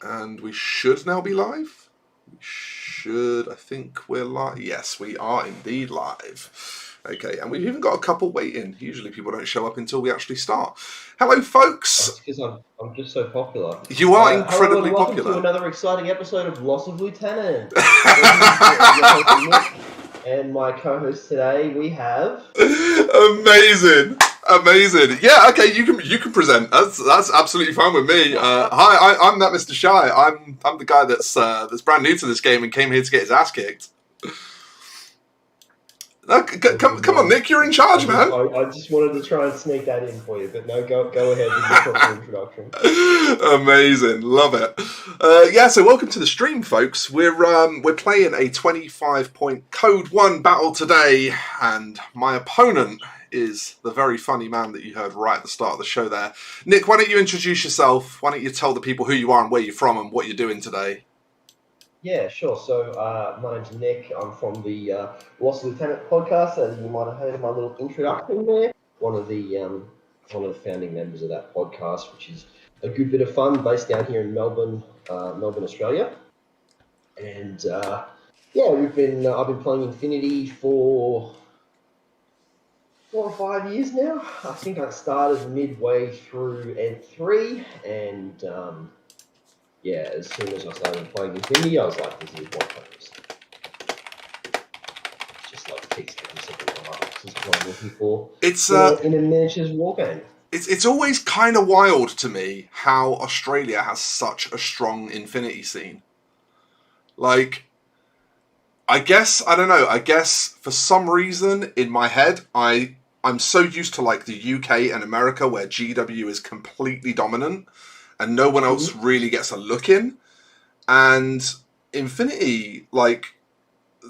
And we should now be live. We should. I think we're live. Yes, we are indeed live. Okay, and we've even got a couple waiting. Usually people don't show up until we actually start. Hello, folks. That's because I'm just so popular. You are incredibly hello and welcome popular. to another exciting episode of Loss of Lieutenant. And my co-host today, we have... Amazing. Yeah, okay, you can present. That's absolutely fine with me. Hi, I'm that Mr. Shy. I'm the guy that's brand new to this game and came here to get his ass kicked. No, come on, Nick, you're in charge, man. I just wanted to try and sneak that in for you, but no, go ahead with your proper introduction. Amazing, love it. Yeah, so welcome to the stream, folks. We're playing a 25-point Code 1 battle today, and my opponent is the very funny man that you heard right at the start of the show there. Nick, why don't you introduce yourself? Why don't you tell the people who you are and where you're from and what you're doing today? Yeah, sure. So my name's Nick. I'm from the Lost Lieutenant podcast, as you might have heard in my little introduction there. One of the founding members of that podcast, which is a good bit of fun, based down here in Melbourne, Australia. And yeah, I've been playing Infinity for 4 or 5 years now. I think I started midway through End 3, and yeah, as soon as I started playing Infinity, I was like, this is what focus. Just like ticks every single one. This is what I'm looking for. It's in a miniatures war game. It's always kind of wild to me how Australia has such a strong Infinity scene. Like, I guess for some reason in my head, I'm so used to like the UK and America where GW is completely dominant and no one else really gets a look in. And Infinity, like,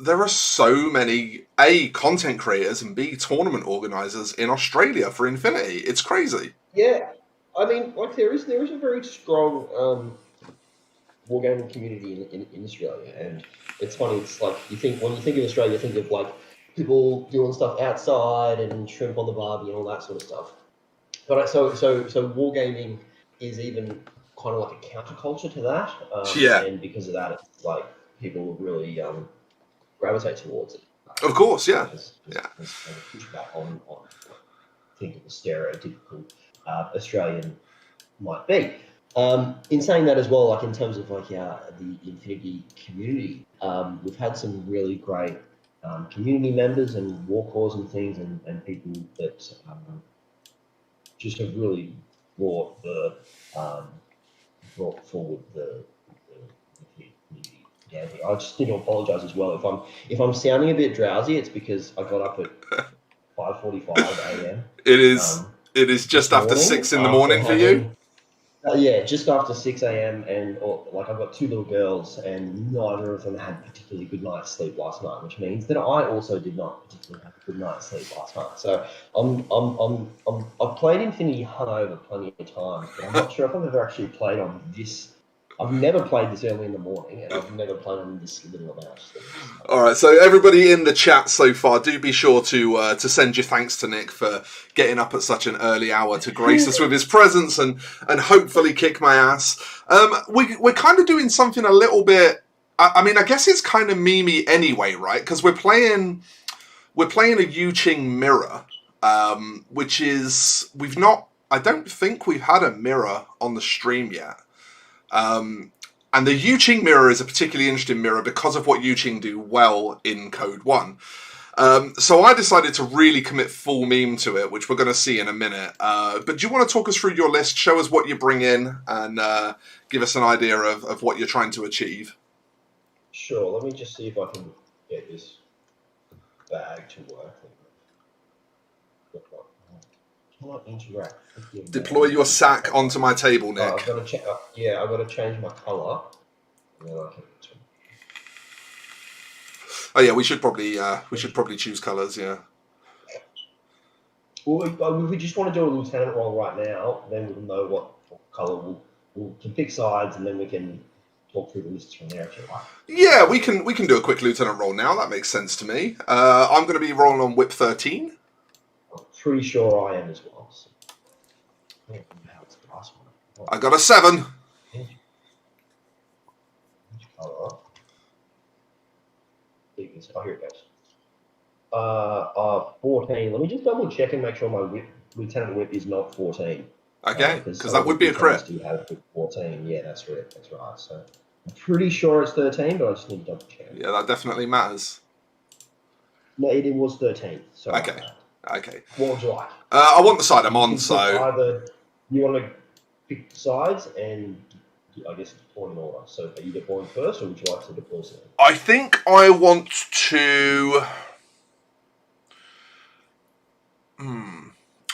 there are so many A, content creators and B, tournament organisers in Australia for Infinity. It's crazy. Yeah, I mean, like there is a very strong wargaming community in Australia, and it's funny. It's like when you think of Australia, you think of like people doing stuff outside and shrimp on the barbie and all that sort of stuff. But so wargaming is even kind of like a counterculture to that. Yeah. And because of that, it's like people really gravitate towards it. Of course, yeah. As pushback on I think the stereotypical Australian might be. In saying that as well, like in terms of like the Infinity community, we've had some really great community members and war cores and things, and people that just have really brought forward the community. Yeah, I just need to apologise as well if I'm sounding a bit drowsy. It's because I got up at 5:45 a.m. It is just after 6 in the morning for you. Yeah, just after 6 a.m. and I've got 2 little girls, and neither of them had particularly good night's sleep last night, which means that I also did not particularly have a good night's sleep last night. So I've played Infinity hungover plenty of times, but I'm not sure if I've ever actually played on this. I've never played this early in the morning, and I've never played on this little amount of sleep. All right, so everybody in the chat so far, do be sure to send your thanks to Nick for getting up at such an early hour to grace us with his presence and hopefully kick my ass. We're kind of doing something a little bit. I mean, I guess it's kind of memey anyway, right? Because we're playing a Yu Jing mirror, which is I don't think we've had a mirror on the stream yet. And the Yu Jing mirror is a particularly interesting mirror because of what Yu Jing do well in Code 1. So I decided to really commit full meme to it, which we're going to see in a minute. But do you want to talk us through your list, show us what you bring in, and give us an idea of what you're trying to achieve? Sure, let me just see if I can get this bag to work. Deploy your sack onto my table, Nick. I've got to change my colour. Oh yeah, we should probably choose colours. Yeah. Well, if we just want to do a lieutenant roll right now, then we'll know what colour we can pick sides, and then we can talk through the lists from there if you like. Yeah, we can do a quick lieutenant roll now. That makes sense to me. I'm going to be rolling on whip 13. I'm pretty sure I am as well. So. I got a 7. seconds. Oh, here it goes. 14. Let me just double check and make sure my Lieutenant Whip is not 14. Okay, Because because some that of would the be a crit. lieutenants do have 14. Yeah, that's right. That's right. So I'm pretty sure it's 13, but I just need to double check. Yeah, that definitely matters. No, it was 13. Sorry. Okay. Okay. What would you like? I want the side I'm You on, can pick so either you want to pick sides and I guess deploy in order. So are you deploying first, or would you like to deploy second? I think I want to.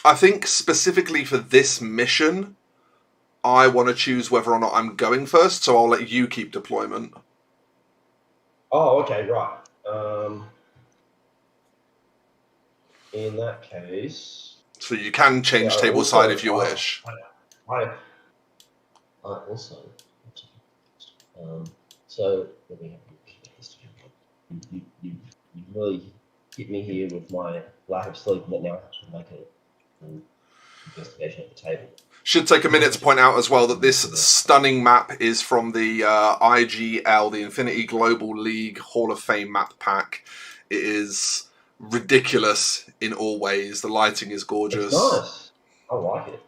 I think specifically for this mission, I want to choose whether or not I'm going first, so I'll let you keep deployment. Oh, okay, right. In that case, So you can change yeah, table also, side if you wish. I also. So let me have a look at this. You really hit me here with my lack of sleep, but now I have to make an investigation at the table. Should take a minute to point out as well that this stunning map is from the IGL, the Infinity Global League Hall of Fame map pack. It is ridiculous in all ways. The lighting is gorgeous. It's nice. I like it.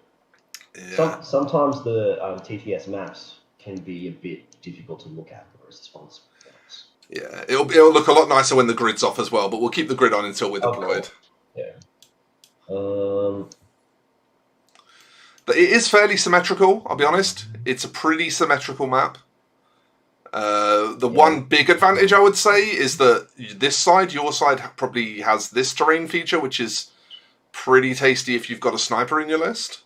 Yeah. Sometimes the TTS maps can be a bit difficult to look at, whereas this one's nice. Yeah, it'll look a lot nicer when the grid's off as well, but we'll keep the grid on until we're deployed. Yeah. But it is fairly symmetrical, I'll be honest. It's a pretty symmetrical map. One big advantage I would say is that this side, your side, probably has this terrain feature, which is pretty tasty if you've got a sniper in your list.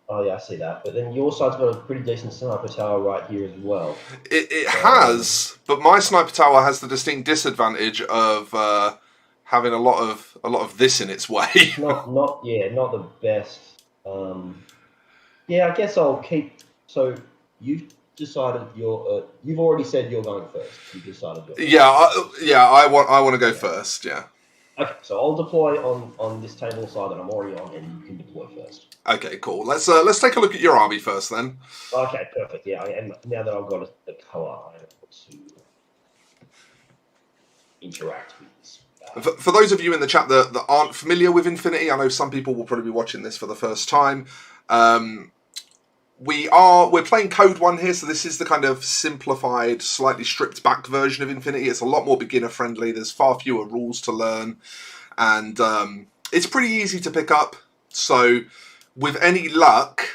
Oh yeah, I see that. But then your side's got a pretty decent sniper tower right here as well. It has, but my sniper tower has the distinct disadvantage of having a lot of this in its way. not the best. Yeah, I guess I'll keep. So you've decided you've already said you're going first. You decided you're. I want to go first. Yeah. Okay, so I'll deploy on this table side that I'm already on, and you can deploy first. Okay, cool. Let's take a look at your army first, then. Okay, perfect. Yeah, and now that I've got the color, I have to interact with this. For those of you in the chat that aren't familiar with Infinity, I know some people will probably be watching this for the first time. We're playing Code 1 here, so this is the kind of simplified, slightly stripped back version of Infinity. It's a lot more beginner friendly. There's far fewer rules to learn, and it's pretty easy to pick up. So with any luck,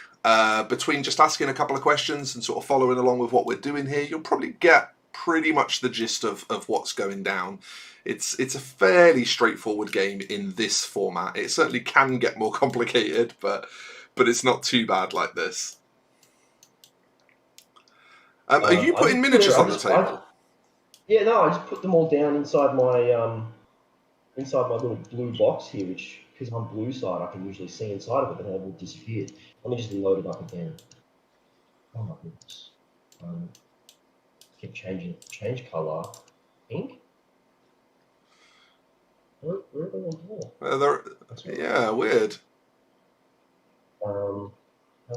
between just asking a couple of questions and sort of following along with what we're doing here, you'll probably get pretty much the gist of what's going down. It's a fairly straightforward game in this format. It certainly can get more complicated, but it's not too bad like this. Are you putting miniatures on the table? Yeah, no, I just put them all down inside my little blue box here, which, because I'm blue side, I can usually see inside of it, but then it will disappear. Let me just load it up again. Oh my goodness. Keep change color. Pink? Where are they all for? Yeah, weird. How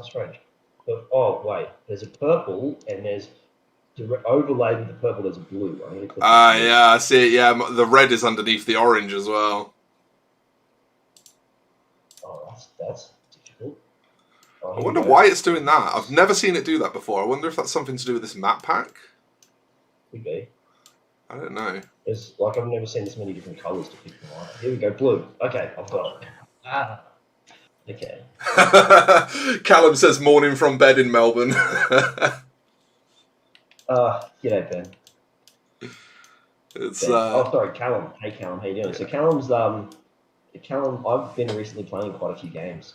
strange. Oh, wait. There's a purple, and there's overlaid with the purple, there's a blue. Yeah, I see it. Yeah, the red is underneath the orange as well. Oh, that's difficult. I wonder why it's doing that. I've never seen it do that before. I wonder if that's something to do with this map pack. Could be. I don't know. It's like I've never seen this many different colours to pick from. Here we go, blue. Okay, I've got it. Okay. Callum says morning from bed in Melbourne. G'day, Ben. It's Ben. Oh, sorry, Callum. Hey, Callum, how you doing? Yeah. So Callum, I've been recently playing quite a few games.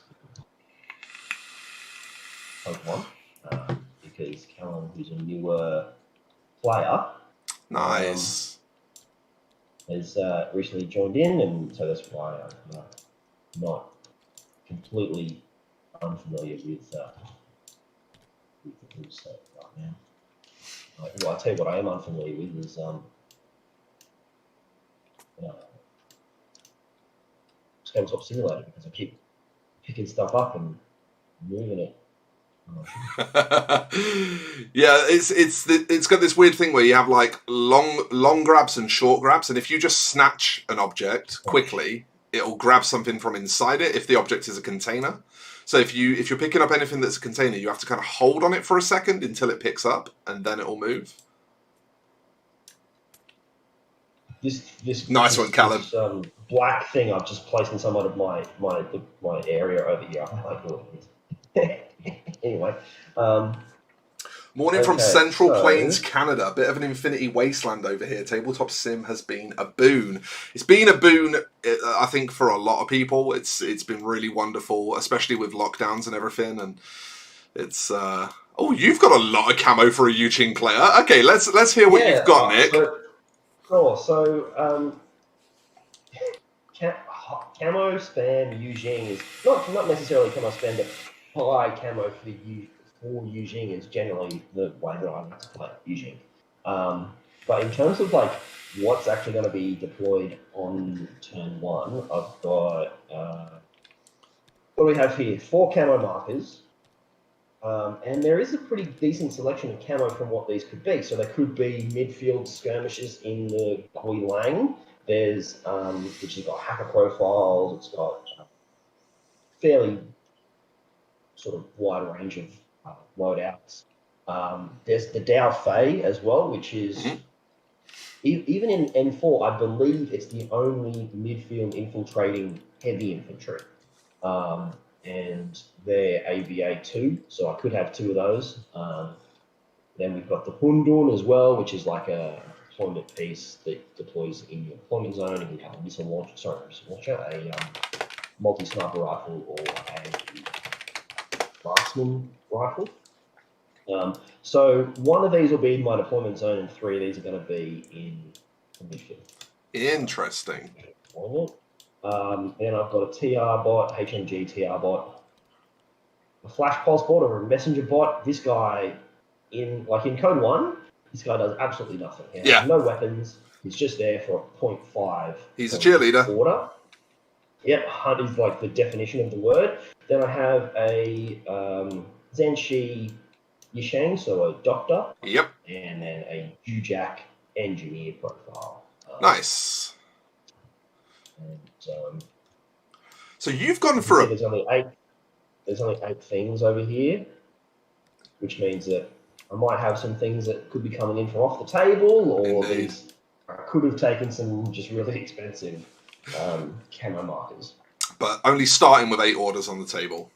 Pokemon, because Callum, who's a newer player, nice, has recently joined in, and so that's why I'm not completely unfamiliar with the rule set right now. Well, I'll tell you what I am unfamiliar with is Tabletop Simulator, because I keep picking stuff up and moving it Yeah, it's got this weird thing where you have like long grabs and short grabs, and if you just snatch an object quickly, it'll grab something from inside it if the object is a container. So if you're picking up anything that's a container, you have to kind of hold on it for a second until it picks up, and then it'll move. This Nice one, Callum. This black thing I've just placed in some of my area over here. I like it. Anyway, morning from Central Plains, Canada. Bit of an infinity wasteland over here. Tabletop Sim has been a boon. It's been a boon, I think, for a lot of people. It's been really wonderful, especially with lockdowns and everything. And it's oh, you've got a lot of camo for a Yu Jing player. Okay, let's hear what you've got, Nick. So, camo spam Yu Jing is not necessarily camo spam, but high camo for Yu Jing is generally the way that I like to play Yu Jing. But in terms of like what's actually going to be deployed on turn 1, I've got what do we have here? 4 camo markers. And there is a pretty decent selection of camo from what these could be. So there could be midfield skirmishes in the Kui Lang. There's which has got hacker profiles. It's got fairly sort of wide range of loadouts. There's the Dao Fei as well, which is even in N4, I believe it's the only midfield infiltrating heavy infantry. And they're AVA 2, so I could have 2 of those. Then we've got the Hundun as well, which is like a deployment piece that deploys in your deployment zone. You can have a missile launcher, a multi-sniper rifle, or a marksman rifle. So one of these will be in my deployment zone, and 3 of these are going to be in the midfield. Interesting. Then I've got a TR bot, HMG TR bot, a flash pulse bot or a messenger bot. This guy, in Code 1, this guy does absolutely nothing. He has no weapons. He's just there for a 0.5. He's a cheerleader. Order. Yep, hunt is like the definition of the word. Then I have a Zenshi Yisheng, so a doctor. Yep. And then a Jujak engineer profile. Nice. And, so you've gone for there's only 8 things over here, which means that I might have some things that could be coming in from off the table, or these I could have taken some just really expensive camo markers. But only starting with 8 orders on the table.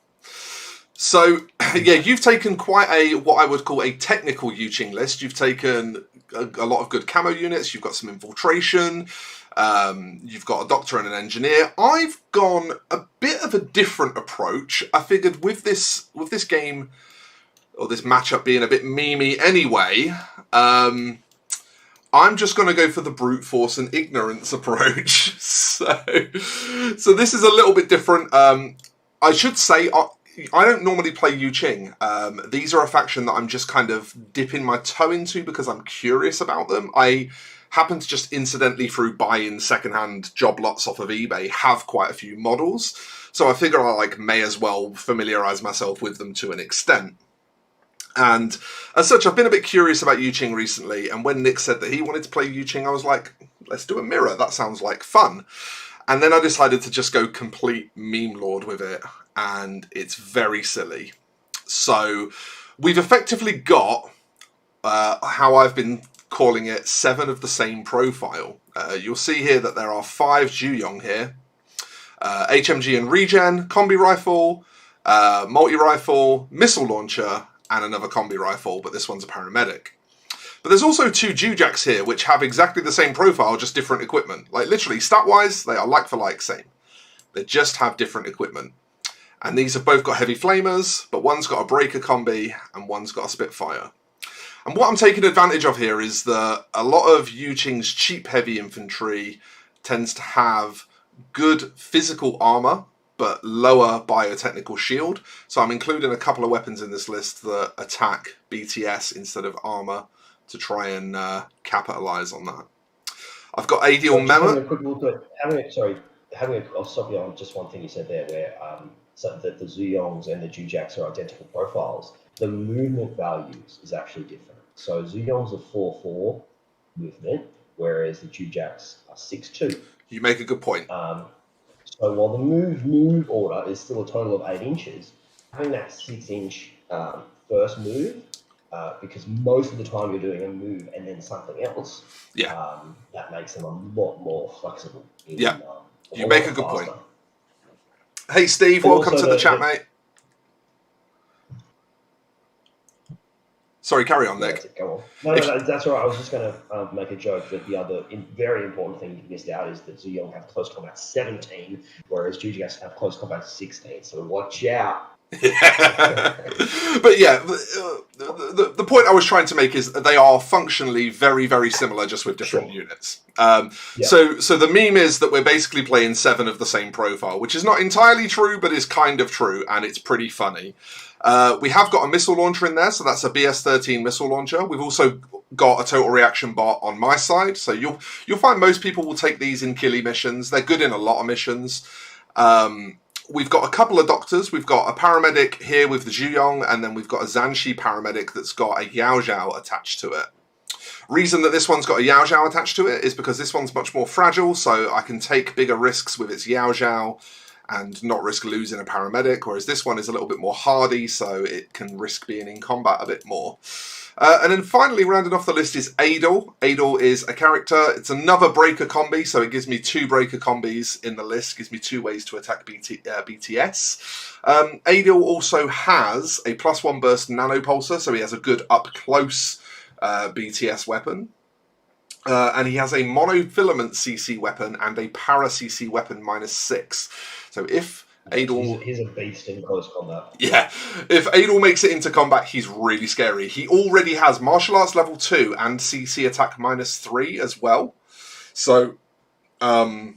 So, yeah, you've taken quite what I would call a technical Yu Jing list. You've taken a lot of good camo units. You've got some infiltration. You've got a doctor and an engineer. I've gone a bit of a different approach. I figured with this game, or this matchup being a bit memey anyway, I'm just going to go for the brute force and ignorance approach. So this is a little bit different. I should say I don't normally play Yu Jing. These are a faction that I'm just kind of dipping my toe into because I'm curious about them. I happen to just incidentally, through buying secondhand job lots off of eBay, have quite a few models. So I figure I may as well familiarise myself with them to an extent. And as such, I've been a bit curious about Yu Jing recently, and when Nick said that he wanted to play Yu Jing, I was like, let's do a mirror. That sounds like fun. And then I decided to just go complete meme lord with it, and it's very silly. So we've effectively got how I've been calling it 7 of the same profile. You'll see here that there are 5 Juyong here. HMG and regen, combi rifle, multi-rifle, missile launcher, and another combi rifle, but this one's a paramedic. But there's also 2 Jujaks here, which have exactly the same profile, just different equipment. Like, literally, stat-wise, they are like for like same. They just have different equipment. And these have both got heavy flamers, but one's got a breaker combi, and one's got a Spitfire. And what I'm taking advantage of here is that a lot of Yu Jing's cheap heavy infantry tends to have good physical armor, but lower biotechnical shield. So I'm including a couple of weapons in this list that attack BTS instead of armor to try and capitalize on that. I've got Adial Memo. I'll stop you on just one thing you said there, where so that the Zuyongs and the Jujaks are identical profiles. the movement values is actually different. So Zhu Yong's a 4-4 movement, whereas the Jujaks are 6-2. You make a good point. So while the move order is still a total of 8 inches, having that 6-inch first move, because most of the time you're doing a move and then something else, that makes them a lot more flexible. You make a good point. Hey, Steve, welcome to the chat, mate. Sorry, carry on, Nick. Go on. No, that's all right. I was just going to make a joke that the other very important thing you missed out is that Zhu Yong have close combat 17, whereas Jujaks have close combat 16. So watch out. But yeah, the point I was trying to make is they are functionally very, very similar, just with different units. So the meme is that we're basically playing 7 of the same profile, which is not entirely true, but is kind of true, and it's pretty funny. We have got a missile launcher in there, so that's a BS-13 missile launcher. We've also got a total reaction bot on my side, so you'll find most people will take these in killy missions. They're good in a lot of missions. We've got a couple of doctors. We've got a paramedic here with the Zhuyong, and then we've got a Zhanxi paramedic that's got a Yao Zhao attached to it. Reason that this one's got a Yao Zhao attached to it is because this one's much more fragile, so I can take bigger risks with its Yao Zhao and not risk losing a paramedic, whereas this one is a little bit more hardy, so it can risk being in combat a bit more. And then finally, rounding off the list is Adel. Adel is a character. It's another breaker combi, so it gives me 2 breaker combis in the list. Gives me 2 ways to attack BTS. Adel also has a +1 burst nanopulsar, so he has a good up-close BTS weapon. And he has a monofilament CC weapon and a para CC weapon -6. So if Adel... He's a beast in close combat. Yeah, if Adel makes it into combat, he's really scary. He already has martial arts level 2 and CC attack -3 as well. So, where's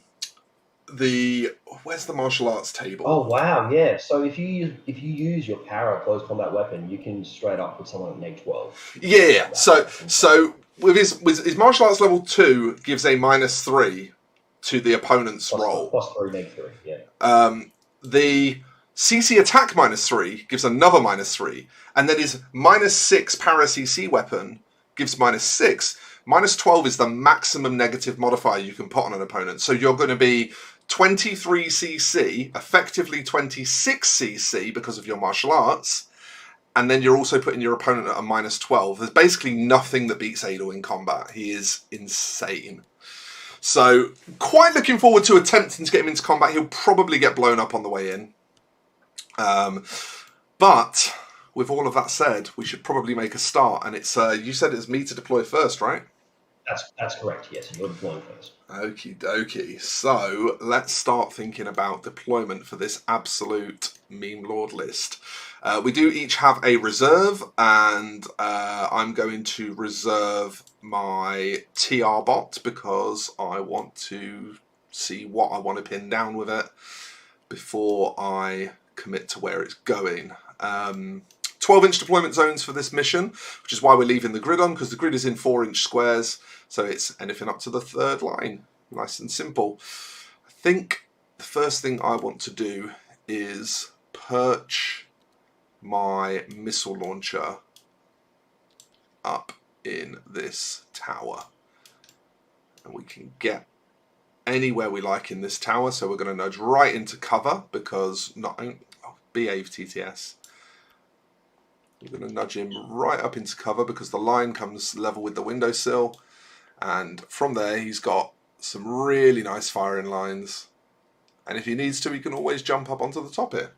the martial arts table? Oh wow, yeah. So if you use your para close combat weapon, you can straight up put someone at -12. Yeah. So with his martial arts level 2 gives a -3 to the opponent's roll. +3, -3. Yeah. The CC attack -3 gives another -3, and then his -6 para CC weapon gives -6. -12 is the maximum negative modifier you can put on an opponent. So you're going to be 23 CC, effectively 26 CC because of your martial arts, and then you're also putting your opponent at a -12. There's basically nothing that beats Adel in combat. He is insane. So, quite looking forward to attempting to get him into combat. He'll probably get blown up on the way in. But, with all of that said, we should probably make a start. And it's you said it's me to deploy first, right? That's correct, yes. You're deploying first. Okie dokie. So, let's start thinking about deployment for this absolute meme lord list. We do each have a reserve, and I'm going to reserve my TR bot because I want to see what I want to pin down with it before I commit to where it's going. 12-inch deployment zones for this mission, which is why we're leaving the grid on, because the grid is in 4-inch squares, so it's anything up to the 3rd line. Nice and simple. I think the first thing I want to do is perch my missile launcher up in this tower, and we can get anywhere we like in this tower. So we're going to nudge right into cover because behave TTS. We're going to nudge him right up into cover because the line comes level with the windowsill, and from there he's got some really nice firing lines, and if he needs to he can always jump up onto the top here.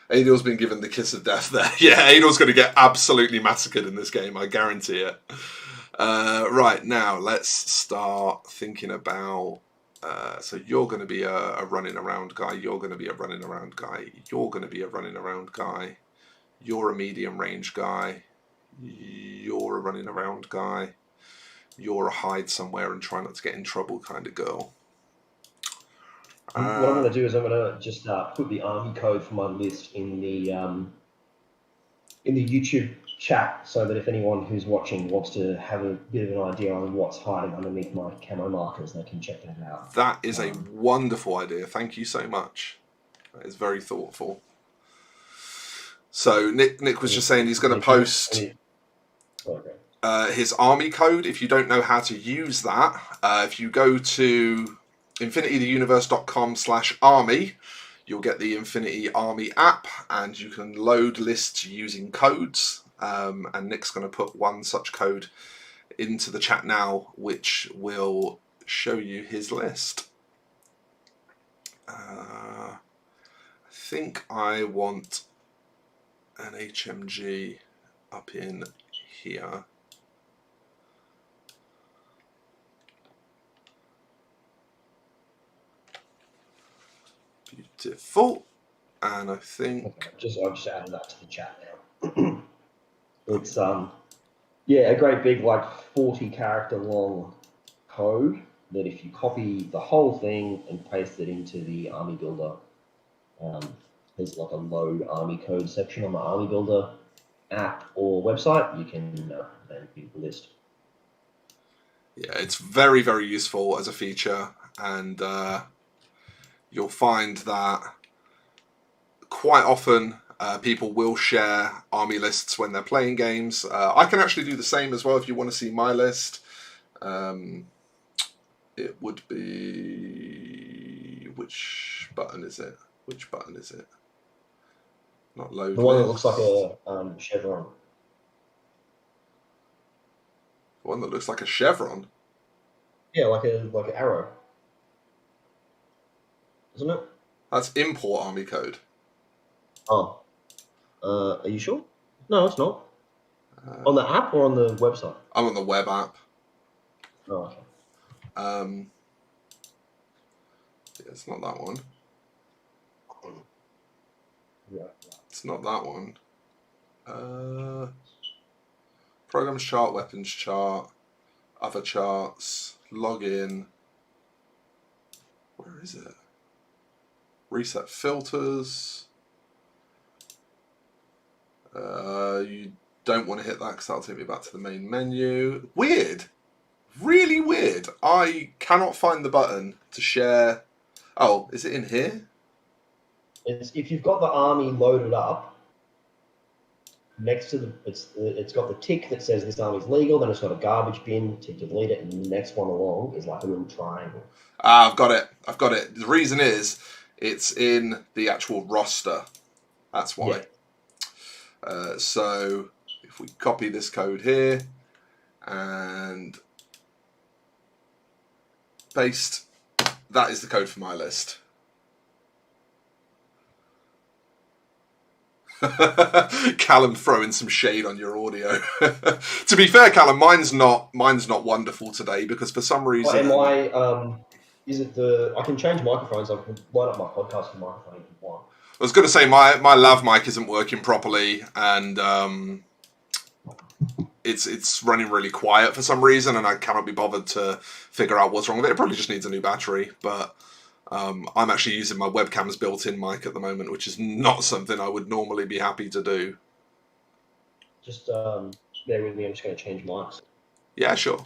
Adel's been given the kiss of death there. Yeah, Adel's going to get absolutely massacred in this game, I guarantee it. Right, now let's start thinking about... so you're going to be a running around guy, you're going to be a running around guy, you're going to be a running around guy, you're a medium range guy, you're a running around guy, you're a hide somewhere and try not to get in trouble kind of girl. What I'm going to do is I'm going to just put the army code for my list in the YouTube chat, so that if anyone who's watching wants to have a bit of an idea on what's hiding underneath my camo markers, they can check that out. That is a wonderful idea. Thank you so much. That is very thoughtful. So Nick was just saying he's going to post his army code. If you don't know how to use that, if you go to infinitytheuniverse.com/army, you'll get the Infinity Army app, and you can load lists using codes. And Nick's going to put one such code into the chat now, which will show you his list. I think I want an HMG up in here. Beautiful. And I think I've just added that to the chat now. It's a great big 40 character long code that if you copy the whole thing and paste it into the Army Builder, there's a load army code section on the Army Builder app or website. You can then view the list. Yeah, it's very, very useful as a feature, and you'll find that quite often people will share army lists when they're playing games. I can actually do the same as well if you want to see my list. It would be... Which button is it? Not load. The one that looks like a chevron. The one that looks like a chevron? Yeah, like an arrow. Isn't it? That's import army code. Oh. Are you sure? No, it's not. On the app or on the website? I'm on the web app. Oh, okay. Yeah, it's not that one. Yeah. It's not that one. Programs chart, weapons chart, other charts, login. Where is it? Reset filters. You don't want to hit that because that'll take me back to the main menu. Weird. Really weird. I cannot find the button to share. Oh, is it in here? If you've got the army loaded up, next to it's got the tick that says this army's legal, then it's got a garbage bin to delete it, and the next one along is like a little triangle. I've got it. The reason is it's in the actual roster. That's why. Yeah. So if we copy this code here and paste, that is the code for my list. Callum throwing some shade on your audio. To be fair, Callum, mine's not wonderful today because for some reason. Is it I can change microphones. I can line up my podcast with microphone if you want. I was going to say my lav mic isn't working properly, and it's running really quiet for some reason, and I cannot be bothered to figure out what's wrong with it. It probably just needs a new battery, but I'm actually using my webcam's built-in mic at the moment, which is not something I would normally be happy to do. Just bear with me. I'm just going to change mics. Yeah, sure.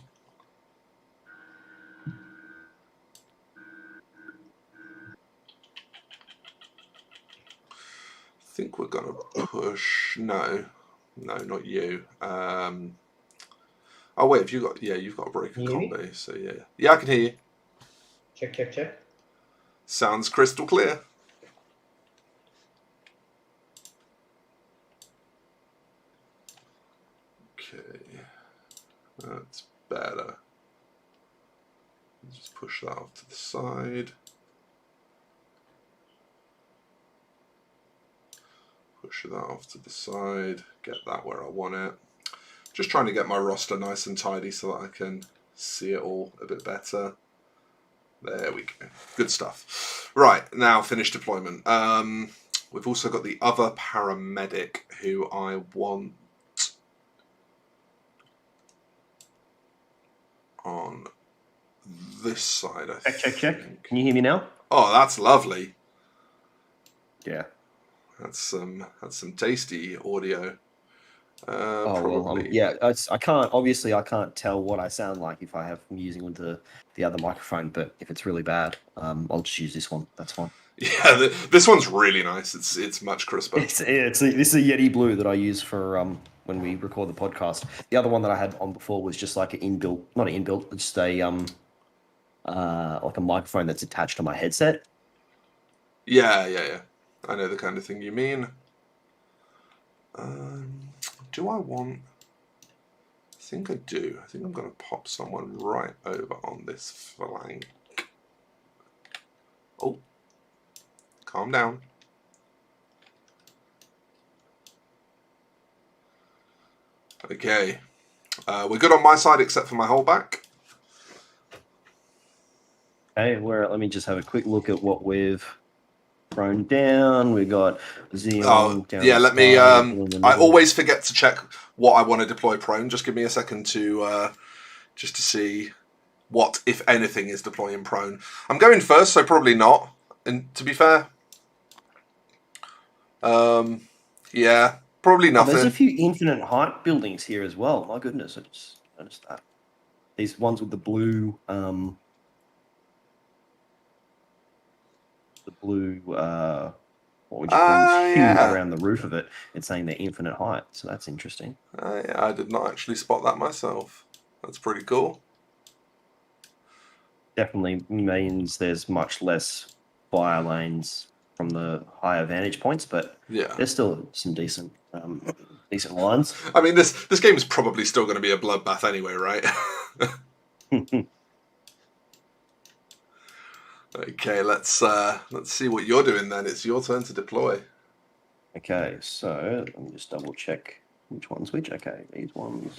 I think we're gonna push. No, not you. Oh wait, have you got? Yeah, you've got a broken combo. So yeah, I can hear you. Check. Sounds crystal clear. Okay, that's better. Just push that off to the side. Push that off to the side, get that where I want it. Just trying to get my roster nice and tidy so that I can see it all a bit better. There we go. Good stuff. Right, now finish deployment. We've also got the other paramedic who I want on this side, I think. Check. Can you hear me now? Oh, that's lovely. Yeah. That's some tasty audio. Yeah. I can't tell what I sound like if I'm using the other microphone. But if it's really bad, I'll just use this one. That's fine. Yeah, this one's really nice. It's much crisper. This is a Yeti Blue that I use for when we record the podcast. The other one that I had on before was just like an inbuilt, not an inbuilt, just a like a microphone that's attached to my headset. Yeah. I know the kind of thing you mean. Do I want... I think I do. I think I'm going to pop someone right over on this flank. Oh. Calm down. Okay. We're good on my side except for my holdback. Okay, let me just have a quick look at what we've thrown down. We got Xeon down. Yeah, the let me... side, in the I middle. always forget to check what I want to deploy prone. Just give me a second to... just to see what, if anything, is deploying prone. I'm going first, so probably not. And to be fair... yeah, probably nothing. There's a few infinite height buildings here as well. My goodness, I just noticed that. These ones with the blue, what would you call them, hue yeah. around the roof of it. It's saying they're infinite height, so that's interesting. Yeah, I did not actually spot that myself. That's pretty cool. Definitely means there's much less fire lanes from the higher vantage points, but Yeah. there's still some decent lines. I mean, this game is probably still going to be a bloodbath anyway, right? Okay, let's see what you're doing then. It's your turn to deploy. Okay, so let me just double check which one's which. Okay, these ones.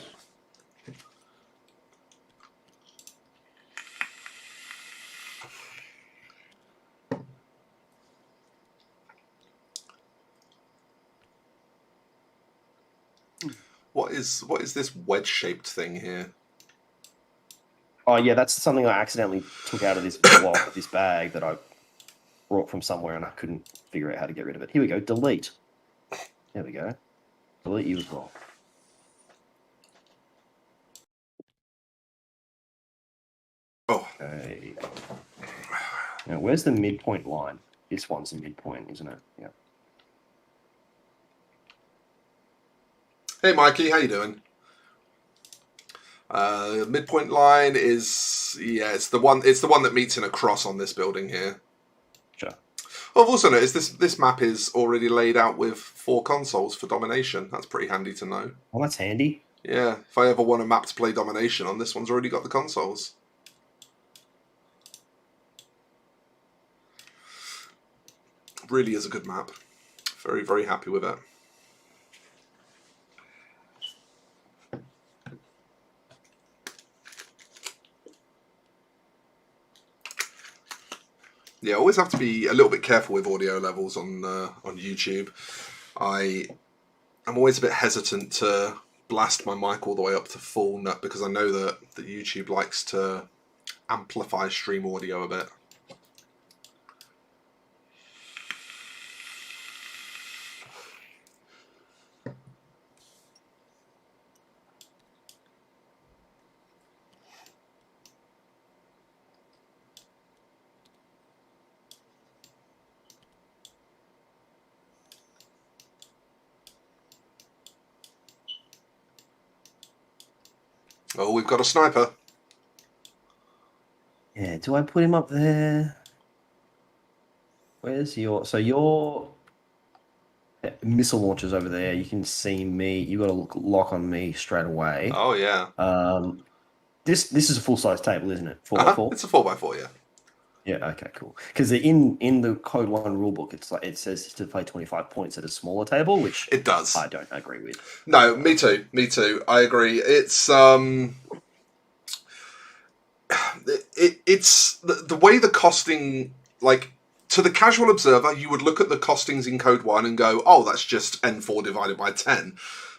What is this wedge-shaped thing here? Oh yeah, that's something I accidentally took out of this block, this bag that I brought from somewhere, and I couldn't figure out how to get rid of it. Here we go. Delete. There we go. Delete you as well. Oh. Okay. Now, where's the midpoint line? This one's the midpoint, isn't it? Yeah. Hey, Mikey, how you doing? Midpoint line is it's the one that meets in a cross on this building here. Sure. Well, I've also noticed this map is already laid out with 4 consoles for domination. That's pretty handy to know. Well, that's handy. Yeah, if I ever want a map to play domination on, this one's already got the consoles. Really is a good map. Very, very happy with it. Yeah, always have to be a little bit careful with audio levels on YouTube. I'm always a bit hesitant to blast my mic all the way up to full nut because I know that YouTube likes to amplify stream audio a bit. Oh, we've got a sniper. Yeah, do I put him up there? Where's your... So your missile launcher's over there. You can see me. You got to lock on me straight away. Oh, yeah. This is a full-size table, isn't it? 4x4? It's a 4x4, yeah. Yeah, okay, cool. Because in the Code 1 rulebook, it's like it says to play 25 points at a smaller table, which it does. I don't agree with. No, me too. I agree. It's it's the way the costing, like, to the casual observer, you would look at the costings in Code 1 and go, oh, that's just N4 divided by 10.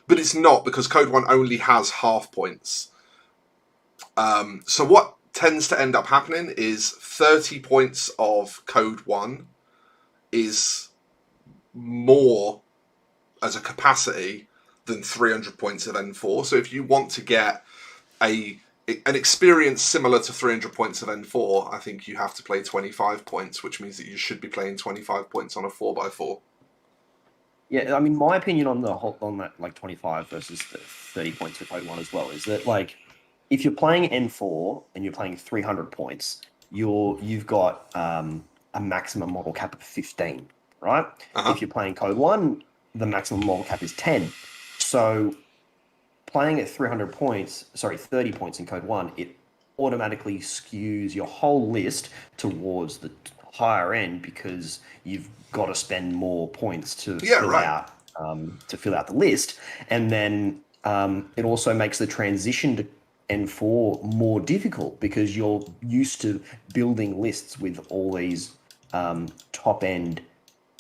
But it's not, because Code 1 only has half points. So what tends to end up happening is 30 points of Code 1 is more as a capacity than 300 points of N4. So if you want to get a an experience similar to 300 points of N4, I think you have to play 25 points, which means that you should be playing 25 points on a 4x4. Yeah, I mean, my opinion on that like 25 versus the 30 points for Code 1 as well is that, like, if you're playing N4 and you're playing 300 points, you've got a maximum model cap of 15, right? Uh-huh. If you're playing Code 1, the maximum model cap is 10. So playing at 30 points in Code 1, it automatically skews your whole list towards the higher end because you've got to spend more points to fill out the list, and then it also makes the transition to N4 more difficult because you're used to building lists with all these top end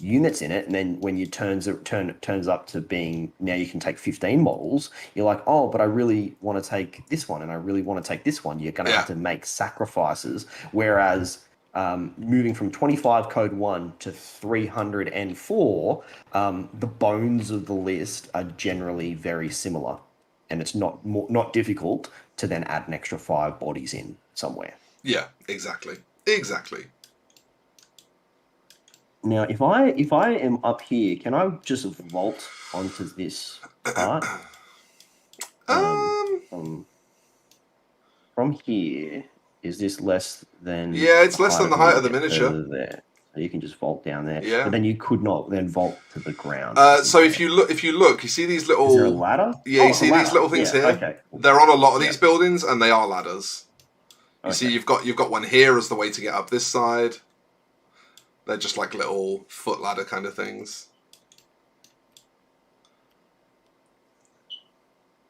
units in it, and then when it turns up to being now you can take 15 models, you're like, oh, but I really want to take this one and I really want to take this one. You're going to have to make sacrifices, whereas moving from 25 Code 1 to 304, the bones of the list are generally very similar, and it's not difficult to then add an extra 5 bodies in somewhere. Yeah, exactly. Now, if I am up here, can I just vault onto this part? From here, is this less than? Yeah, it's less than the height of the miniature. There, so you can just vault down there. Yeah. But then you could not then vault to the ground. So if you look, you see these little. Is there a ladder? Yeah, you see these little things here. Okay. They're on a lot of these buildings, and they are ladders. You see, you've got one here as the way to get up this side. They're just like little foot ladder kind of things.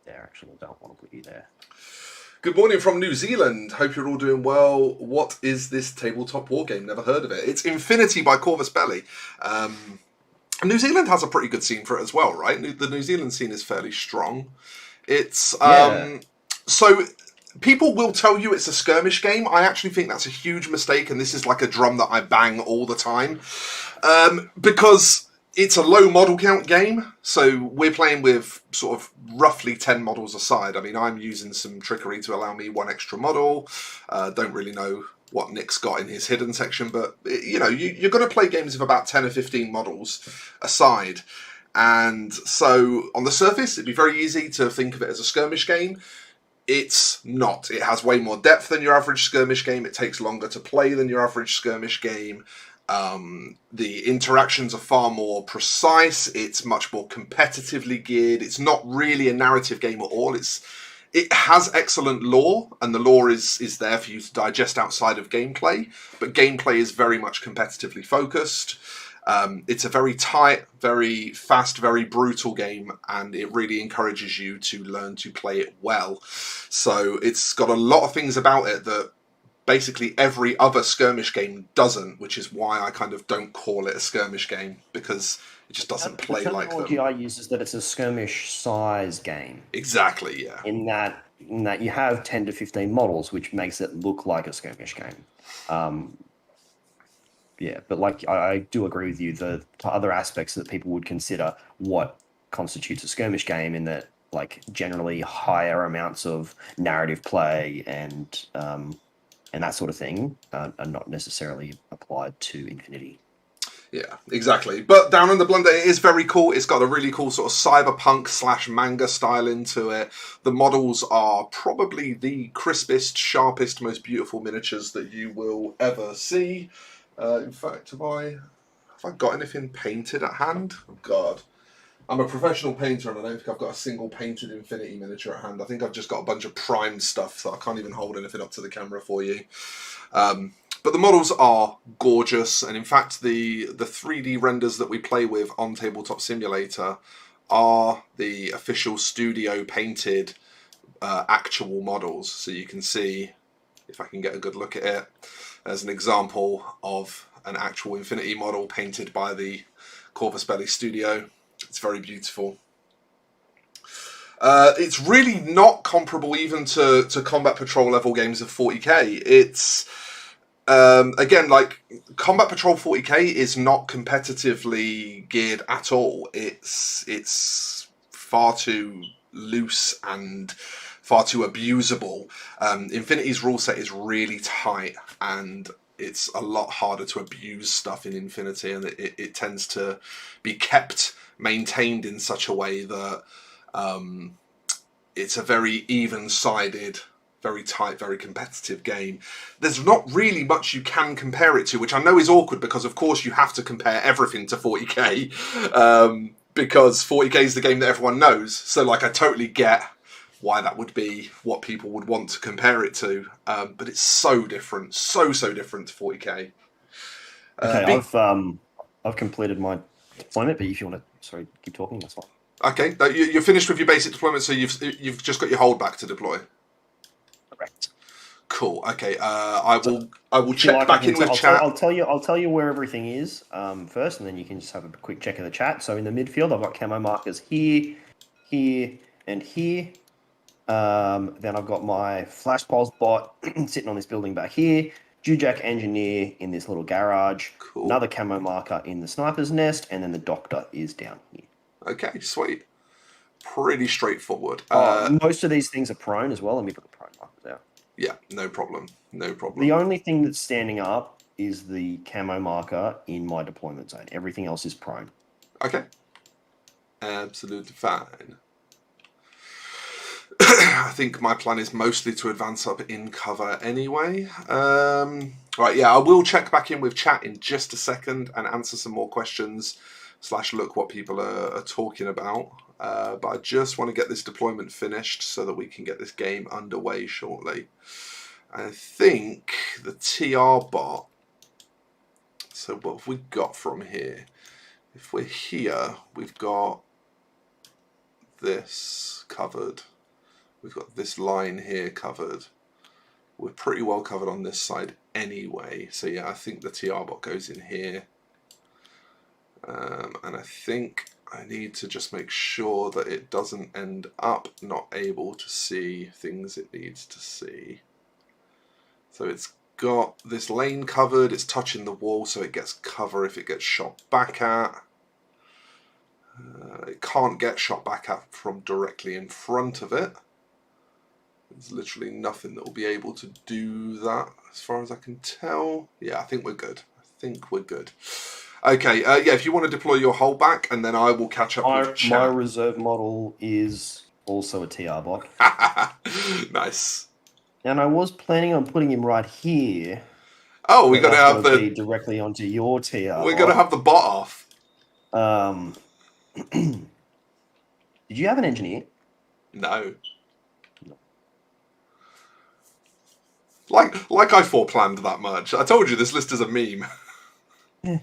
There, actually, I don't want to put you there. Good morning from New Zealand. Hope you're all doing well. What is this tabletop war game? Never heard of it. It's Infinity by Corvus Belli. New Zealand has a pretty good scene for it as well, right? The New Zealand scene is fairly strong. It's so people will tell you it's a skirmish game. I actually think that's a huge mistake, and this is like a drum that I bang all the time. Because it's a low model count game, so we're playing with sort of roughly 10 models a side. I mean, I'm using some trickery to allow me one extra model. Don't really know what Nick's got in his hidden section, but you know, you're going to play games of about 10 or 15 models a side. And so on the surface, it'd be very easy to think of it as a skirmish game. It's not. It has way more depth than your average skirmish game. It takes longer to play than your average skirmish game. The interactions are far more precise. It's much more competitively geared. It's not really a narrative game at all. It has excellent lore, and the lore is there for you to digest outside of gameplay. But gameplay is very much competitively focused. It's a very tight, very fast, very brutal game, and it really encourages you to learn to play it well. So it's got a lot of things about it that basically every other skirmish game doesn't, which is why I kind of don't call it a skirmish game, because it just doesn't play like them. The terminology I use is that it's a skirmish size game. Exactly, yeah. In that you have 10 to 15 models, which makes it look like a skirmish game. Yeah, but like I do agree with you, the other aspects that people would consider what constitutes a skirmish game, in that like generally higher amounts of narrative play and that sort of thing are not necessarily applied to Infinity. Yeah, exactly. But Down in the Blunder, it is very cool. It's got a really cool sort of cyberpunk / manga style into it. The models are probably the crispest, sharpest, most beautiful miniatures that you will ever see. In fact, have I got anything painted at hand? Oh, God. I'm a professional painter, and I don't think I've got a single painted Infinity miniature at hand. I think I've just got a bunch of primed stuff, so I can't even hold anything up to the camera for you. But the models are gorgeous, and in fact, the 3D renders that we play with on Tabletop Simulator are the official studio painted actual models. So you can see, if I can get a good look at it, there's an example of an actual Infinity model painted by the Corvus Belli studio. It's very beautiful. It's really not comparable even to Combat Patrol level games of 40k. It's again, like, Combat Patrol 40k is not competitively geared at all. It's far too loose and far too abusable. Infinity's rule set is really tight, and it's a lot harder to abuse stuff in Infinity, and it tends to be maintained in such a way that it's a very even-sided, very tight, very competitive game. There's not really much you can compare it to, which I know is awkward because, of course, you have to compare everything to 40k, because 40k is the game that everyone knows. So, like, I totally get why that would be what people would want to compare it to, but it's so different, so different to 40k. Okay, I've completed my deployment, but if you want to, keep talking, that's fine. Okay, you're finished with your basic deployment, so you've just got your holdback to deploy. Correct. Cool. Okay. I will check back in with chat. I'll tell you where everything is first, and then you can just have a quick check of the chat. So in the midfield, I've got camo markers here, here, and here. Then I've got my flash pulse bot sitting on this building back here. Jujak engineer in this little garage. Cool. Another camo marker in the sniper's nest, and then the doctor is down here. Okay, sweet. Pretty straightforward. Most of these things are prone as well. Let me put the prone markers out. Yeah, no problem. No problem. The only thing that's standing up is the camo marker in my deployment zone. Everything else is prone. Okay. Absolutely fine. I think my plan is mostly to advance up in cover anyway. Right, yeah, I will check back in with chat in just a second and answer some more questions / look what people are talking about. But I just want to get this deployment finished so that we can get this game underway shortly. I think the TR bot. So what have we got from here? If we're here, we've got this covered. We've got this line here covered. We're pretty well covered on this side anyway. So yeah, I think the TR bot goes in here. And I think I need to just make sure that it doesn't end up not able to see things it needs to see. So it's got this lane covered, it's touching the wall so it gets cover if it gets shot back at. It can't get shot back at from directly in front of it. There's literally nothing that will be able to do that as far as I can tell. Yeah, I think we're good. Okay, yeah, if you want to deploy your holdback, and then I will catch up with chat. My reserve model is also a TR bot. Nice. And I was planning on putting him right here. Oh, we're going to have the... directly onto your TR We're going to have the bot off. Did you have an engineer? No. Like I foreplanned that much. I told you this list is a meme. Yeah.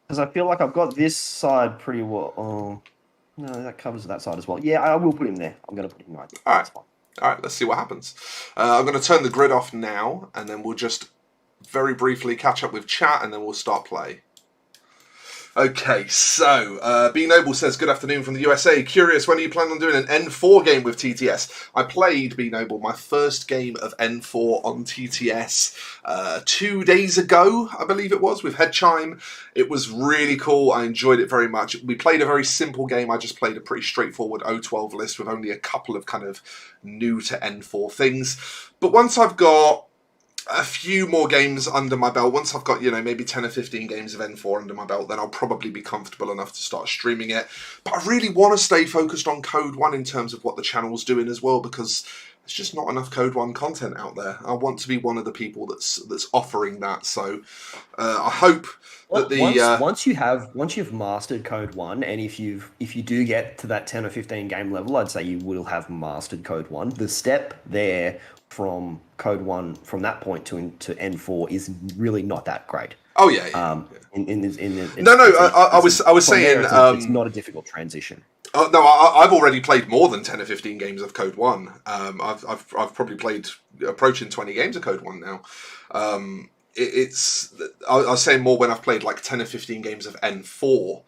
Because I feel like I've got this side pretty well. Oh, no, that covers that side as well. Yeah, I will put him there. I'm going to put him right there. All right. All right, let's see what happens. I'm going to turn the grid off now, and then we'll just very briefly catch up with chat, and then we'll start play. Okay, so B Noble says, good afternoon from the USA. Curious, when are you planning on doing an N4 game with TTS? I played, B Noble, my first game of N4 on TTS 2 days ago, I believe it was, with Head Chime. It was really cool. I enjoyed it very much. We played a very simple game. I just played a pretty straightforward O12 list with only a couple of kind of new to N4 things. But once I've got a few more games under my belt, once I've got, maybe 10 or 15 games of N4 under my belt, then I'll probably be comfortable enough to start streaming it. But I really want to stay focused on Code 1 in terms of what the channel's doing as well, because there's just not enough Code 1 content out there. I want to be one of the people that's offering that. So I hope that once you've mastered Code 1, and if you do get to that 10 or 15 game level, I'd say you will have mastered Code 1. The step there from Code 1 from that point to N4 is really not that great. Oh yeah. I was saying it's not a difficult transition. No, I've already played more than 10 or 15 games of Code 1. I've probably played approaching 20 games of Code 1 now. I was saying more when I've played like 10 or 15 games of N4.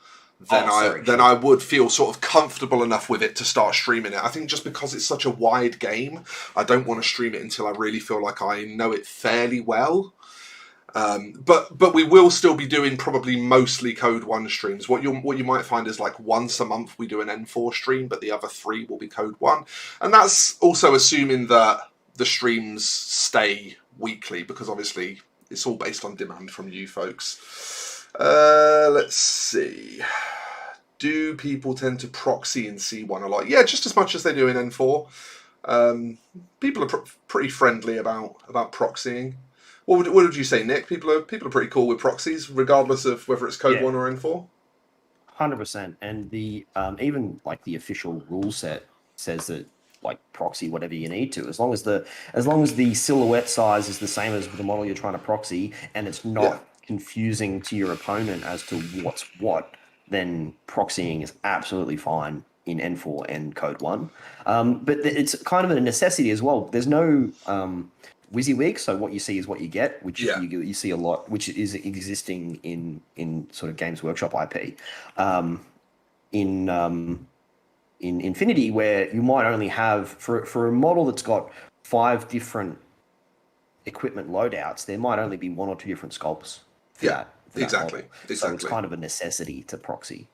Then I would feel sort of comfortable enough with it to start streaming it. I think just because it's such a wide game, I don't want to stream it until I really feel like I know it fairly well. But we will still be doing probably mostly Code 1 streams. What you might find is like once a month we do an N4 stream, but the other 3 will be Code 1. And that's also assuming that the streams stay weekly, because obviously it's all based on demand from you folks. Let's see. Do people tend to proxy in C1 a lot? Yeah, just as much as they do in N4. People are pretty friendly about proxying. What would you say, Nick? People are pretty cool with proxies, regardless of whether it's Code 1 or N4. 100%. And the even like the official rule set says that like proxy whatever you need to, as long as the silhouette size is the same as the model you're trying to proxy, and it's not confusing to your opponent as to what's what, then proxying is absolutely fine in N4 and Code 1. But it's kind of a necessity as well. There's no WYSIWYG, so what you see is what you get, which you see a lot, which is existing in sort of Games Workshop IP. In Infinity, where you might only have, for a model that's got 5 different equipment loadouts, there might only be 1 or 2 different sculpts for that. Exactly. So it's kind of a necessity to proxy.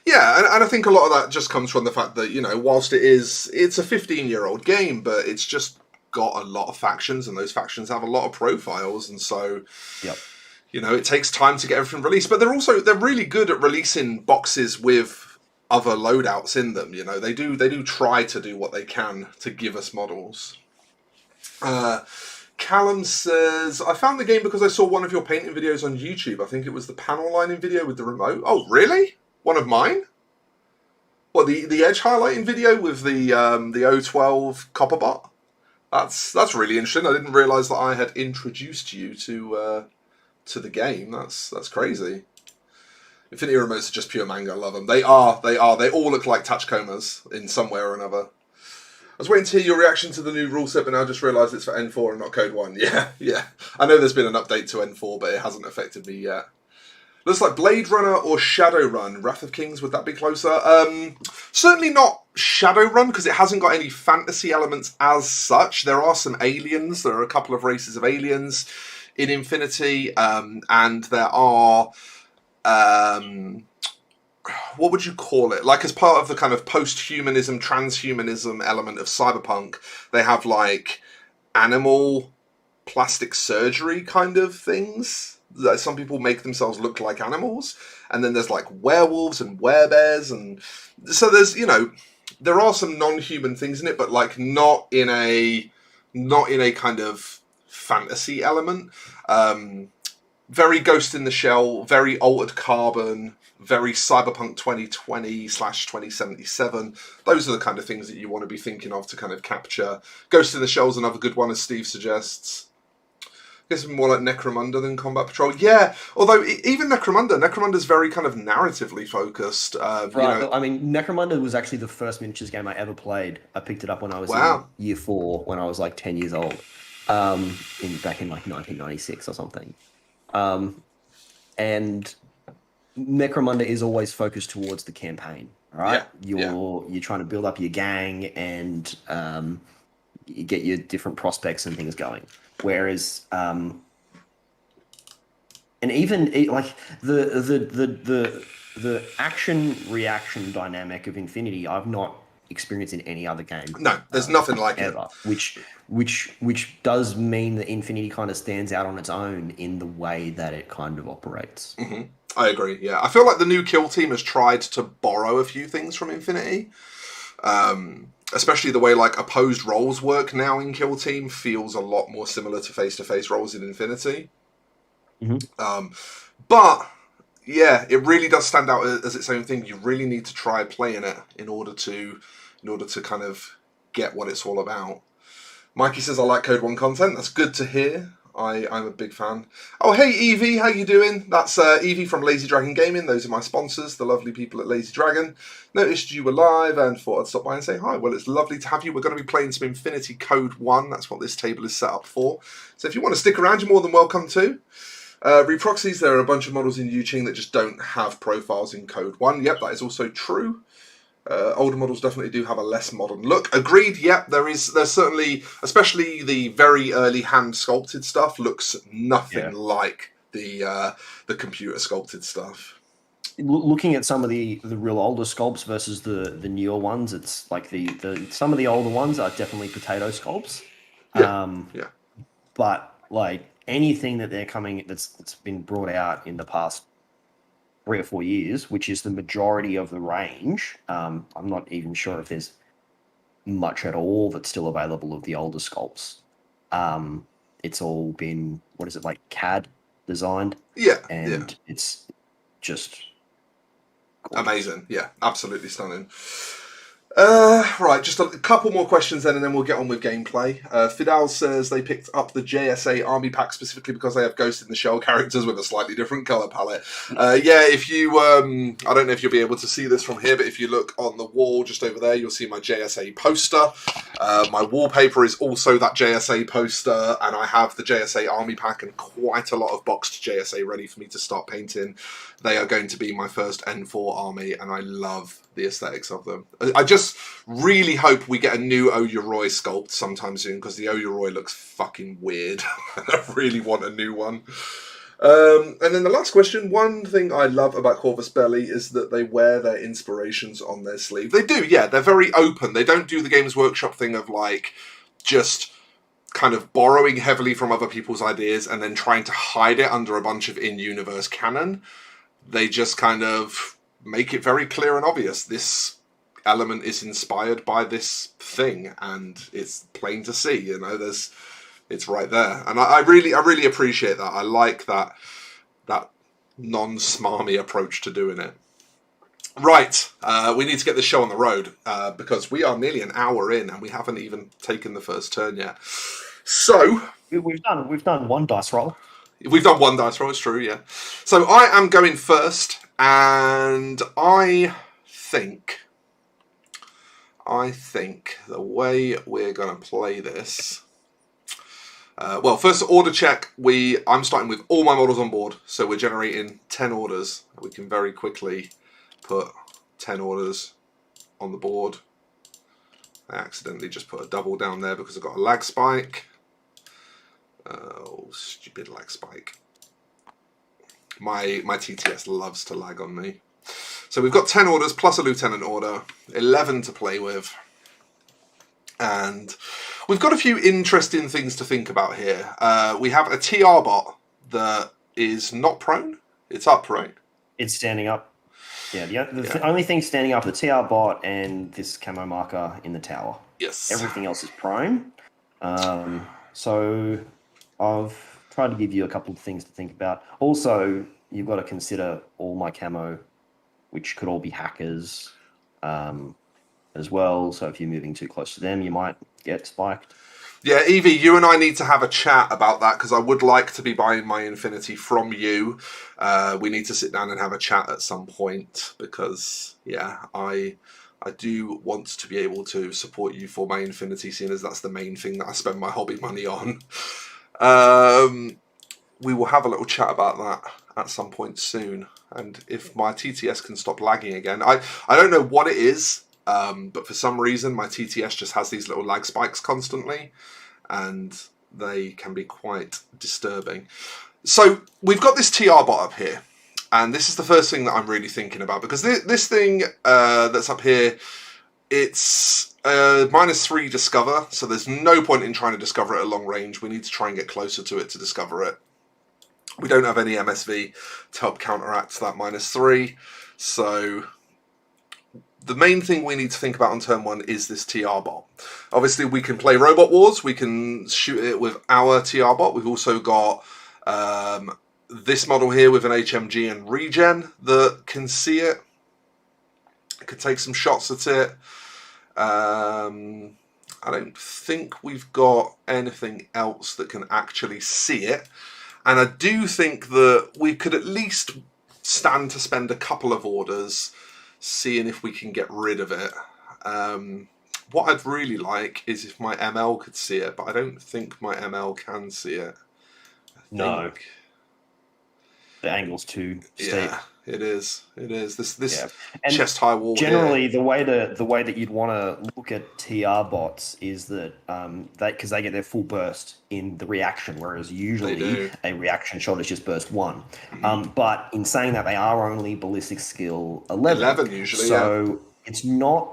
Yeah, and I think a lot of that just comes from the fact that, whilst it's a 15-year-old game, but it's just got a lot of factions, and those factions have a lot of profiles, and so it takes time to get everything released. But they're really good at releasing boxes with other loadouts in them. They do try to do what they can to give us models. Callum says, I found the game because I saw one of your painting videos on YouTube. I think it was the panel lining video with the remote. Oh, really? One of mine? What, the edge highlighting video with the 012 Copperbot? That's really interesting. I didn't realise that I had introduced you to the game. That's crazy. Infinity remotes are just pure manga. I love them. They are. They all look like touchcomas in some way or another. I was waiting to hear your reaction to the new rule set, but now I just realised it's for N4 and not Code 1. Yeah. I know there's been an update to N4, but it hasn't affected me yet. Looks like Blade Runner or Shadowrun. Wrath of Kings, would that be closer? Certainly not Shadowrun, because it hasn't got any fantasy elements as such. There are some aliens. There are a couple of races of aliens in Infinity, and there are... what would you call it? Like, as part of the kind of post-humanism, transhumanism element of cyberpunk, they have, like, animal plastic surgery kind of things. Some people make themselves look like animals. And then there's, like, werewolves and werebears. And so there's, there are some non-human things in it, but, like, not in a kind of fantasy element. Very Ghost in the Shell, very Altered Carbon, very Cyberpunk 2020/2077. Those are the kind of things that you want to be thinking of to kind of capture. Ghost in the Shell's another good one, as Steve suggests. I guess more like Necromunda than Combat Patrol. Yeah, although even Necromunda's very kind of narratively focused. Right, I mean, Necromunda was actually the first miniatures game I ever played. I picked it up when I was in year 4, when I was like 10 years old, back in like 1996 or something. And Necromunda is always focused towards the campaign, right? You're trying to build up your gang and you get your different prospects and things going. Whereas, and even like the action reaction dynamic of Infinity, I've not experienced in any other game. No, there's nothing like ever, it. Which does mean that Infinity kind of stands out on its own in the way that it kind of operates. Mm-hmm. I agree. Yeah, I feel like the new Kill Team has tried to borrow a few things from Infinity. Especially the way like opposed roles work now in Kill Team feels a lot more similar to face-to-face roles in Infinity. Mm-hmm. But yeah, it really does stand out as its own thing. You really need to try playing it in order to kind of get what it's all about. Mikey says, I like Code 1 content. That's good to hear. I'm a big fan. Oh, hey, Evie, how you doing? That's Evie from Lazy Dragon Gaming. Those are my sponsors, the lovely people at Lazy Dragon. Noticed you were live and thought I'd stop by and say hi. Well, it's lovely to have you. We're going to be playing some Infinity Code 1. That's what this table is set up for. So if you want to stick around, you're more than welcome to. Reproxies, there are a bunch of models in Yu Jing that just don't have profiles in Code 1. Yep, that is also true. Older models definitely do have a less modern look. Agreed. Yep, there's certainly, especially the very early hand sculpted stuff, looks nothing like the computer sculpted stuff. Looking at some of the real older sculpts versus the newer ones, it's like the some of the older ones are definitely potato sculpts. Yeah. But like anything that they're coming that's been brought out in the past 3 or 4 years, which is the majority of the range. I'm not even sure if there's much at all that's still available of the older sculpts. It's all been, what is it, like CAD designed? Yeah. And it's just gorgeous. Amazing. Yeah, absolutely stunning. Right, just a couple more questions then, and then we'll get on with gameplay. Fidel says they picked up the JSA Army Pack specifically because they have Ghost in the Shell characters with a slightly different colour palette. Yeah, if you, I don't know if you'll be able to see this from here, but if you look on the wall just over there, you'll see my JSA poster. My wallpaper is also that JSA poster, and I have the JSA Army Pack and quite a lot of boxed JSA ready for me to start painting. They are going to be my first N4 army, and I love the aesthetics of them. I just really hope we get a new Oyuroi sculpt sometime soon, because the Oyuroi looks fucking weird. I really want a new one. And then the last question, one thing I love about Corvus Belli is that they wear their inspirations on their sleeve. They do, yeah, they're very open. They don't do the Games Workshop thing of like just kind of borrowing heavily from other people's ideas and then trying to hide it under a bunch of in-universe canon. They just kind of make it very clear and obvious. This element is inspired by this thing, and it's plain to see. You know, it's right there, and I really appreciate that. I like that non-smarmy approach to doing it. Right, we need to get this show on the road because we are nearly an hour in and we haven't even taken the first turn yet. So we've done one dice roll. We've done one dice roll, it's true, yeah. So I am going first, and I think the way we're going to play this... well, first order check, I'm starting with all my models on board, so we're generating 10 orders. We can very quickly put 10 orders on the board. I accidentally just put a double down there because I've got a lag spike. Oh, stupid lag spike. My TTS loves to lag on me. So we've got 10 orders plus a lieutenant order, 11 to play with. And we've got a few interesting things to think about here. We have a TR bot that is not prone. It's upright. It's standing up. Yeah, the only thing standing up, the TR bot and this camo marker in the tower. Yes. Everything else is prone. So I've tried to give you a couple of things to think about. Also, you've got to consider all my camo, which could all be hackers as well. So if you're moving too close to them, you might get spiked. Yeah, Evie, you and I need to have a chat about that because I would like to be buying my Infinity from you. We need to sit down and have a chat at some point because, yeah, I do want to be able to support you for my Infinity, seeing as that's the main thing that I spend my hobby money on. We will have a little chat about that at some point soon. And if my TTS can stop lagging again, I don't know what it is, but for some reason my TTS just has these little lag spikes constantly, and they can be quite disturbing. So we've got this TR bot up here, and this is the first thing that I'm really thinking about, because this thing that's up here, it's -3 discover, so there's no point in trying to discover it at long range. We need to try and get closer to it to discover it. We don't have any MSV to help counteract that -3, so the main thing we need to think about on turn 1 is this TR bot. Obviously, we can play Robot Wars. We can shoot it with our TR bot. We've also got this model here with an HMG and regen that can see it. Could take some shots at it. I don't think we've got anything else that can actually see it. And I do think that we could at least stand to spend a couple of orders seeing if we can get rid of it. What I'd really like is if my ML could see it, but I don't think my ML can see it. No. The angle's too steep. it is. This Yeah. And chest high wall. generally, here. the way that you'd want to look at TR bots is that because they get their full burst in the reaction, whereas usually a reaction shot is just burst 1. But in saying that, they are only ballistic skill 11 usually. So it's not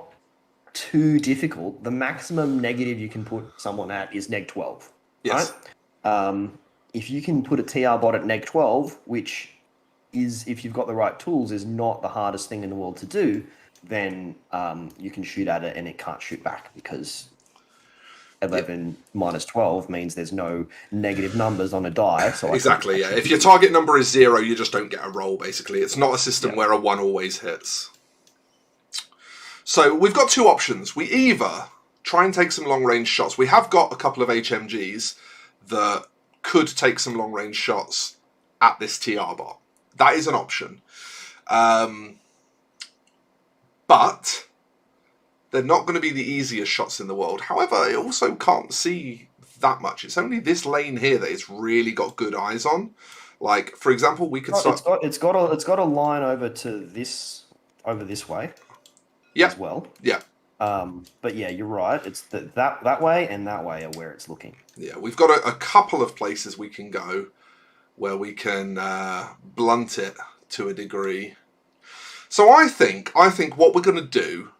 too difficult. The maximum negative you can put someone at is neg 12. Yes. Right? If you can put a TR bot at neg 12, which is, if you've got the right tools, is not the hardest thing in the world to do, then you can shoot at it and it can't shoot back because 11 minus 12 means there's no negative numbers on a die. So exactly, yeah. If your target number is 0, you just don't get a roll, basically. It's not a system where a 1 always hits. So we've got 2 options. We either try and take some long-range shots. We have got a couple of HMGs that could take some long-range shots at this TR bot. That is an option. But they're not going to be the easiest shots in the world. However, I also can't see that much. It's only this lane here that it's really got good eyes on. Like, for example, we could start... It's got a line over to this way. As well. Yeah. But yeah, you're right. It's that way and that way are where it's looking. Yeah, we've got a couple of places we can go where we can blunt it to a degree. So I think what we're going to do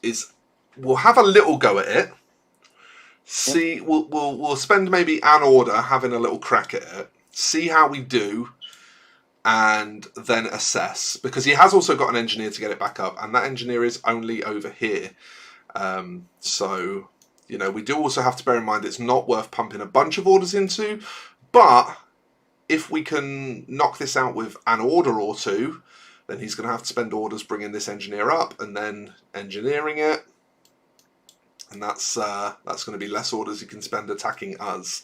is we'll have a little go at it. See, we'll spend maybe an order having a little crack at it. See how we do. And then assess, because he has also got an engineer to get it back up, and that engineer is only over here. So, you know, we do also have to bear in mind it's not worth pumping a bunch of orders into, but if we can knock this out with an order or 2, then he's going to have to spend orders bringing this engineer up and then engineering it, and that's going to be less orders he can spend attacking us.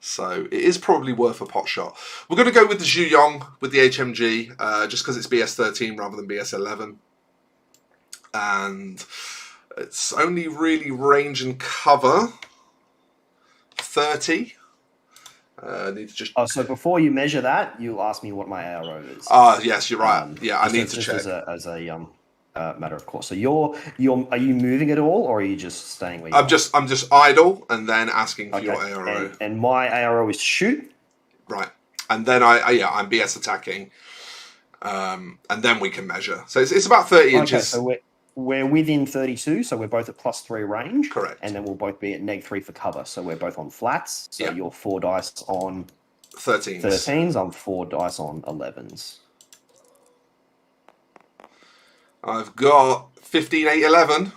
So it is probably worth a pot shot. We're going to go with the Yu Jing with the HMG, just because it's BS13 rather than BS11. And it's only really range and cover 30. Need to just... so before you measure that, you'll ask me what my arrow is. Yes, you're right. Yeah, I need to check. As a matter of course. So are you moving at all, or are you just staying where you are? I'm just idle and then asking for your arrow. And my arrow is shoot. Right. And then I'm BS attacking. And then we can measure. So it's about 30 inches. So we're within 32, so we're both at +3 range. Correct. And then we'll both be at -3 for cover. So we're both on flats. So you're 4 dice on 13s. I'm 4 dice on 11s. I've got 15, 8, 11.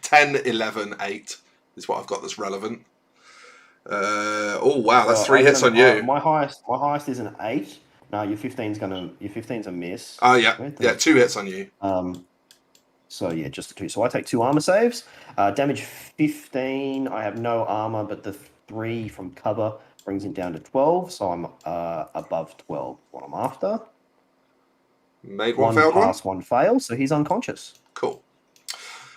10, 11, 8 is what I've got that's relevant. Oh wow, that's 3 hits on you. My highest is an 8. No, your 15's a miss. Oh yeah, 2 hits on you. So yeah, just the 2. So I take 2 armor saves. Damage 15. I have no armor, but the 3 from cover brings it down to 12. So I'm above 12. What I'm after. Made one failed pass, one fail, so he's unconscious. Cool.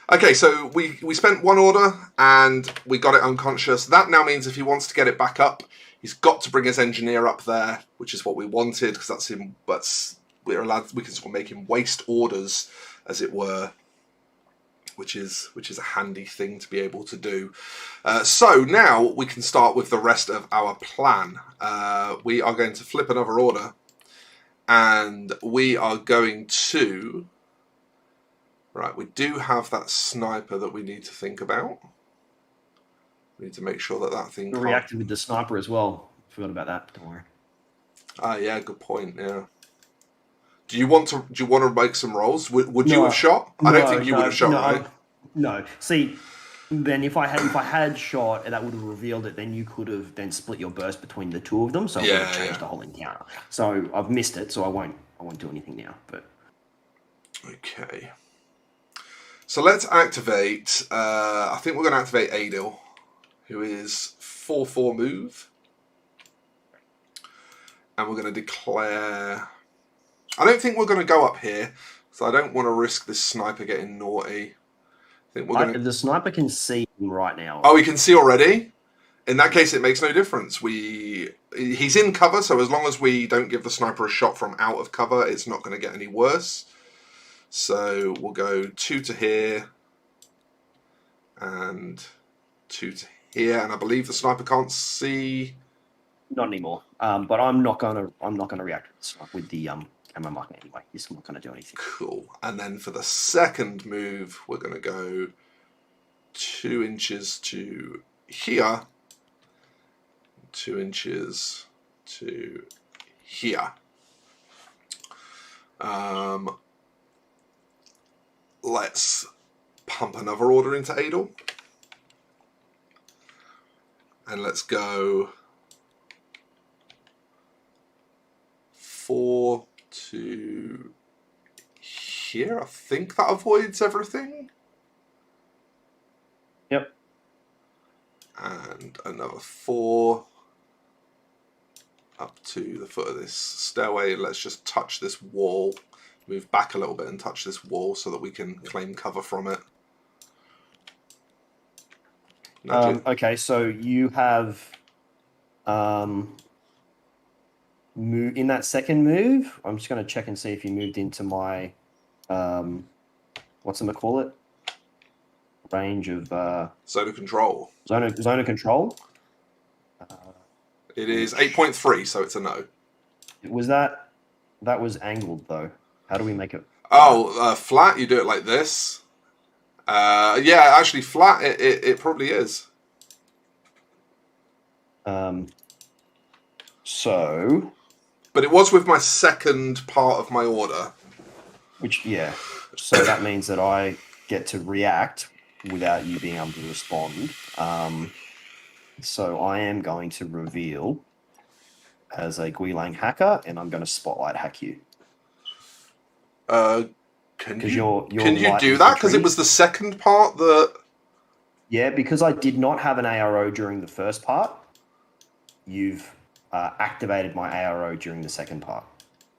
Okay, so we spent 1 order and we got it unconscious. That now means if he wants to get it back up, he's got to bring his engineer up there, which is what we wanted, because that's him. We can sort of make him waste orders, as it were, which is a handy thing to be able to do. So now we can start with the rest of our plan. We are going to flip another order. And we are going to... Right, we do have that sniper that we need to think about. We need to make sure that thing... We reacted with the sniper as well. Forgot about that, don't worry. Yeah, good point, yeah. Do you want to make some rolls? Would you have shot? I don't think you would have shot, right? No. See, then if I had shot, that would have revealed it. Then you could have then split your burst between the 2 of them, so it would have changed the whole encounter. So I've missed it, so I won't do anything now. But okay, so let's activate. I think we're going to activate Adil, who is 4/4 move, and we're going to declare. I don't think we're going to go up here, so I don't want to risk this sniper getting naughty. I think the sniper can see him right now. Oh, he can see already? In that case, it makes no difference. He's in cover, so as long as we don't give the sniper a shot from out of cover, it's not going to get any worse. So we'll go 2 to here and 2 to here, and I believe the sniper can't see. Not anymore. But I'm not gonna react with the camo marker anyway. He's not gonna do anything. Cool. And then for the second move, we're going to go 2 inches to here, 2 inches to here. Let's pump another order into Adel. And let's go 4 to here. I think that avoids everything. Yep. And another 4 up to the foot of this stairway. Let's just touch this wall. Move back a little bit and touch this wall so that we can claim cover from it. Okay, so you have in that second move, I'm just going to check and see if you moved into my what's call it? Range of zone of control. Zone of control. It is 8.3, so it's a no. That was angled though? How do we make it? Oh, flat. You do it like this. Yeah, actually, flat. It probably is. So. But it was with my second part of my order. So that means that I get to react without you being able to respond. So I am going to reveal as a Guilang hacker, and I'm going to spotlight hack you. Can you do that? Because it was the second part that... Yeah, because I did not have an ARO during the first part, you've activated my ARO during the second part.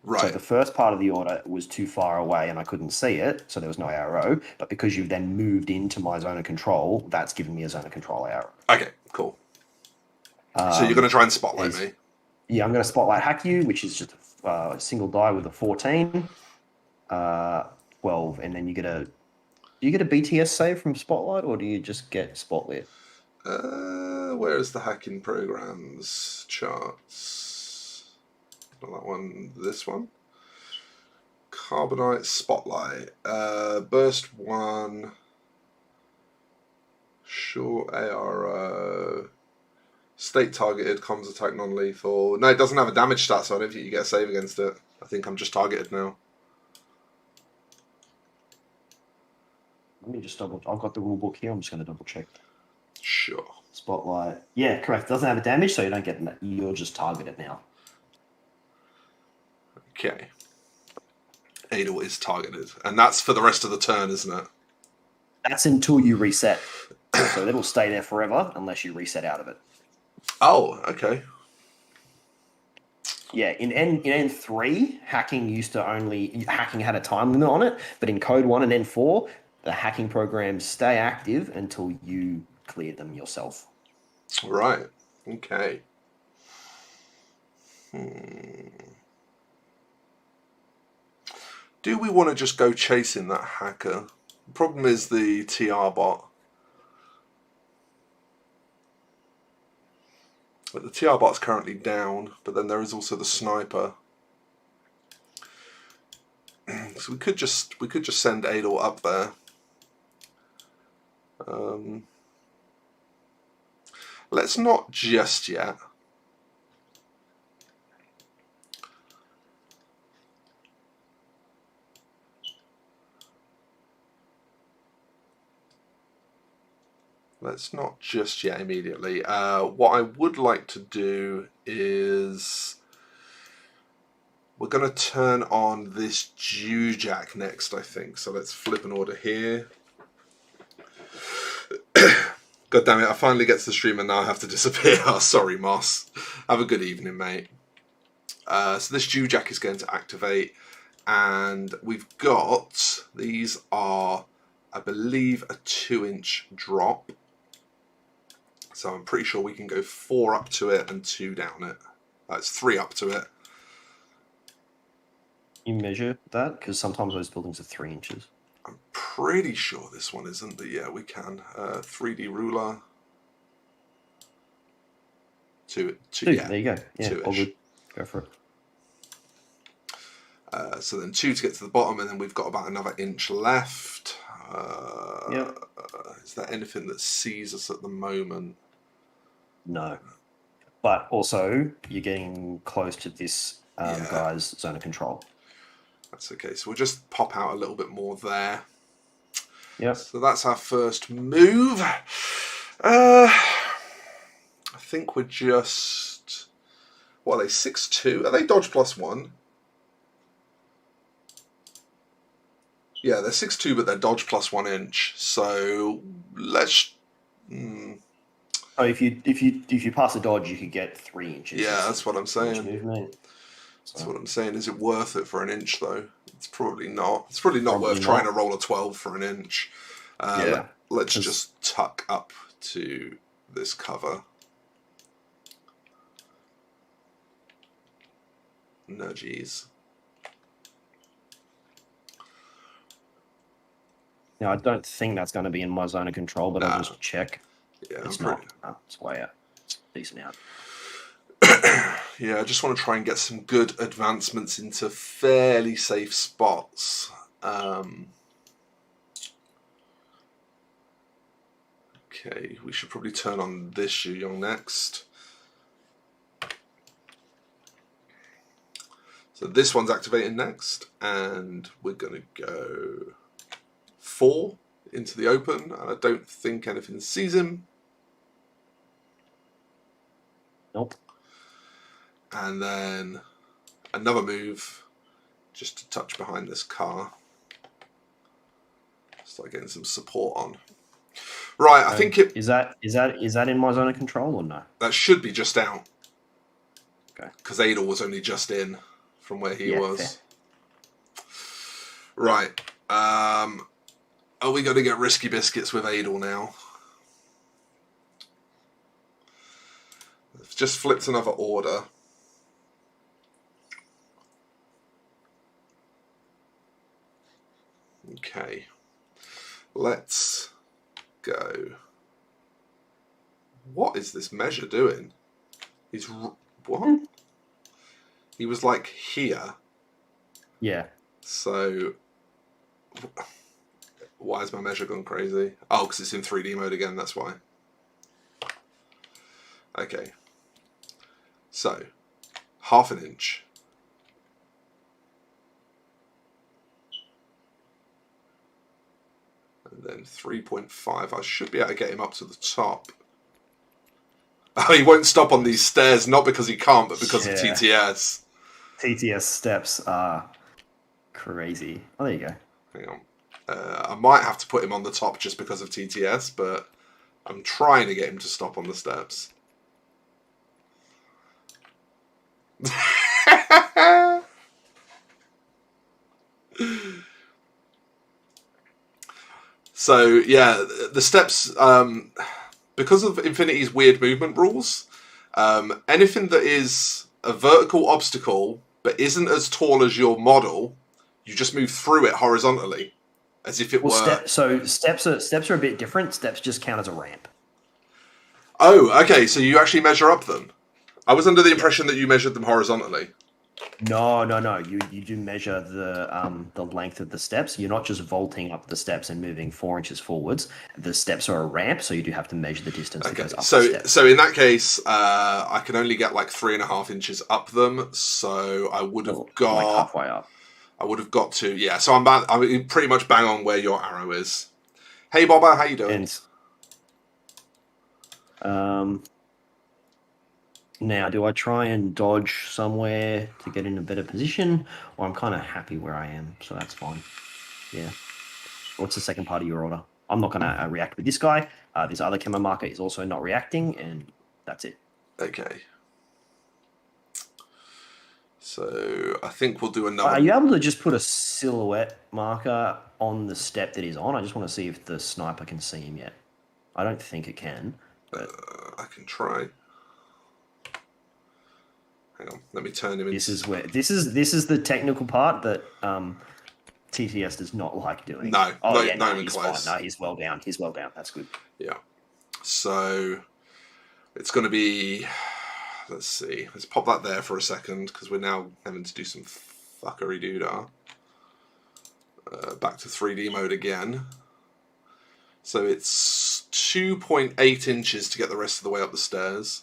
Right. So the first part of the order was too far away and I couldn't see it, so there was no ARO. But because you've then moved into my zone of control, that's given me a zone of control ARO. Okay, cool. So you're going to try and spotlight me? Yeah, I'm going to spotlight hack you, which is just a single die with a 14, 12, and then you get a... Do you get a BTS save from Spotlight, or do you just get Spotlit? Where is the hacking programs charts? Not that one. This one. Carbonite Spotlight. Burst 1. Short ARO. State targeted. Comms attack non-lethal. No, it doesn't have a damage stat, so I don't think you get a save against it. I think I'm just targeted now. Let me just double... I've got the rule book here. I'm just going to double check. Sure. Spotlight. Yeah, correct. Doesn't have a damage, so you don't get... You're just targeted now. Okay. Adel is targeted. And that's for the rest of the turn, isn't it? That's until you reset. So it'll stay there forever unless you reset out of it. Oh, okay. Yeah, in N3, hacking had a time limit on it, but in Code 1 and N4, the hacking programs stay active until you clear them yourself. Right. Okay. Do we want to just go chasing that hacker? The problem is the TR bot. But the TR bot's currently down, but then there is also the sniper. So we could just send Adel up there. Let's not just yet. Let's not just yet immediately. What I would like to do is we're going to turn on this Jujak next, I think. So let's flip an order here. God damn it, I finally get to the stream and now I have to disappear. Oh, sorry, Moss. Have a good evening, mate. So this Jujak is going to activate. And we've got, these are, I believe, a 2-inch drop. So I'm pretty sure we can go 4 up to it and 2 down it. That's 3 up to it. You measure that? Because sometimes those buildings are 3 inches. I'm pretty sure this one isn't, but yeah, we can. 3D ruler. 2, yeah. There you go. Yeah, 2-ish. all good. Go for it. So then 2 to get to the bottom, and then we've got about another inch left. Yep. Is there anything that sees us at the moment? No. But also, you're getting close to this guy's zone of control. That's okay. So we'll just pop out a little bit more there. Yep. So that's our first move. I think we're just... What are they, 6'2"? Are they dodge +1? Yeah, they're 6'2", but they're dodge +1 inch. So let's... Oh, if you pass a dodge, you could get 3 inches. Yeah, that's what I'm saying. Movement. That's what I'm saying. Is it worth it for an inch, though? It's probably not. It's probably not worth trying to roll a 12 for an inch. Let's just tuck up to this cover. Nudgies. Now, I don't think that's going to be in my zone of control, but I'll just check. Yeah, it's not. No, it's way out. It's decent out. Yeah, I just want to try and get some good advancements into fairly safe spots. Okay, we should probably turn on this Yu Jing next. So this one's activating next, and we're going to go 4 into the open. I don't think anything sees him. Nope. And then another move, just to touch behind this car. Start getting some support on. Right, I think it... Is that in my zone of control or no? That should be just out. Okay. Because Adel was only just in from where he was. Fair. Right. Are we going to get risky biscuits with Adel now? I've just flipped another order. Okay. Let's go. What is this measure doing? He's... What? He was like here. Yeah. So... Why has my measure gone crazy? Oh, because it's in 3D mode again, that's why. Okay. So, 1/2 inch. And then 3.5. I should be able to get him up to the top. Oh, he won't stop on these stairs, not because he can't, but because of TTS. TTS steps are crazy. Oh, there you go. Hang on. I might have to put him on the top just because of TTS, but I'm trying to get him to stop on the steps. So, yeah, the steps, because of Infinity's weird movement rules, anything that is a vertical obstacle but isn't as tall as your model, you just move through it horizontally. As if it were... steps are a bit different. Steps just count as a ramp. Oh, okay. So you actually measure up them. I was under the impression that you measured them horizontally. No. You do measure the length of the steps. You're not just vaulting up the steps and moving 4 inches forwards. The steps are a ramp, so you do have to measure the distance that goes up the steps. So in that case, I can only get like 3.5 inches up them. So I would have got like halfway up. I would have got to, yeah. So I'm pretty much bang on where your arrow is. Hey, Bobber, how you doing? Now, do I try and dodge somewhere to get in a better position, or I'm kind of happy where I am, so that's fine. Yeah. What's the second part of your order? I'm not going to react with this guy. This other camo marker is also not reacting, and that's it. Okay. So I think we'll do another... Are you able to just put a silhouette marker on the step that he's on? I just want to see if the sniper can see him yet. I don't think it can. But... I can try. Hang on, let me turn him into... This is the technical part that TTS does not like doing. No, oh, even he's close. fine. No, he's well down. He's well down. That's good. Yeah. So it's going to be... Let's see. Let's pop that there for a second, because we're now having to do some fuckery doodah. Back to 3D mode again. So it's 2.8 inches to get the rest of the way up the stairs.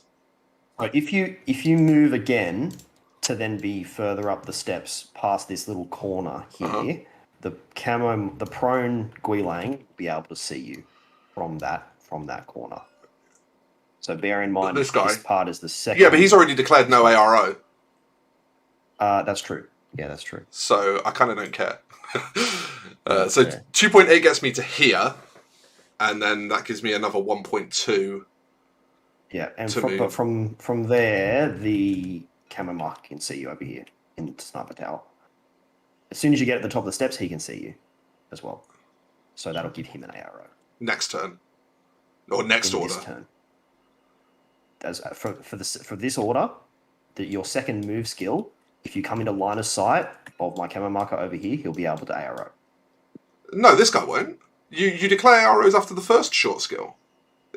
Right, if you move again to then be further up the steps past this little corner here, the prone Guilang will be able to see you from that corner. So bear in mind this part is the second. Yeah, but he's already declared no ARO. That's true. Yeah, that's true. So I kind of don't care. So 2.8 gets me to here, and then that gives me another 1.2. Yeah, and from there, the camo marker can see you over here in the sniper tower. As soon as you get at the top of the steps, he can see you as well. So that'll give him an ARO. Next turn. Or next order. This turn. As, for this order, your second move skill, if you come into line of sight of my camo marker over here, he'll be able to ARO. No, this guy won't. You declare AROs after the first short skill.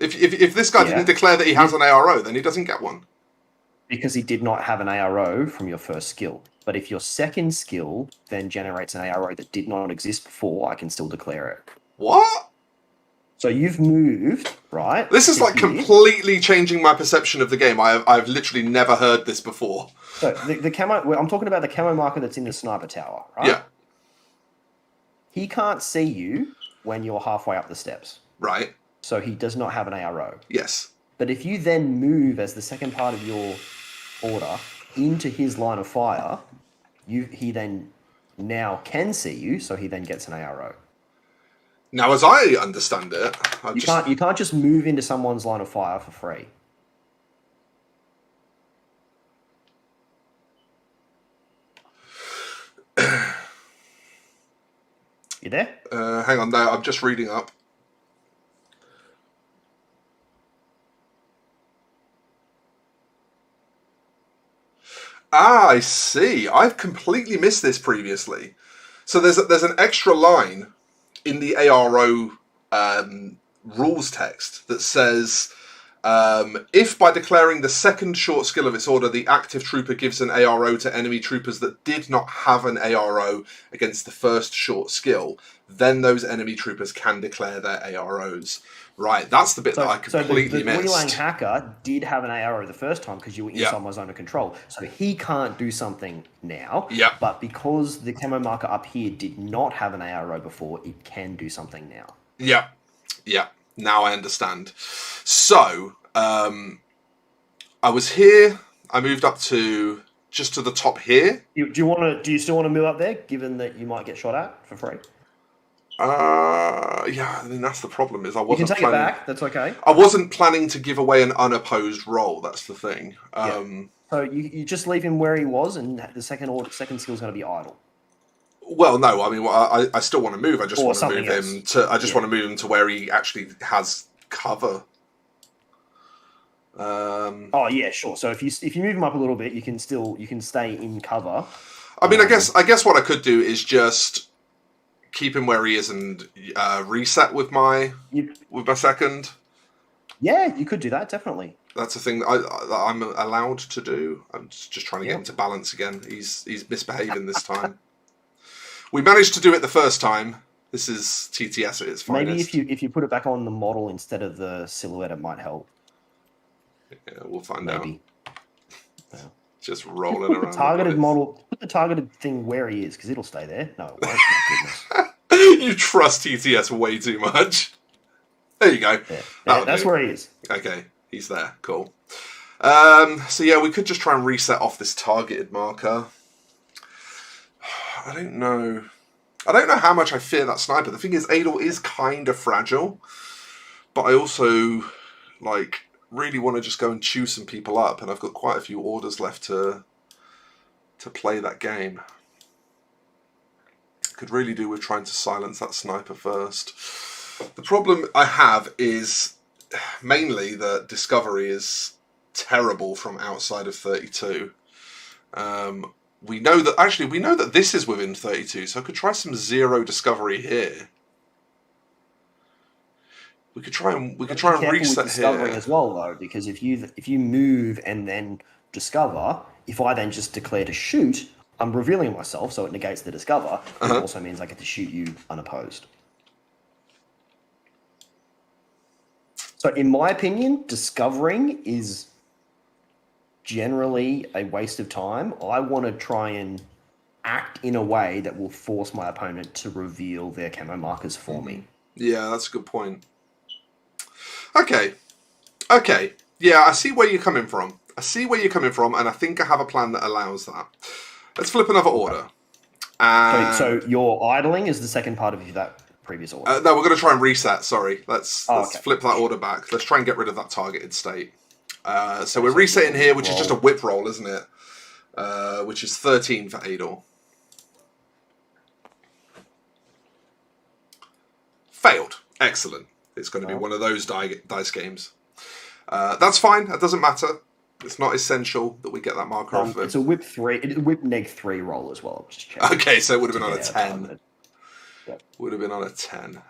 If this guy didn't declare that he has an ARO, then he doesn't get one. Because he did not have an ARO from your first skill. But if your second skill then generates an ARO that did not exist before, I can still declare it. What? So you've moved, right? This is like completely changing my perception of the game. I've literally never heard this before. So the camo, I'm talking about the camo marker that's in the sniper tower, right? Yeah. He can't see you when you're halfway up the steps. Right. So he does not have an ARO. Yes. But if you then move as the second part of your order into his line of fire, he then now can see you, so he then gets an ARO. Now, as I understand it, you can't just move into someone's line of fire for free. You there? Hang on, no, I'm just reading up. Ah, I see. I've completely missed this previously. So there's an extra line in the ARO rules text that says, if by declaring the second short skill of its order, the active trooper gives an ARO to enemy troopers that did not have an ARO against the first short skill, then those enemy troopers can declare their AROs. Right, that's the bit that I completely missed. The Guilang hacker did have an ARO the first time because you were in someone's zone of control. So he can't do something now. Yeah. But because the camo marker up here did not have an ARO before, it can do something now. Yeah. Yeah. Now I understand. So, I was here. I moved up to just to the top here. Do you still want to move up there, given that you might get shot at for free? Yeah, I mean, that's the problem, is I wasn't You can take it back, that's okay. I wasn't planning to give away an unopposed roll, that's the thing. So you just leave him where he was, and the second skill is going to be idle. Well, no, I mean, I still want to move. I just want to move else. him to. I just want to move him to where he actually has cover. Oh yeah, sure. So if you move him up a little bit, you can stay in cover. I mean, I guess what I could do is just keep him where he is and reset with my second. Yeah, you could do that, definitely. That's a thing that I'm allowed to do. I'm just trying to get him to balance again. He's misbehaving this time. We managed to do it the first time. This is TTS at its finest. Maybe if you put it back on the model instead of the silhouette, it might help. Yeah, we'll find out. Yeah. Just rolling around. Put the targeted thing where he is, because it'll stay there. No, it won't. My goodness. You trust TTS way too much. There you go. Yeah, that's where he is. Okay, he's there. Cool. So yeah, we could just try and reset off this targeted marker. I don't know how much I fear that sniper. The thing is, Adel is kind of fragile, but I also really want to just go and chew some people up, and I've got quite a few orders left to play that game. Could really do with trying to silence that sniper first. The problem I have is mainly that Discovery is terrible from outside of 32. We know that this is within 32, so I could try some 0 Discovery here. We could try and reset discovering here as well, though, because if you move and then discover, if I then just declare to shoot, I'm revealing myself, so it negates the discover. But it also means I get to shoot you unopposed. So, in my opinion, discovering is generally a waste of time. I want to try and act in a way that will force my opponent to reveal their camo markers for me. Yeah, that's a good point. Okay. Yeah, I see where you're coming from. And I think I have a plan that allows that. Let's flip another order. So your idling is the second part of that previous order? No, we're going to try and reset, sorry. Let's flip that order back. Let's try and get rid of that targeted state. So we're resetting here, which is just a whip roll, isn't it? Which is 13 for Adol. Failed. Excellent. It's going to be one of those dice games. That's fine. That doesn't matter. It's not essential that we get that marker off of it. It's a whip neg 3 roll as well. Just check. Okay, so it would have been on a 10. Yep. Would have been on a 10.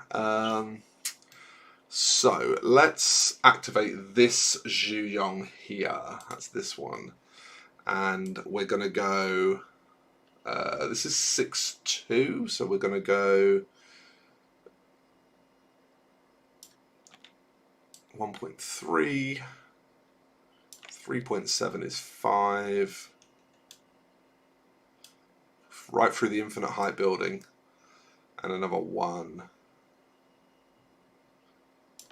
So let's activate this Zhu Yong here. That's this one. And we're going to go... this is 6-2, so we're going to go... 1.3, 3.7 is 5, right through the infinite height building, and another 1. I'm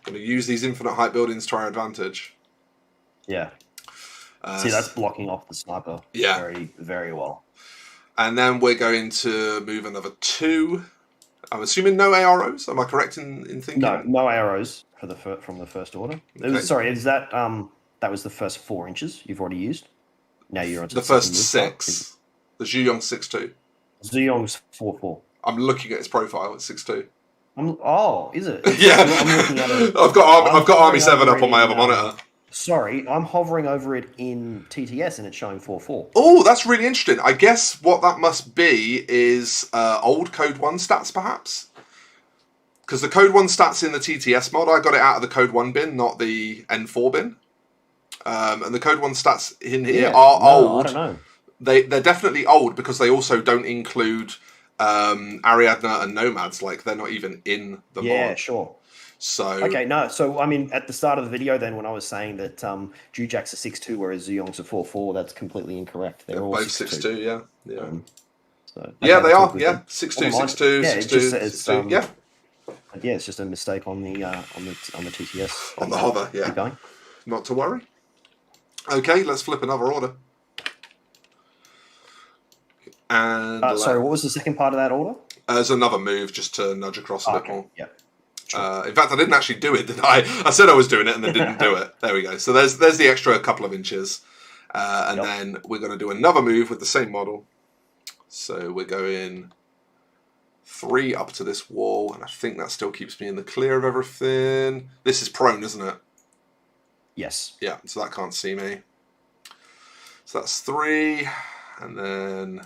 going to use these infinite height buildings to our advantage. Yeah. See, that's blocking off the sniper very, very well. And then we're going to move another 2. I'm assuming no arrows. Am I correct in thinking? No arrows from the first order. Okay. Sorry, is that that was the first 4 inches you've already used? Now you're on the first 6. The Zhu Yong 6-2. Zhu Yong's 4-4. I'm looking at his profile. It's 6-2. Is it? Yeah. I'm looking at it. I've got Army 7 up on my other monitor. Sorry, I'm hovering over it in TTS and it's showing 4-4. Oh, that's really interesting. I guess what that must be is old Code 1 stats, perhaps? Because the Code 1 stats in the TTS mod, I got it out of the Code 1 bin, not the N4 bin. And the Code 1 stats in here are old. I don't know. They're definitely old because they also don't include Ariadna and Nomads. Like, they're not even in the mod. Yeah, sure. So So I mean, at the start of the video, then when I was saying that Jujak's a 6-2, whereas Zhu Yong's a 4-4, that's completely incorrect. They're all both 6-2. Yeah. So, they are. Yeah, 6-2, 6-2, 6-2. Yeah. Yeah, it's just a mistake on the TTS. On the hover, yeah. Keep going. Not to worry. Okay, let's flip another order. And sorry, what was the second part of that order? There's another move just to nudge across a bit more. Yeah. Sure. In fact, I didn't actually do it, did I? I said I was doing it and then didn't do it. There we go. So there's the extra couple of inches. And then we're going to do another move with the same model. So we're going 3 up to this wall, and I think that still keeps me in the clear of everything. This is prone, isn't it? Yes. Yeah, so that can't see me. So that's 3, and then...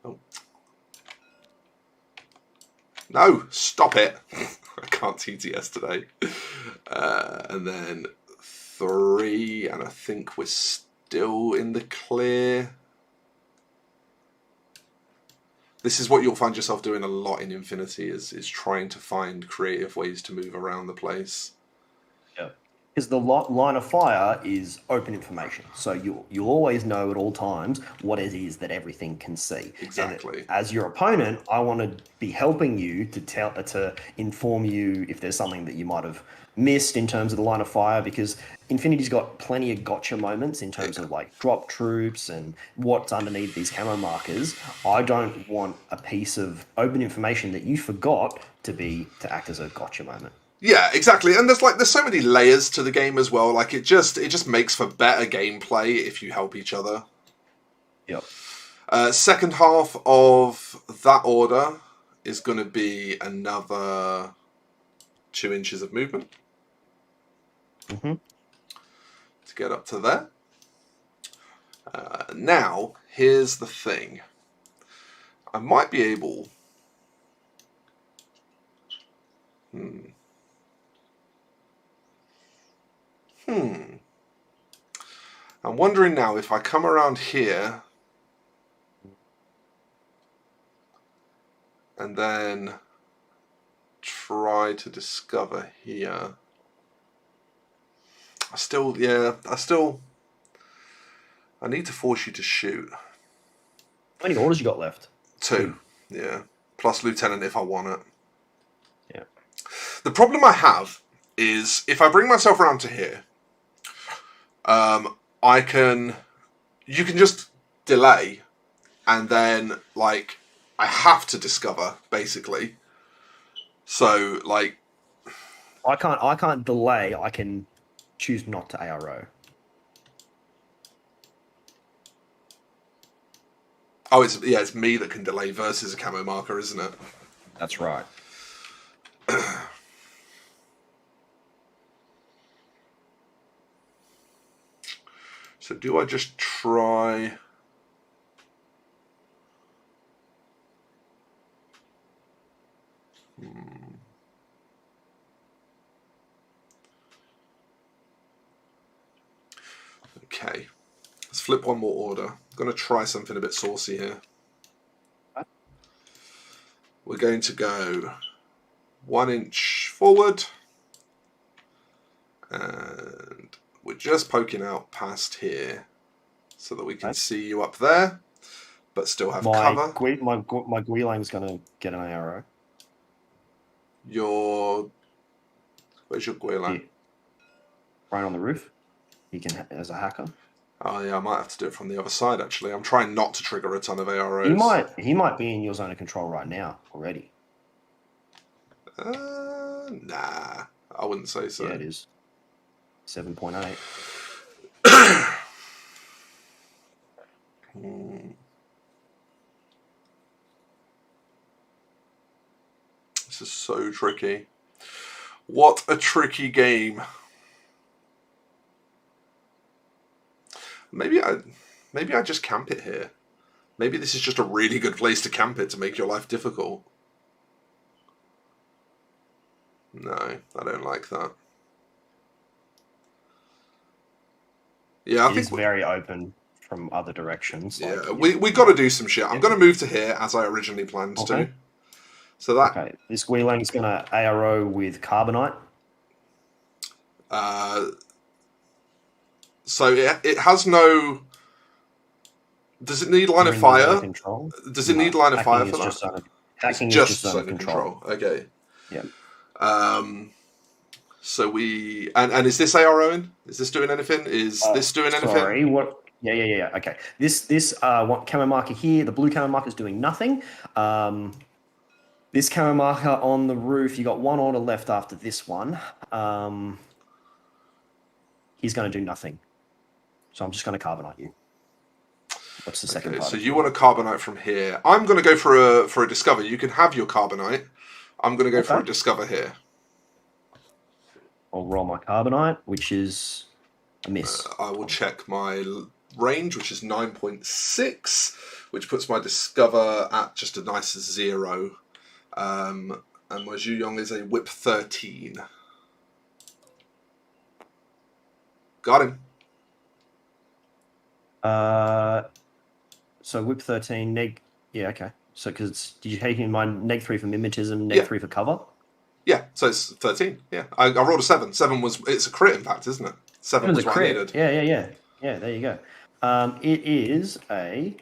Oh. No, stop it. I can't TTS today. And then 3, and I think we're still in the clear. This is what you'll find yourself doing a lot in Infinity, is trying to find creative ways to move around the place. Yeah. Because the line of fire is open information. So you'll always know at all times what it is that everything can see. Exactly. And as your opponent, I want to be helping you to inform you if there's something that you might have missed in terms of the line of fire, because Infinity's got plenty of gotcha moments in terms of like drop troops and what's underneath these camo markers. I don't want a piece of open information that you forgot to act as a gotcha moment. Yeah, exactly. And there's so many layers to the game as well. Like it just makes for better gameplay if you help each other. Yep. Second half of that order is going to be another 2 inches of movement. Mm-hmm. to get up to there. Now, here's the thing. I might be able... I'm wondering now if I come around here and then try to discover here. I need to force you to shoot. How many orders you got left? 2. Yeah. Plus Lieutenant if I want it. Yeah. The problem I have is if I bring myself around to here, you can just delay and then, like, I have to discover, basically. So, like... I can't delay, I can choose not to ARO. Oh, it's me that can delay versus a camo marker, isn't it? That's right. So do I just try... Okay. Let's flip one more order. I'm going to try something a bit saucy here. We're going to go 1 inch forward. And we're just poking out past here so that we can see you up there, but still have cover. My Guilang's going to get an ARO. Where's your Guilang? Right on the roof. He can, as a hacker. Oh yeah, I might have to do it from the other side, actually. I'm trying not to trigger a ton of AROs. He might be in your zone of control right now already. Nah, I wouldn't say so. Yeah, it is. 7.8. This is so tricky. What a tricky game. Maybe I just camp it here. Maybe this is just a really good place to camp it to make your life difficult. No, I don't like that. Yeah, I think it's very open from other directions. Yeah, we got to do some shit. I'm going to move to here as I originally planned to. So that. Okay, this Guilang's going to ARO with Carbonite. So it has no. Does it need line of fire? Does it need line of fire for that? Hacking is just zone of control. Okay. Yeah. So we and is this AROing? Is this doing anything? Is this doing anything? Sorry, what? Yeah. Okay. This what camo marker here? The blue camo marker is doing nothing. This camo marker on the roof. You got 1 order left after this one. He's going to do nothing. So I'm just going to Carbonite you. What's the second part? So you want a Carbonite from here. I'm going to go for a Discover. You can have your Carbonite. I'm going to go for a Discover here. I'll roll my Carbonite, which is a miss. I will check my range, which is 9.6, which puts my Discover at just a nice 0. And my Yu Jing is a whip 13. Got him. So whip 13, yeah, okay. So because did you take in mind neg 3 for mimetism, neg 3 for cover? Yeah, so it's 13. Yeah, I rolled a 7. 7 it's a crit, in fact, isn't it? 7 was what I needed. Yeah. There you go. It is a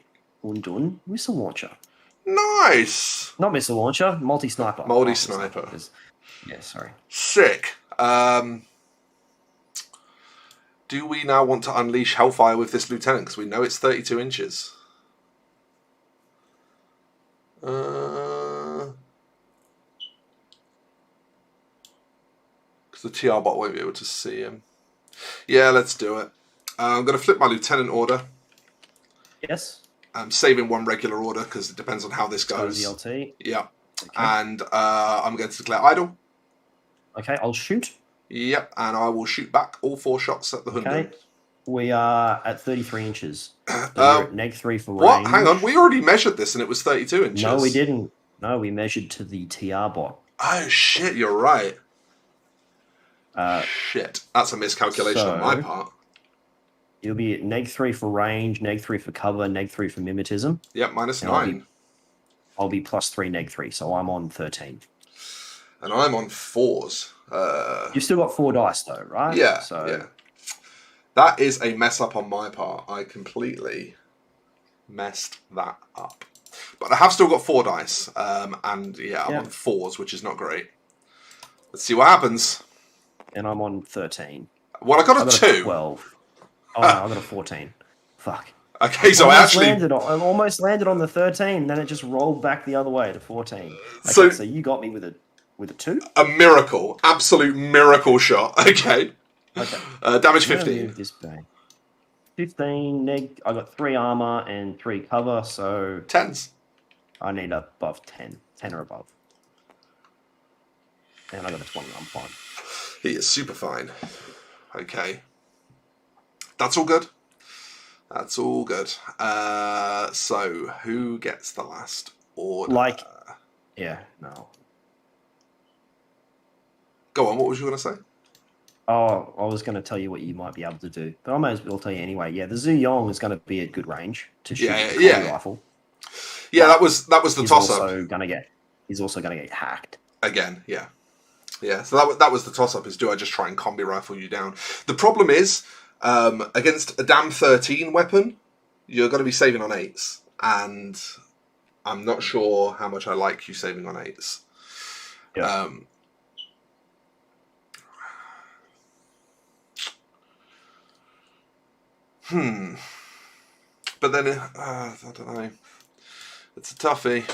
Undun missile launcher. Nice. Not missile launcher, multi sniper. Multi-sniper. Yeah, sorry. Sick. Do we now want to unleash Hellfire with this Lieutenant? Because we know it's 32 inches. Because the TR bot won't be able to see him. Yeah, let's do it. I'm going to flip my Lieutenant order. Yes. I'm saving 1 regular order because it depends on how this goes. LT. Yeah. Okay. And I'm going to declare idle. Okay, I'll shoot. Yep, and I will shoot back all 4 shots at the Okay. Hundred. We are at 33 inches. So you're at -3 for range. What? Hang on, we already measured this and it was 32 inches. No, we didn't. No, we measured to the TR bot. Oh, shit, you're right. Uh, Shit, that's a miscalculation on my part. You'll be at -3 for range, -3 for cover, -3 for mimetism. Yep, minus And 9. I'll be +3, -3, so I'm on 13. And I'm on 4s. You've still got 4 dice, though, right? Yeah, So yeah. That is a mess up on my part. I completely messed that up. But I have still got 4 dice. And yeah, I'm on 4s, which is not great. Let's see what happens. And I'm on 13. Well, I got a 2. 12. Oh, no, I got a 14. Fuck. Okay, so I actually... I almost landed on the 13, and then it just rolled back the other way to 14. Okay, so you got me with a 2? A miracle. Absolute miracle shot. Okay. Okay. Damage 15. This bang. 15, I got 3 armor and 3 cover, so... 10s. I need above 10. 10 or above. And I got a 20, I'm fine. He is super fine. Okay. That's all good. That's all good. So, who gets the last order? Yeah, no. Go on, what was you going to say? Oh, I was going to tell you what you might be able to do, but I may as well tell you anyway. Yeah, the Zhu Yong is going to be at good range to shoot a rifle. Yeah, that was the toss-up. He's also going to get hacked. Again, yeah. Yeah, so that was the toss-up, is do I just try and combi rifle you down? The problem is, against a damn 13 weapon, you're going to be saving on 8s. And I'm not sure how much I like you saving on 8s. Yeah. But then, I don't know. It's a toughie.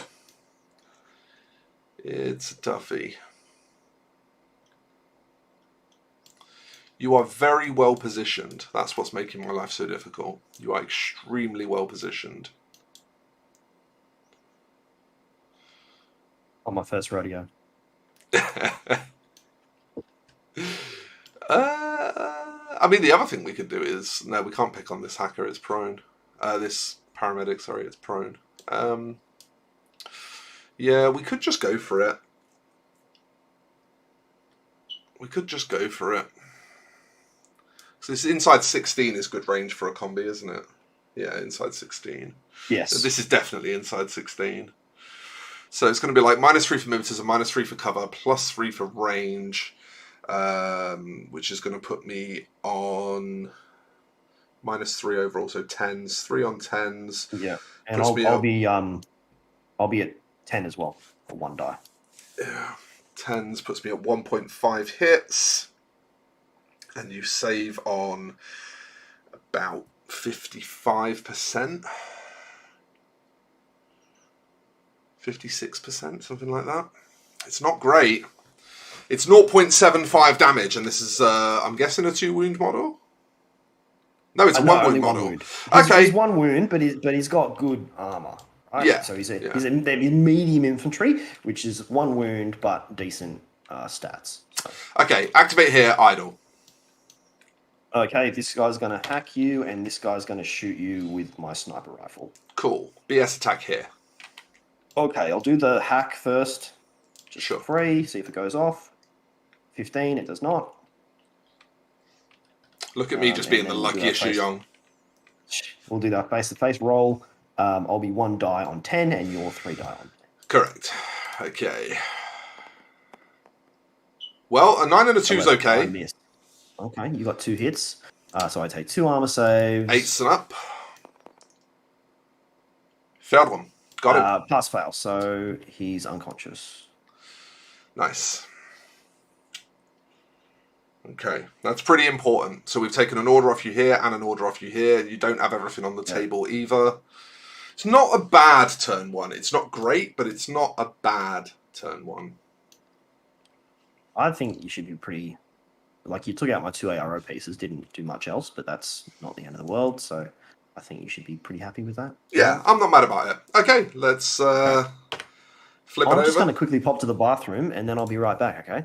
It's a toughie. You are very well positioned. That's what's making my life so difficult. You are extremely well positioned. On my first rodeo. I mean, the other thing we could do is... No, we can't pick on this hacker. It's prone. This paramedic, sorry, it's prone. Yeah, we could just go for it. We could just go for it. So this inside 16 is good range for a combi, isn't it? Yeah, inside 16. Yes. So this is definitely inside 16. So it's going to be like -3 for mimetism, -3 for cover, +3 for range, which is going to put me on -3 overall, so 10s, 3 on 10s. Yeah, and I'll be at 10 as well for 1 die. Yeah, 10s puts me at 1.5 hits. And you save on about 55%. 56%, something like that. It's not great. It's 0.75 damage, and this is, I'm guessing, a 2-wound model? No, it's a 1-wound model. Okay. He's 1 wound, but he's got good armor. Right? Yeah. So he's in medium infantry, which is 1 wound, but decent stats. So. Okay, activate here, idle. Okay, this guy's going to hack you, and this guy's going to shoot you with my sniper rifle. Cool. BS attack here. Okay, I'll do the hack first. Just Sure. free, see if it goes off. 15, it does not. Look at me just being the luckiest Yu Jing. We'll do that face-to-face roll. I'll be 1 die on 10, and you're 3 die on 10. Correct. Okay. Well, a 9 and a 2 is okay. I missed. Okay, you got 2 hits. So I take 2 armor saves. 8s and up. Failed one. Got him. Pass fail, so he's unconscious. Nice. Okay, that's pretty important. So we've taken an order off you here and an order off you here. You don't have everything on the table either. It's not a bad turn 1. It's not great, but it's not a bad turn 1. I think you should be pretty... Like, you took out my 2 ARO pieces, didn't do much else, but that's not the end of the world, so I think you should be pretty happy with that. Yeah, I'm not mad about it. Okay, let's flip it over. I'm just going to quickly pop to the bathroom, and then I'll be right back, okay?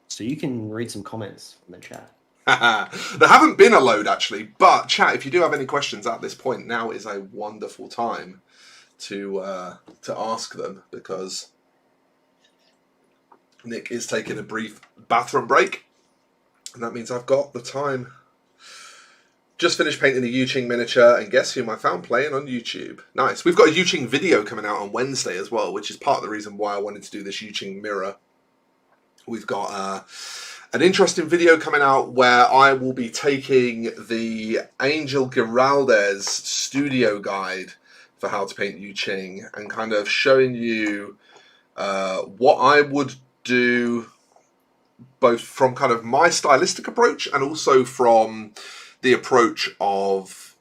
So you can read some comments from the chat. There haven't been a load, actually. But, chat, if you do have any questions at this point, now is a wonderful time to ask them, because Nick is taking a brief bathroom break. And that means I've got the time. Just finished painting a Yu Jing miniature, and guess whom I found playing on YouTube? Nice. We've got a Yu Jing video coming out on Wednesday as well, which is part of the reason why I wanted to do this Yu Jing mirror. We've got an interesting video coming out where I will be taking the Angel Giraldez studio guide for how to paint Yu Jing and kind of showing you what I would do, both from kind of my stylistic approach and also from the approach of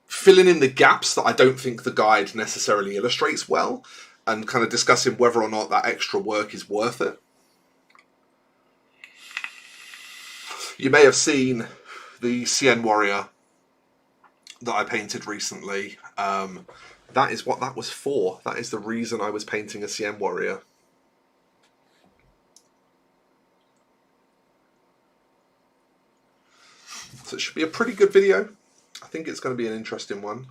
filling in the gaps that I don't think the guide necessarily illustrates well, and kind of discussing whether or not that extra work is worth it. You may have seen the CN Warrior that I painted recently. That is what that was for. That is the reason I was painting a CN Warrior. So it should be a pretty good video. I think it's going to be an interesting one.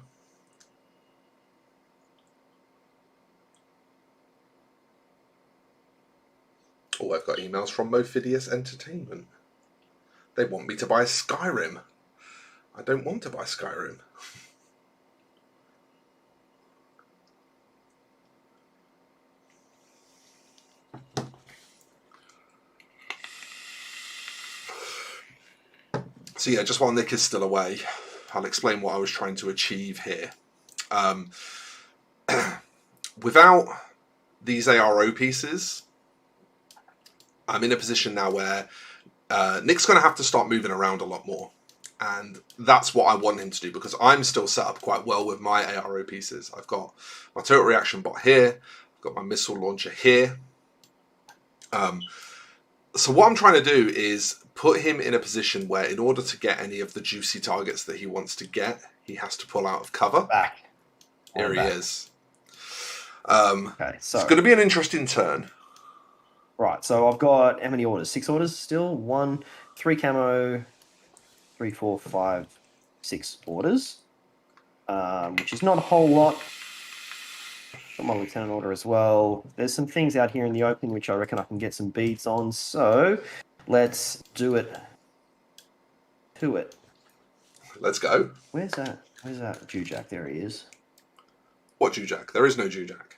Oh, I've got emails from Mofidius Entertainment. They want me to buy Skyrim. I don't want to buy Skyrim. So yeah, just while Nick is still away, I'll explain what I was trying to achieve here. Without these ARO pieces, I'm in a position now where Nick's going to have to start moving around a lot more. And that's what I want him to do, because I'm still set up quite well with my ARO pieces. I've got my turret reaction bot here. I've got my missile launcher here. So what I'm trying to do is put him in a position where, in order to get any of the juicy targets that he wants to get, he has to pull out of cover. Back. Here he is. Okay, so it's going to be an interesting turn. Right, so I've got how many orders? 6 orders still? 1, 3 camo, 3, 4, 5, 6 orders, which is not a whole lot. Got my lieutenant order as well. There's some things out here in the open which I reckon I can get some beads on, so let's do it to it. Let's go. Where's that Jujak? There he is. What Jujak? There is no Jujak.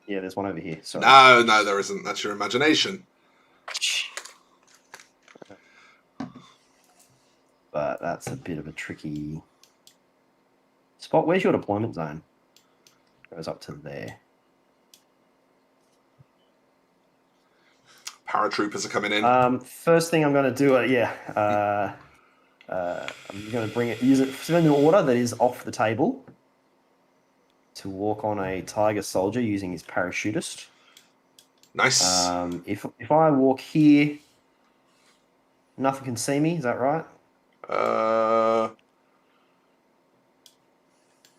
Yeah, there's one over here. Sorry. No, there isn't. That's your imagination. But that's a bit of a tricky spot. Where's your deployment zone? Goes up to there. Paratroopers are coming in. First thing I'm going to do, I'm going to send an order that is off the table to walk on a Tiger soldier using his parachutist. Nice. If I walk here, nothing can see me. Is that right?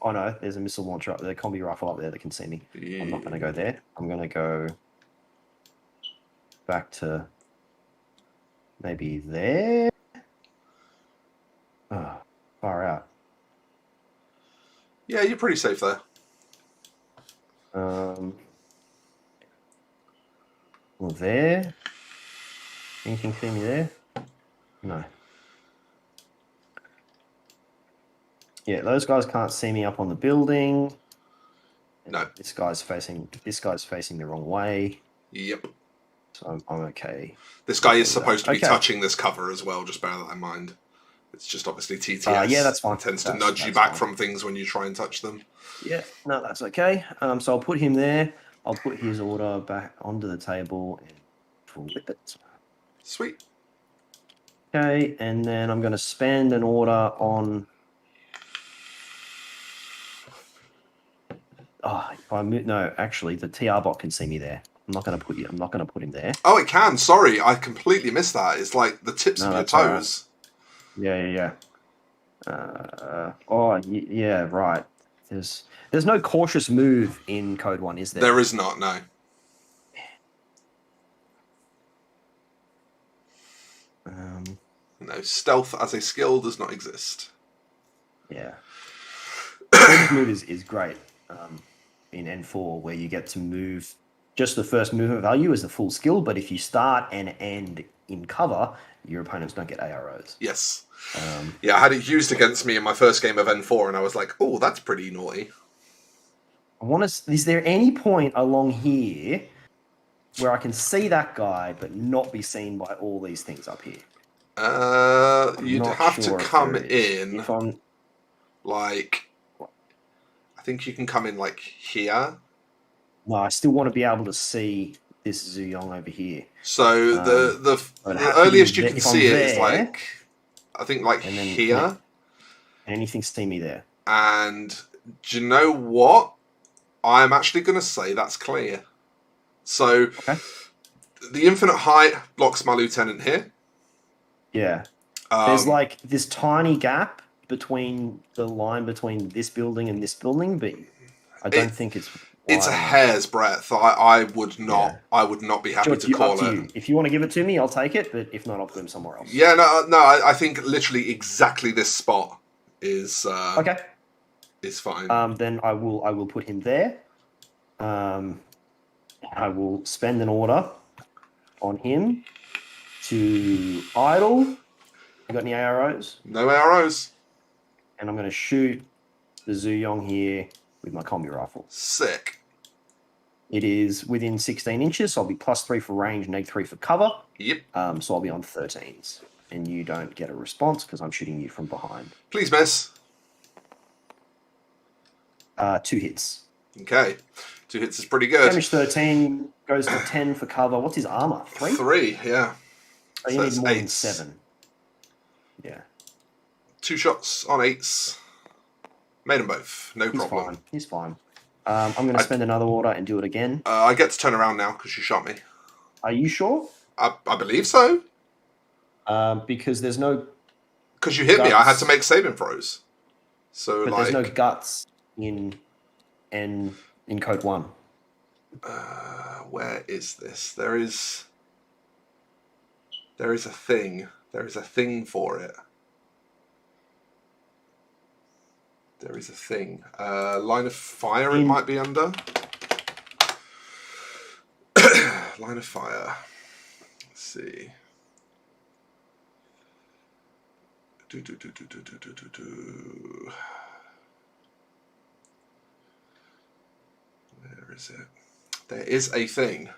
Oh no, there's a missile launcher up there, a combi rifle up there that can see me. Yeah. I'm not going to go there. I'm going to go back to maybe there. Oh, far out. Yeah, you're pretty safe there. Well, there. Anything see me there? No. Yeah, those guys can't see me up on the building. No. This guy's facing the wrong way. Yep. So I'm okay. This guy is supposed to be touching this cover as well, just bear that in mind. It's just obviously TTS. Yeah, that's fine. It tends to nudge you back from things when you try and touch them. Yeah, no, that's okay. So I'll put him there. I'll put his order back onto the table and flip it. Sweet. Okay, and then I'm going to spend an order on. If I move, no, actually, the TR bot can see me there. I'm not going to put him there. Oh, it can. Sorry, I completely missed that. It's like the tips of your toes. Right. Yeah. Right. There's no cautious move in Code 1, is there? There is not. No. No, stealth as a skill does not exist. Yeah. First move is great in N4, where you get to move. Just the first movement value is the full skill, but if you start and end in cover, your opponents don't get AROs. Yes. Yeah, I had it used against me in my first game of N4, and I was like, oh, that's pretty naughty. Is there any point along here where I can see that guy but not be seen by all these things up here? You'd not have sure to if come there is. in, If I'm like, I think you can come in, like, here. no, I still want to be able to see this Zuyong over here. So the I'd have to earliest be you can if I'm see it is, there, like, I think, like, and then here. anything see me there. And do you know what? I'm actually going to say that's clear. So Okay. the infinite height blocks my lieutenant here. Yeah. There's like this tiny gap between the line between this building and this building, but I don't think it's It's a wide enough. hair's breadth. I would not. Yeah. I would not be happy Sure, to call up to it. you. If you want to give it to me, I'll take it. But if not, I'll put him somewhere else. Yeah, no. I think literally exactly this spot is Okay. is fine. Then I will put him there. I will spend an order on him to idle. You got any arrows? No arrows. And I'm going to shoot the Zuyong here with my combi rifle. Sick. It is within 16 inches, so I'll be +3 for range, -3 for cover. Yep. So I'll be on 13s. And you don't get a response because I'm shooting you from behind. Please miss. 2 hits. Okay. 2 hits is pretty good. Damage 13, goes for 10 for cover. What's his armor? 3? 3, yeah. Oh, you So need it's more than 8s. 7. Yeah. 2 shots on 8s. Made them both. No He's problem. fine. He's fine. I'm going to spend another order and do it again. I get to turn around now because you shot me. Are you sure? I believe so. Because there's no... Because you hit me, I had Guts. to make saving throws. So, But like... there's no guts in Code 1. Where is this? There is a thing. There is a thing for it. There is a thing. Line of fire it might be under. Line of fire. Let's see. Where is it? There is a thing.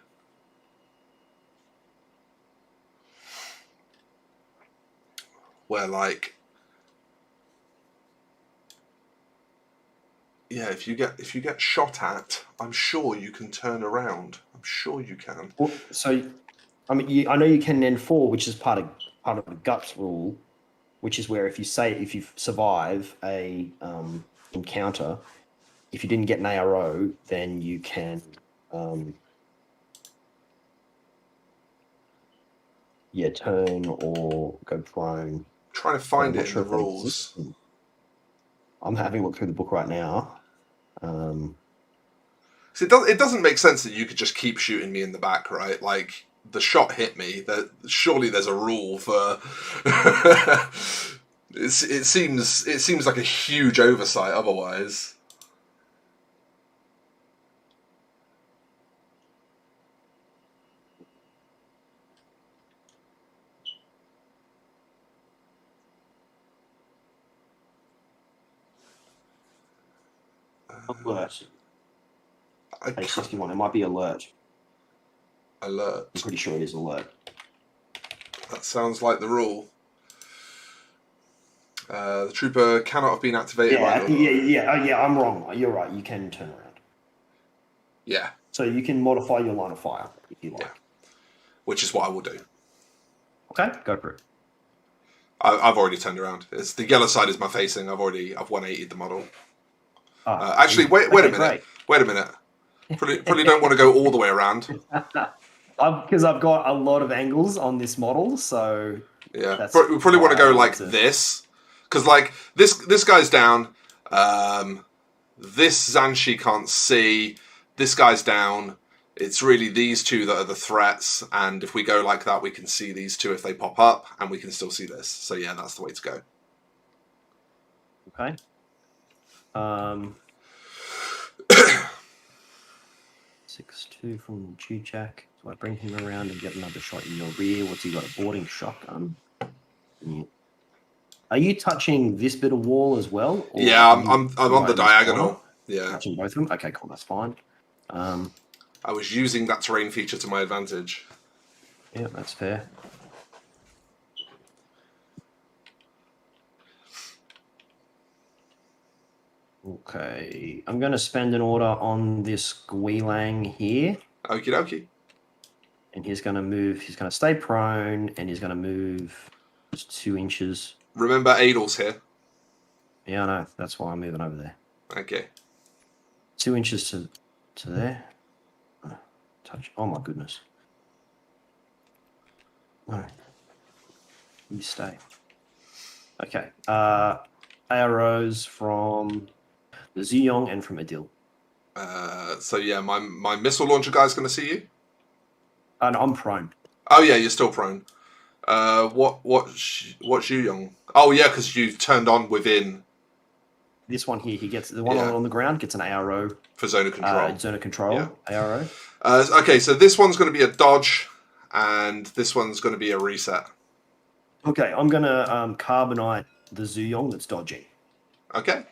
Where, like, yeah, if you get shot at, I'm sure you can turn around. I'm sure you can. Well, so, I mean, I know you can N4, which is part of the guts rule, which is where if you survive a encounter, if you didn't get an ARO, then you can turn or go prone. Trying to find I'm it not in sure the if that rules. exists. I'm having a look through the book right now. See, it doesn't make sense that you could just keep shooting me in the back, right? Like, the shot hit me. Surely there's a rule for. It seems like a huge oversight otherwise. Alert. I Page can't- 61. It might be alert. Alert. I'm pretty sure it is alert. That sounds like the rule. The trooper cannot have been activated by the... Yeah, I'm wrong. You're right. You can turn around. Yeah, So you can modify your line of fire if you like. Yeah. which is what I will do. Okay, go for it. I've already turned around. It's the yellow side is my facing. I've 180'd the model. Actually, wait a minute. Great. Wait a minute. Probably don't want to go all the way around. Because I've got a lot of angles on this model, so Yeah, That's we probably want to why I go like want to- this, because like this guy's down. This Zanshi can't see. This guy's down. It's really these two that are the threats, and if we go like that, we can see these two if they pop up, and we can still see this. So yeah, that's the way to go. Okay. 6-2 from Jujak. So I bring him around and get another shot in your rear. What's he got? A boarding shotgun. Yeah. Are you touching this bit of wall as well? Or Yeah, are I'm you on the right in this corner? diagonal. Yeah, Touching both of them? Okay, cool. That's fine. I was using that terrain feature to my advantage. Yeah, that's fair. Okay, I'm going to spend an order on this Guilang here, Okie dokie. and he's going to move. He's going to stay prone, and he's going to move just 2 inches. Remember, Adel's here. Yeah, I know. That's why I'm moving over there. Okay. 2 inches to there. Touch. Oh my goodness. No. You stay. Okay. Arrows from the Ziyong and from Adil. So yeah, my missile launcher guy's going to see you. And I'm prone. Oh yeah, you're still prone. What's Yu Jing? Oh yeah, because you turned on within This one here, he gets the one Yeah. on the ground gets an arrow. for zone of control. Zone of control. Yeah. Arrow. Okay, so this one's going to be a dodge, and this one's going to be a reset. Okay, I'm gonna carbonite the Zuyong that's dodging. Okay.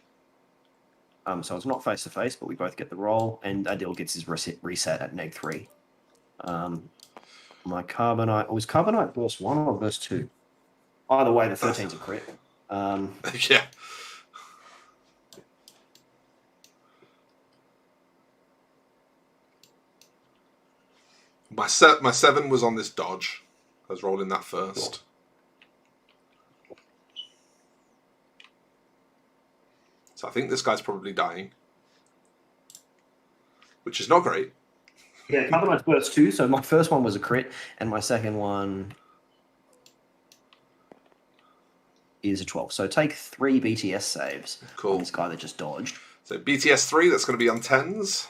So it's not face to face, but we both get the roll, and Adil gets his reset at -3. My carbonite was carbonite burst 1 or burst 2. Either way, the 13's a crit. Yeah. My 7 was on this dodge. I was rolling that first. So I think this guy's probably dying, which is not great. Yeah, carbonite's burst 2. So my first one was a crit, and my second one is a 12. So take 3 BTS saves. Cool. On this guy that just dodged. So BTS 3, that's going to be on 10s.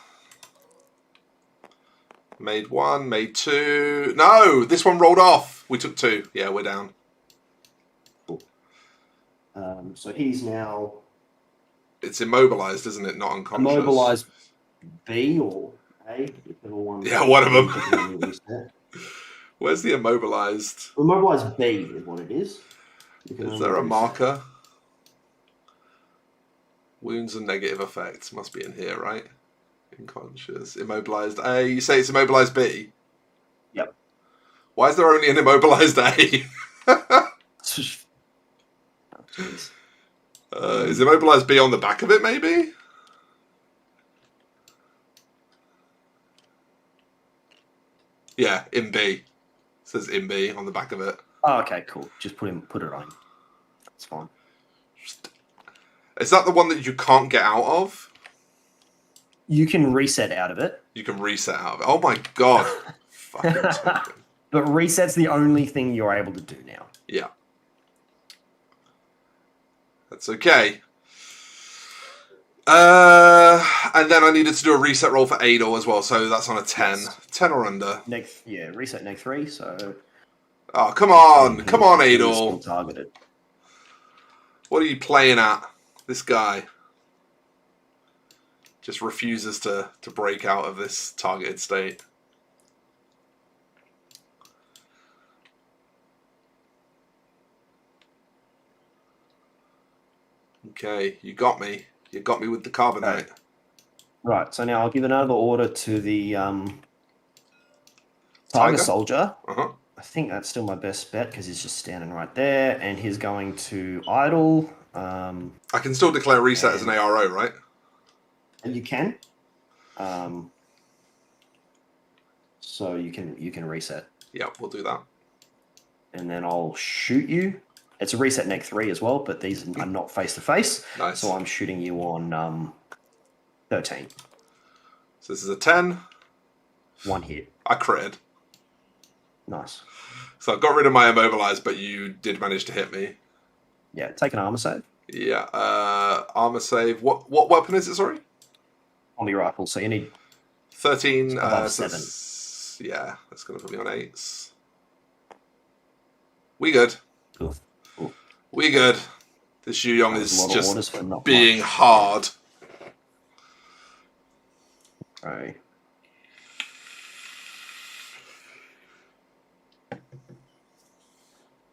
Made 1, made 2. No, this one rolled off. We took 2. Yeah, we're down. Cool. So he's now It's immobilized, isn't it? Not unconscious. immobilized B or A, whichever one. Yeah, one of them. Where's the immobilized? Immobilized B is what it is. Is there a marker? Wounds and negative effects must be in here, right? Unconscious. Immobilized A. You say it's immobilized B? Yep. Why is there only an immobilized A? Is immobilized B on the back of it, maybe? Yeah, in B. It says in B on the back of it. Oh, okay, cool. Just put it on. That's fine. Is that the one that you can't get out of? You can reset out of it. You can reset out of it. Oh my god. Fucking token. But reset's the only thing you're able to do now. Yeah. That's okay. And then I needed to do a reset roll for Adol as well, so that's on a 10. Yes. 10 or under. Reset -3, so... Oh, come on. Come on, Still Adol. targeted. What are you playing at? This guy just refuses to break out of this targeted state. Okay, you got me. You got me with the carbonite. Right, so now I'll give another order to the Tiger? Tiger Soldier. Uh-huh. I think that's still my best bet because he's just standing right there, and he's going to idle. I can still declare reset as an ARO, right? And you can. So you can reset, Yeah, we'll do that. and then I'll shoot you. It's a reset -3 as well, but these are not face to face. Nice. So I'm shooting you on 13. So this is a 10. 1 hit. I critted. Nice. So I got rid of my immobilized, but you did manage to hit me. Yeah, take an armor save. Yeah. Armor save. What weapon is it, sorry? Omni rifle. So you need 13. Above So 7. yeah, that's going to put me on 8s. We good. Cool. Cool. We good. This Yu Jing That was is a lot of orders just for not being much. hard. Right.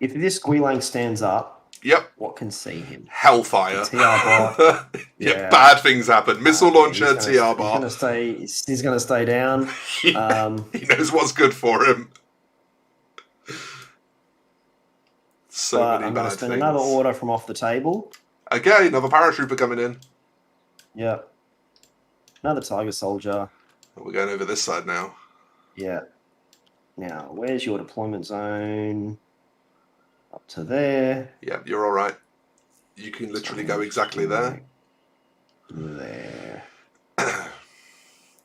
If this Guilang stands up, Yep. what can see him? Hellfire. The TR bar. Yeah, bad things happen. Missile launcher, he's TR bar. He's gonna stay down. He knows what's good for him. So But many I'm bad gonna spend things. another order from off the table. Okay, another paratrooper coming in. Yeah. Another Tiger Soldier. We're going over this side now. Yeah. Now, where's your deployment zone? Up to there. Yeah, you're all right. You can literally go exactly there. There.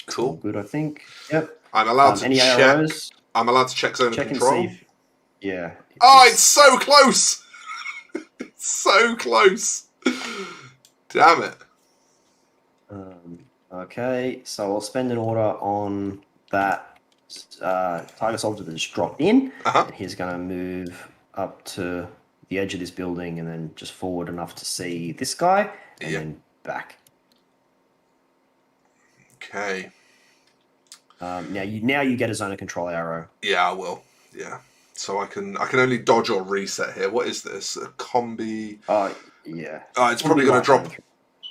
Cool. Good, I think. Yep. I'm allowed to any check. arrows? I'm allowed to check zone of Check and control. see. Yeah. Oh, it's so close! It's so close. Damn it. Okay, so I'll spend an order on that Tiger Soldier that just dropped in. Uh-huh. And he's going to move up to the edge of this building and then just forward enough to see this guy and then back. Okay. Now you get a zone of control arrow. Yeah, I will. Yeah. So I can only dodge or reset here. What is this? A combi? Oh, yeah. Oh, it's probably going to drop.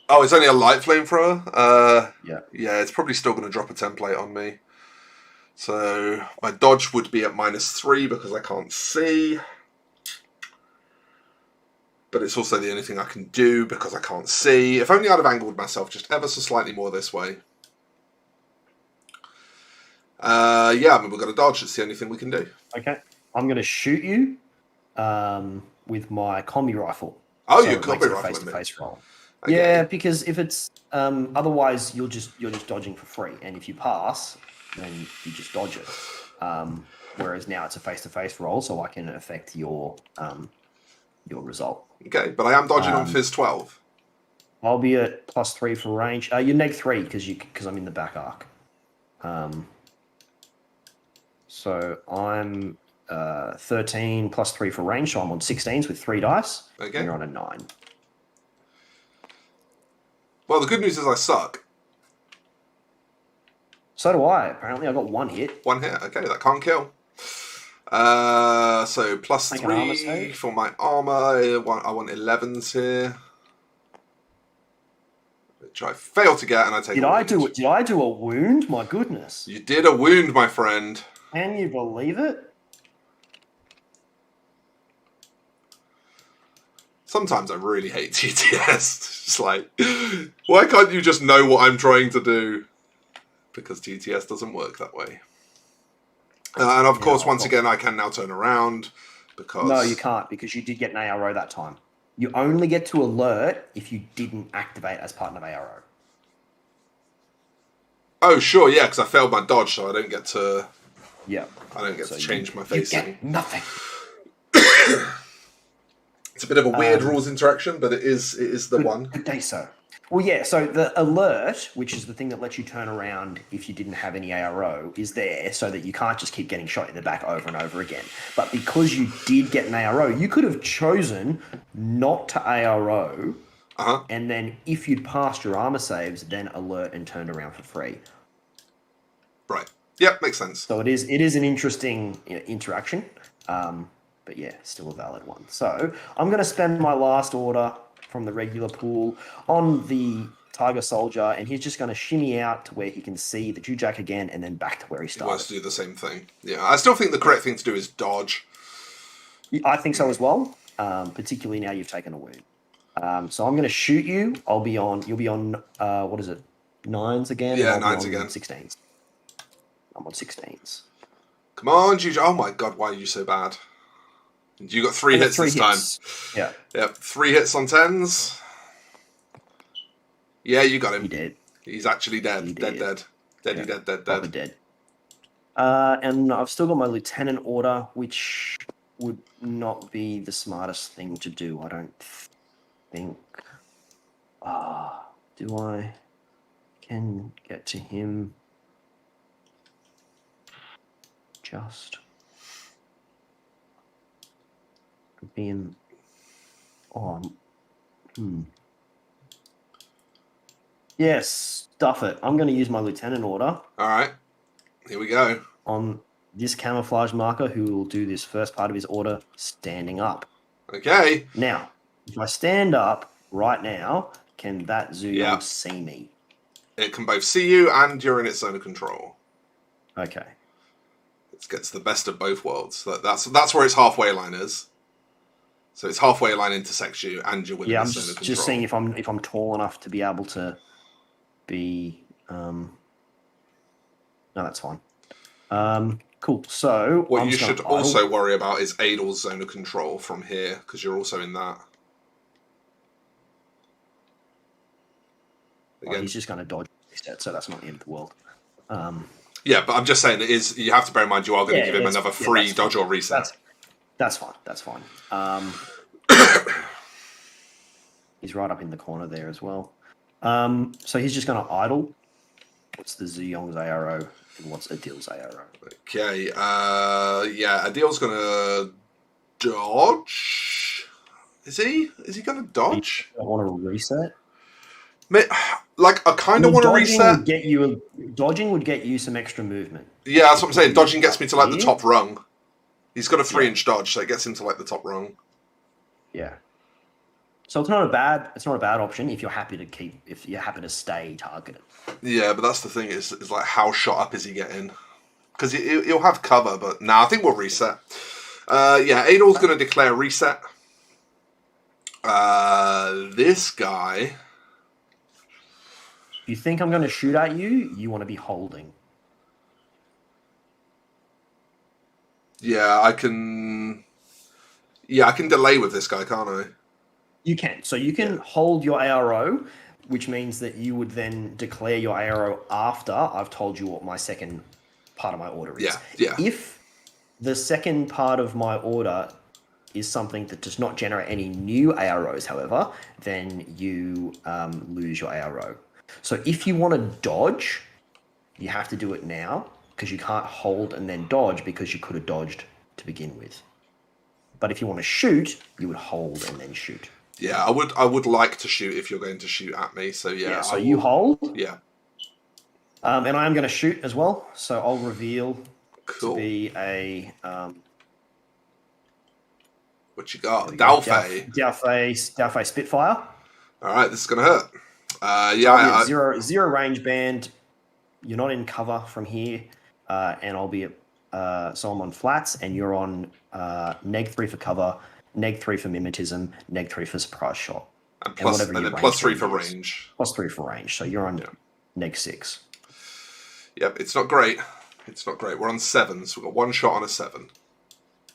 Oh, it's only a light flamethrower? Yeah. Yeah, it's probably still going to drop a template on me. So my dodge would be at -3 because I can't see. But it's also the only thing I can do because I can't see. If only I'd have angled myself just ever so slightly more this way. Yeah, I mean, we've got to dodge. It's the only thing we can do. Okay. I'm going to shoot you with my combi rifle. Oh, so you're it makes combi it a rifling me. face-to-face roll. Okay. Yeah, because if it's otherwise you're just dodging for free, and if you pass, then you just dodge it. Whereas now it's a face-to-face roll, so I can affect your result. Okay, but I am dodging on Fizz 12. I'll be at +3 for range. You -3 because I'm in the back arc. So I'm 13 +3 for range, so I'm on 16s with 3 dice. Okay. And you're on a 9. Well, the good news is I suck. So do I. Apparently, I got 1 hit. 1 hit. Okay, that can't kill. So Make an armor +3 save. for my armor. I want 11s here, which I fail to get, and I take. Did I do a wound? My goodness. You did a wound, my friend. Can you believe it? Sometimes I really hate TTS. It's just like, why can't you just know what I'm trying to do? Because TTS doesn't work that way. And of course, once again, I can now turn around because... No, you can't, because you did get an ARO that time. You only get to alert if you didn't activate as part of ARO. Oh, sure, yeah, because I failed my dodge, so I don't get to... Yeah. I don't get So to change my You facing. get nothing. It's a bit of a weird rules interaction, but it is the one. Good day, sir. Well, yeah, so the alert, which is the thing that lets you turn around if you didn't have any ARO, is there so that you can't just keep getting shot in the back over and over again. But because you did get an ARO, you could have chosen not to ARO, and then if you'd passed your armor saves, then alert and turned around for free. Right. Yep, makes sense. So it is an interesting interaction, but yeah, still a valid one. So I'm going to spend my last order from the regular pool on the Tiger Soldier, and he's just going to shimmy out to where he can see the Jujak again, and then back to where he He started. wants to do the same thing. Yeah, I still think the correct thing to do is dodge. I think so as well, particularly now you've taken a wound. So I'm going to shoot you. You'll be on, what is it, 9s again? Yeah, and I'll be 9s on again. 16s. I'm on 16s. Come on, Juju. Oh my god, why are you so bad? You got 3 hits this time. Yeah. Yep, 3 hits on 10s. Yeah, you got him. He did. He's actually dead. He Dead. did. Dead. Proper dead. And I've still got my lieutenant order, which would not be the smartest thing to do, I don't think. Do I can get to him? just being on. Yes, stuff it. I'm going to use my lieutenant order All right. Here we go. on this camouflage marker who will do this first part of his order standing up. Okay. Now, if I stand up right now, can that Zuyong Yeah. see me? It can both see you and you're in its zone of control. Okay. It gets the best of both worlds. That's where its halfway line is. So its halfway line intersects you and you're within Yeah, I'm its zone of control. just seeing if I'm tall enough to be able to be. No, that's fine. Cool. So What I'm you just gonna should idle. also worry about is Adel's zone of control from here, because you're also in that. Oh, he's just going to dodge reset, so that's not the end of the world. Yeah, but I'm just saying you have to bear in mind you are going to give him that's- another yeah, free that's dodge fine. or reset. That's fine. That's fine. He's right up in the corner there as well. So he's just going to idle. What's the Zuyong's ARO and what's Adil's ARO? Okay, yeah, Adil's going to dodge. Is he? Is he going to dodge? I want to reset. Like, I kind of want to reset. Dodging would get you some extra movement. Yeah, that's what I'm saying. Dodging gets me to like the Here. top rung. He's got a 3-inch dodge, so it gets him to like the top rung. Yeah. So it's not a bad option if you're happy to stay targeted. Yeah, but that's the thing is like how shot up is he getting? Because he'll have cover, but I think we'll reset. Yeah, Adel's going to declare reset. This guy. If you think I'm going to shoot at you, you want to be holding. Yeah, I can delay with this guy, can't I? You can. So you can hold your ARO, which means that you would then declare your ARO after I've told you what my second part of my order is. Yeah. If the second part of my order is something that does not generate any new AROs, however, then you lose your ARO. So if you want to dodge, you have to do it now because you can't hold and then dodge because you could have dodged to begin with. But if you want to shoot, you would hold and then shoot. Yeah, I would like to shoot if you're going to shoot at me. So yeah. So you hold. Yeah. And I am going to shoot as well. So I'll reveal Cool. to be a What you got? Dalfei Spitfire. All right, this is going to hurt. Zero range band. You're not in cover from here, and I'll be at. So I'm on flats, and you're on -3 for cover, -3 for mimetism, -3 for surprise shot, and then +3 for range. +3 for range. So you're on -6. Yep, it's not great. It's not great. We're on 7, so we've got 1 shot on a 7.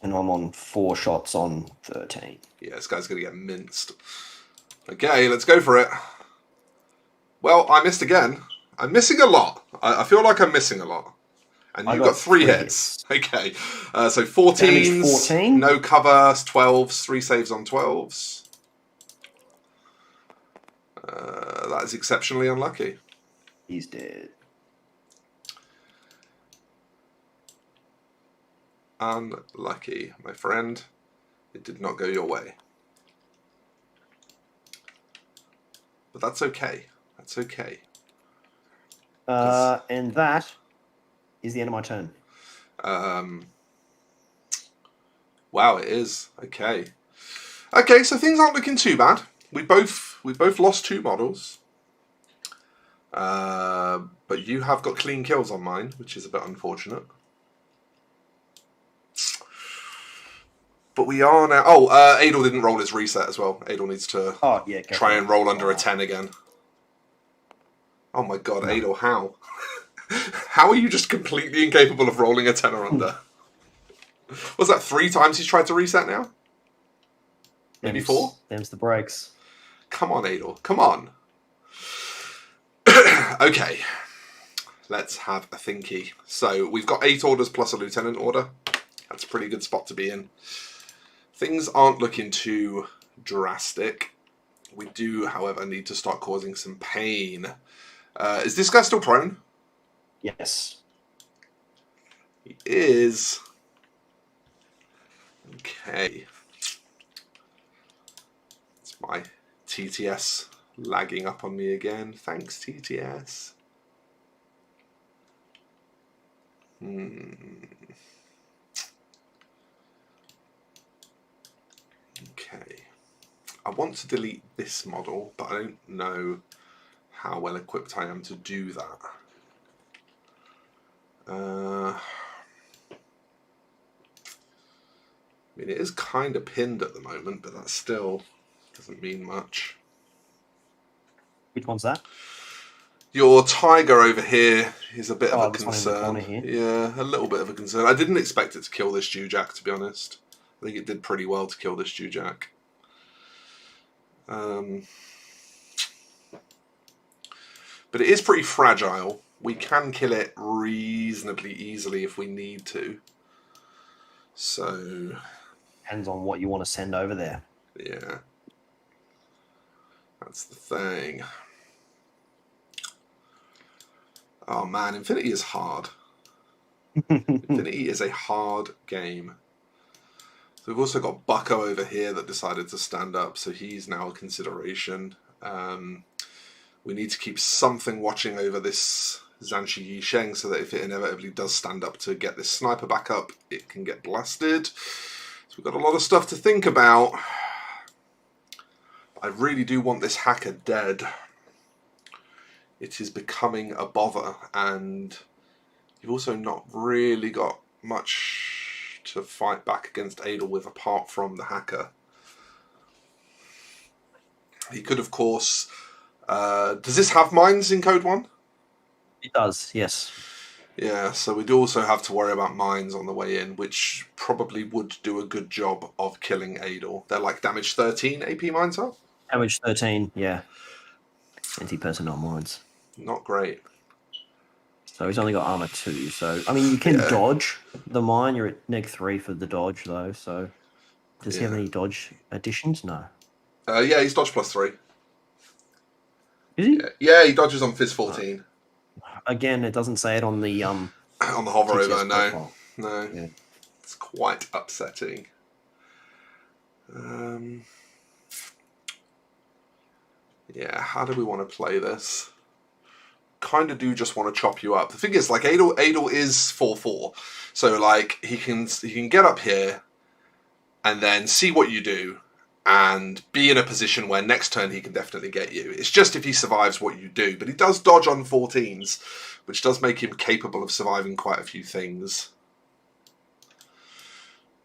And I'm on 4 shots on 13. Yeah, this guy's going to get minced. Okay, let's go for it. Well, I missed again. I'm missing a lot. I feel like I'm missing a lot. And you've got 3 hits. Okay, so 14s, 14. No cover, 12s, 3 saves on 12s. That is exceptionally unlucky. He's dead. Unlucky, my friend. It did not go your way. But that's okay. That's okay. And that is the end of my turn. Wow, it is. Okay. Okay, so things aren't looking too bad. We both lost 2 models. But you have got clean kills on mine, which is a bit unfortunate. But we are now... Oh, Adel didn't roll his reset as well. Adel needs to try and roll under a 10 again. Oh my god, no. Adel, how? How are you just completely incapable of rolling a 10 or under? Was that 3 times he's tried to reset now? Maybe 4? Them's the breaks. Come on, Adel. Come on. Okay. Let's have a thinky. So, we've got 8 orders plus a lieutenant order. That's a pretty good spot to be in. Things aren't looking too drastic. We do, however, need to start causing some pain. Is this guy still prone? Yes. He is... Okay. It's my TTS lagging up on me again. Thanks, TTS. Okay. I want to delete this model, but I don't know how well equipped I am to do that. I mean, it is kind of pinned at the moment, but that still doesn't mean much. Which one's that? Your tiger over here is a bit of a this one in the concern. corner here. Yeah, a little bit of a concern. I didn't expect it to kill this Jujak, to be honest. I think it did pretty well to kill this Jujak. But it is pretty fragile. We can kill it reasonably easily if we need to. So... Depends on what you want to send over there. Yeah. That's the thing. Oh man, Infinity is hard. Infinity is a hard game. So we've also got Bucko over here that decided to stand up, so he's now a consideration. We need to keep something watching over this Zhanshi Yi Sheng so that if it inevitably does stand up to get this sniper back up, it can get blasted. So we've got a lot of stuff to think about. I really do want this hacker dead. It is becoming a bother, and you've also not really got much to fight back against Adel with apart from the hacker. He could, of course... does this have mines in Code 1? It does, yes. Yeah, so we do also have to worry about mines on the way in, which probably would do a good job of killing Adel. They're like damage 13 AP mines are? Damage 13, yeah. Anti-personnel mines. Not great. So he's only got armor 2. So, I mean, you can dodge the mine. You're at -3 for the dodge, though. So, does he have any dodge additions? No. Yeah, he's dodge +3. Is he? Yeah, he dodges on Fizz 14. Again, it doesn't say it on the On the hover TTS over, no. profile. No. Yeah. It's quite upsetting. Yeah, how do we want to play this? Kind of do just want to chop you up. The thing is, like, Adel is 4/4, so like he can get up here and then see what you do and be in a position where next turn he can definitely get you. It's just if he survives what you do, but he does dodge on 14s, which does make him capable of surviving quite a few things.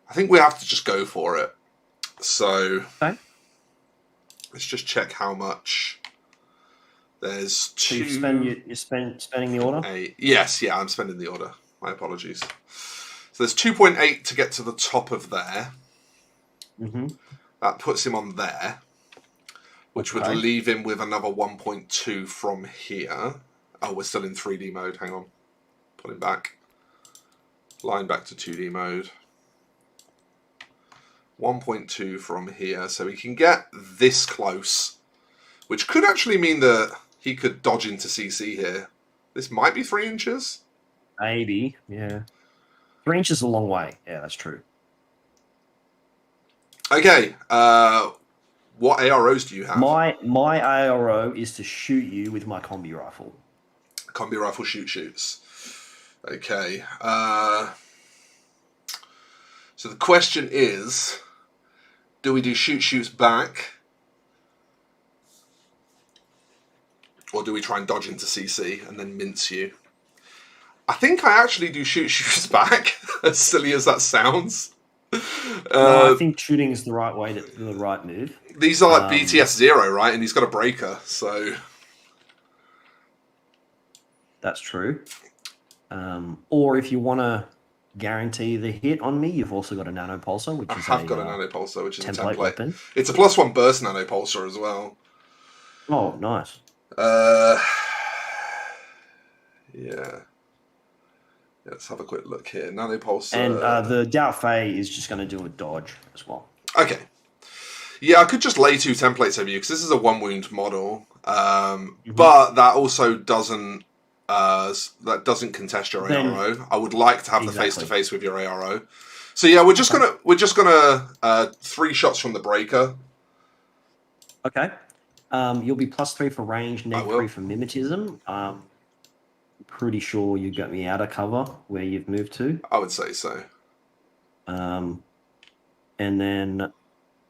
I think we have to just go for it. So let's just check how much. There's 2. So you're spending the order? Yes, yeah, I'm spending the order. My apologies. So there's 2.8 to get to the top of there. Mm-hmm. That puts him on there, which would leave him with another 1.2 from here. Oh, we're still in 3D mode. Hang on. Pull him back. Line back to 2D mode. 1.2 from here. So he can get this close, which could actually mean that he could dodge into CC here. This might be 3 inches. Maybe, yeah. 3 inches is a long way. Yeah, that's true. Okay, what AROs do you have? My ARO is to shoot you with my combi rifle. Combi rifle shoots. Okay. So the question is, do we do shoots back? Or do we try and dodge into CC and then mince you? I think I actually do shoots back, as silly as that sounds. No, I think shooting is the right way, the right move. These are like BTS 0, right? And he's got a breaker, so... That's true. Or if you want to guarantee the hit on me, you've also got a nanopulsar, which is got a nanopulsar, which is a template weapon. It's a +1 burst nanopulsar as well. Oh, nice. Yeah. Let's have a quick look here. Nanopulsar. And the Dao Fei is just going to do a dodge as well. Okay. Yeah, I could just lay 2 templates over you because this is a 1 wound model. But that also doesn't that doesn't contest your Then- ARO. I would like to have the Exactly. face-to-face with your ARO. So yeah, we're just gonna 3 shots from the breaker. Okay. You'll be +3 for range, I will. -3 for mimetism. Pretty sure you got me out of cover where you've moved to. I would say so. And then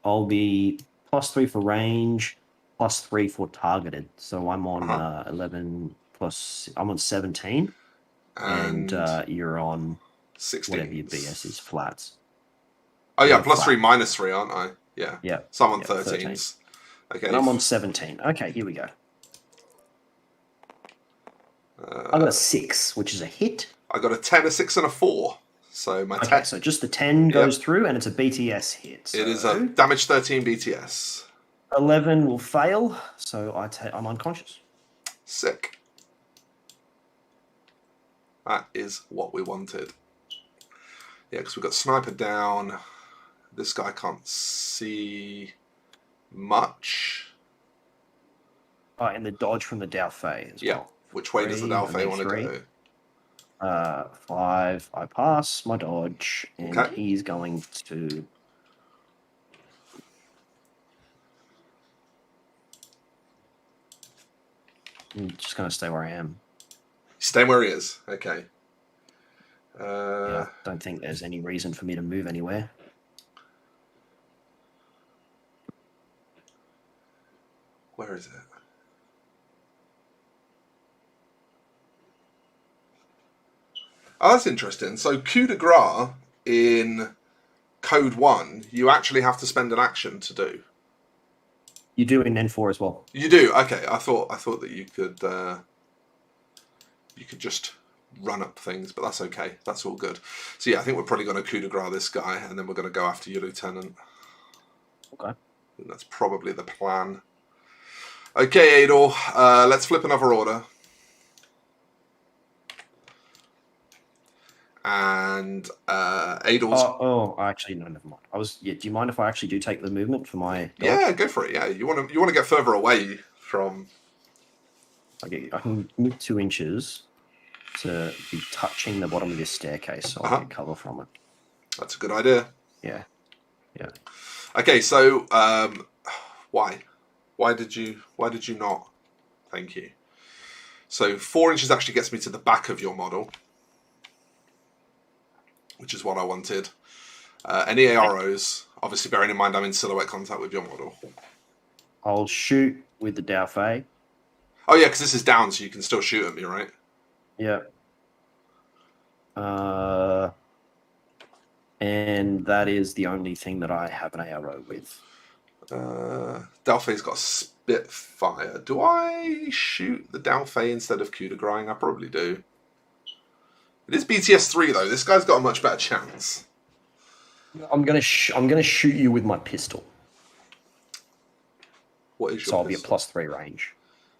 I'll be +3 for range, +3 for targeted. So I'm on 11 plus. I'm on 17, and you're on 16. whatever your BS is, flats. Oh yeah, Yeah, +3, flat. -3, aren't I? Yeah. Yeah. So I'm on Yeah, 13s. Okay. And I'm on 17. Okay, here we go. Uh, I got a 6, which is a hit. I got a 10, a 6, and a 4. So my Okay, 10. so just the 10 goes through, and it's a BTS hit. So It is a damage 13 BTS. 11 will fail, so I'm unconscious. Sick. That is what we wanted. Yeah, because we've got sniper down. This guy can't see much. Oh, and the dodge from the Daofei as Yeah. well. Which way does the 3, Dalfei and want to then go? 5, I pass my dodge, and Okay. he's going to... I'm just going to stay where I am. Stay where he is. Okay. Yeah, don't think there's any reason for me to move anywhere. Where is it? Oh, that's interesting. So coup de grace in Code 1, you actually have to spend an action to do. You do in N4 as well. You do? Okay. I thought that you could just run up things, but that's okay. That's all good. So yeah, I think we're probably going to coup de grace this guy, and then we're going to go after your lieutenant. Okay. I think that's probably the plan. Okay, Adol, let's flip another order. And Adol's... Actually, no, never mind. Do you mind if I actually do take the movement for my dodge? Yeah, go for it. Yeah, you want to get further away from... I can move 2 inches to be touching the bottom of this staircase, so I can cover from it. That's a good idea. Yeah. Okay, so why did you not? Thank you. So 4 inches actually gets me to the back of your model, which is what I wanted. Any AROs, obviously bearing in mind I'm in silhouette contact with your model. I'll shoot with the Daofei. Oh yeah, because this is down, so you can still shoot at me, right? Yeah. And that is the only thing that I have an ARO with. Dalfei's got a Spitfire. Do I shoot the Dalfei instead of coup de grace? I probably do. It is BTS 3 though. This guy's got a much better chance. I'm gonna shoot you with my pistol. What is your So I'll be pistol? at +3 range.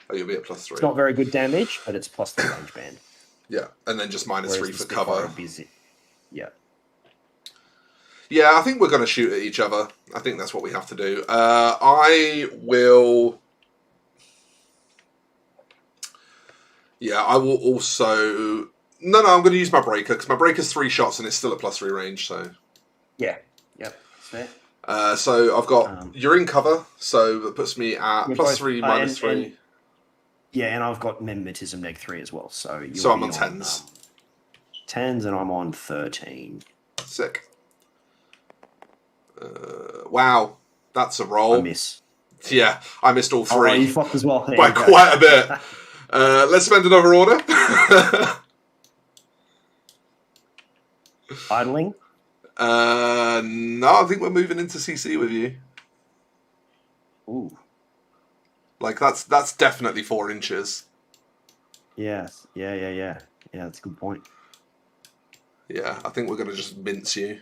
Oh, you'll be at +3. It's not very good damage, but it's +3 range band. Yeah, and then just -3 Whereas for the cover. Spitfire is- Yeah. Yeah, I think we're going to shoot at each other. I think that's what we have to do. I will... Yeah, I will also... No, I'm going to use my breaker, because my breaker's 3 shots and it's still at +3 range, so... Yeah. Yep. Fair. So I've got... you're in cover, so that puts me at +3, -3. Yeah, and I've got mimetism -3 as well, so you'll So I'm be on 10s. 10s, and I'm on 13. Sick. Wow, that's a roll. I miss. Yeah, I missed all 3. Oh, you fucked as well. There by you go. quite a bit. Let's spend another order. Idling? No, I think we're moving into CC with you. Ooh. Like, that's definitely 4 inches. Yes. Yeah. Yeah, that's a good point. Yeah, I think we're going to just mince you.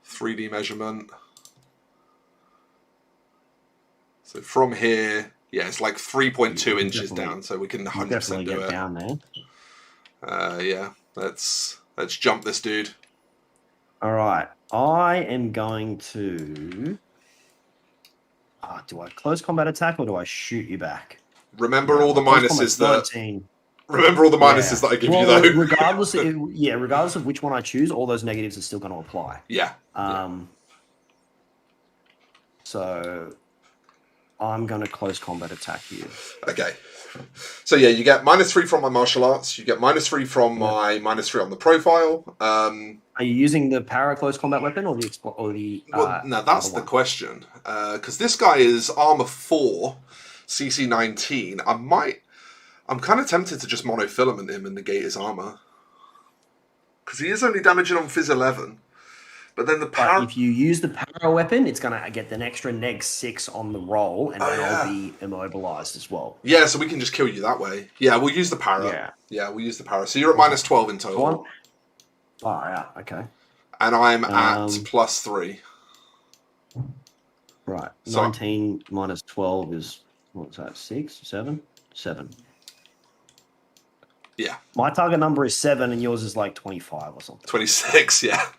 3D measurement. So from here, yeah, it's like 3.2 inches down, so we can 100% Definitely do get it. down there. Yeah, let's jump this dude. All right. I am going to... do I close combat attack or do I shoot you back? Remember all the Close minuses combat's that 19. Remember all the minuses that I give you though. regardless, regardless of which one I choose, all those negatives are still going to apply. Yeah. So I'm going to close combat attack you. Okay. So yeah, you get -3 from my martial arts. You get -3 from my -3 on the profile. Are you using the para close combat weapon or the Well, no, that's the question. Because this guy is armor 4, CC 19. I'm kind of tempted to just monofilament him and negate his armor. Because he is only damaging on Phys 11. But then But if you use the para weapon, it's going to get an extra -6 on the roll, and then I'll be immobilized as well. Yeah, so we can just kill you that way. Yeah, we'll use the para. Yeah, we'll use the para. So you're at -12 in total. Oh, yeah, okay. And I'm at +3. Right. So 19 minus 12 is, what's that, 6, 7? 7. Yeah. My target number is 7 and yours is like 25 or something. 26, yeah.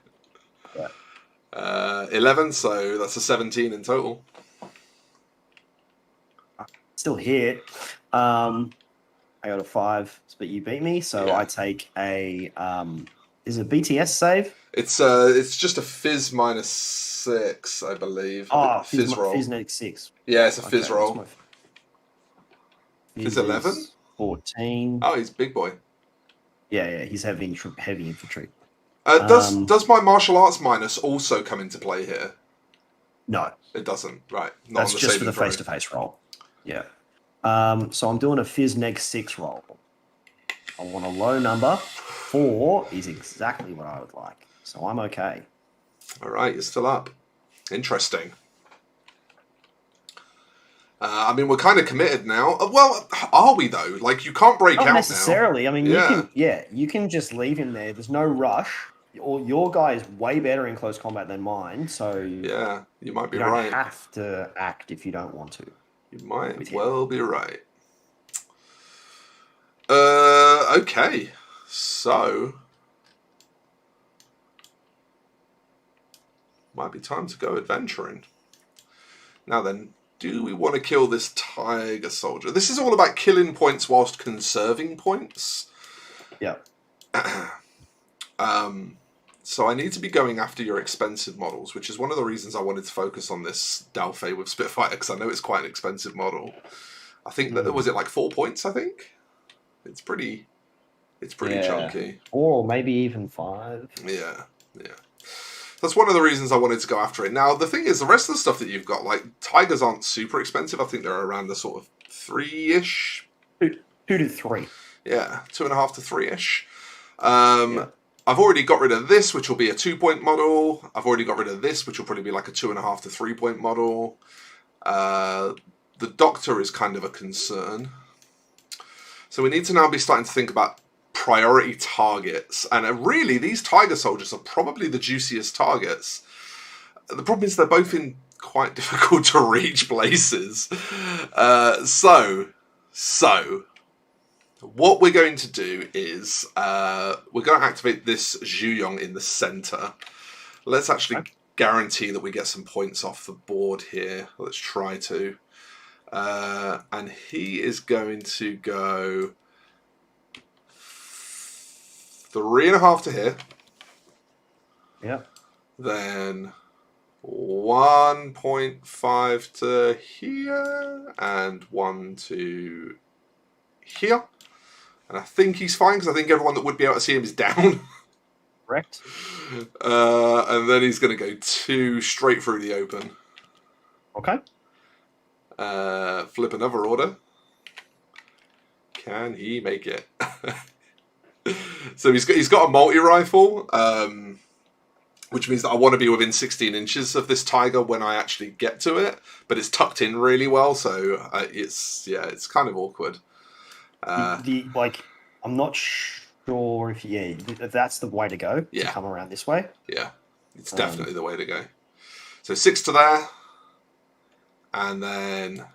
11, so that's a 17 in total. Still hit. I got a 5, but you beat me, so I take a is it a BTS save? It's just a Phys -6, I believe. Oh, Phys roll. Phys -6. Yeah, it's a Phys roll. Phys 11? 14. Oh, he's big boy. Yeah, he's heavy infantry. Does my martial arts minus also come into play here? No, it doesn't. Right, not that's just for the face-to-face roll. Yeah. So I'm doing a Phys -6 roll. I want a low number. 4 is exactly what I would like, so I'm okay. All right, you're still up. Interesting. I mean, we're kind of committed now. Well, are we though? Like, you can't break out now. Not necessarily. I mean, you can just leave him there. There's no rush. Your guy is way better in close combat than mine, so yeah, you might be right. You don't have to act if you don't want to. You might well be right. Okay, so might be time to go adventuring. Now then, do we want to kill this tiger soldier? This is all about killing points whilst conserving points. Yeah. So I need to be going after your expensive models, which is one of the reasons I wanted to focus on this Dalfei with Spitfire, because I know it's quite an expensive model. I think that was it like 4 points. I think it's pretty chunky. Or maybe even 5. Yeah. That's one of the reasons I wanted to go after it. Now the thing is, the rest of the stuff that you've got, like tigers, aren't super expensive. I think they're around the sort of 3-ish, 2 to 3. Yeah, 2.5 to 3-ish. I've already got rid of this, which will be a 2-point model. I've already got rid of this, which will probably be like a 2.5 to 3-point model. The doctor is kind of a concern. So we need to now be starting to think about priority targets. And really, these tiger soldiers are probably the juiciest targets. The problem is they're both in quite difficult to reach places. So what we're going to do is we're going to activate this Zhuyong in the center. Let's actually guarantee that we get some points off the board here. Let's try to. And he is going to go 3.5 to here. Yeah. Then 1.5 to here. And 1 to here. And I think he's fine, because I think everyone that would be able to see him is down. Correct. And then he's going to go 2 straight through the open. Okay. Flip another order. Can he make it? So he's got a multi-rifle, which means that I want to be within 16 inches of this tiger when I actually get to it, but it's tucked in really well, so it's kind of awkward. I'm not sure if that's the way to go. To come around this way. Yeah, it's definitely the way to go. So 6 to there, and then.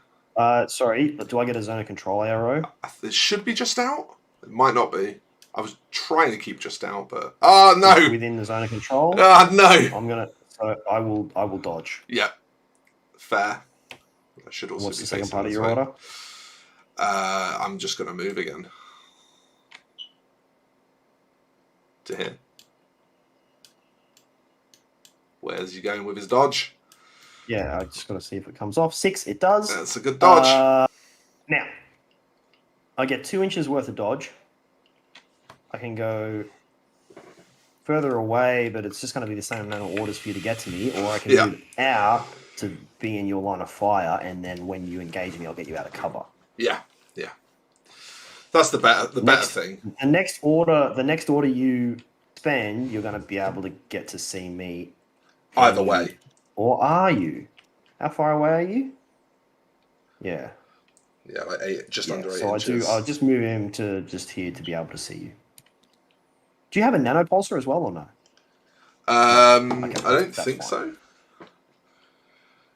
Sorry, but do I get a zone of control arrow? It should be just out. It might not be. I was trying to keep just out, but no, within the zone of control. No. So I will dodge. Yeah, fair. That should also What's be the second part of your order? I'm just going to move again. To here. Where's he going with his dodge? Yeah, I just got to see if it comes off. 6, it does. That's a good dodge. Now, I get 2 inches worth of dodge. I can go further away, but it's just going to be the same amount of orders for you to get to me, or I can move out to be in your line of fire, and then when you engage me, I'll get you out of cover. Yeah. That's the better thing. The next order you spend, you're going to be able to get to see me. Either way. Or are you? How far away are you? Yeah. Yeah, like under 8 so inches. I'll just move him to just here to be able to see you. Do you have a nanopulsar as well or no? I don't think so.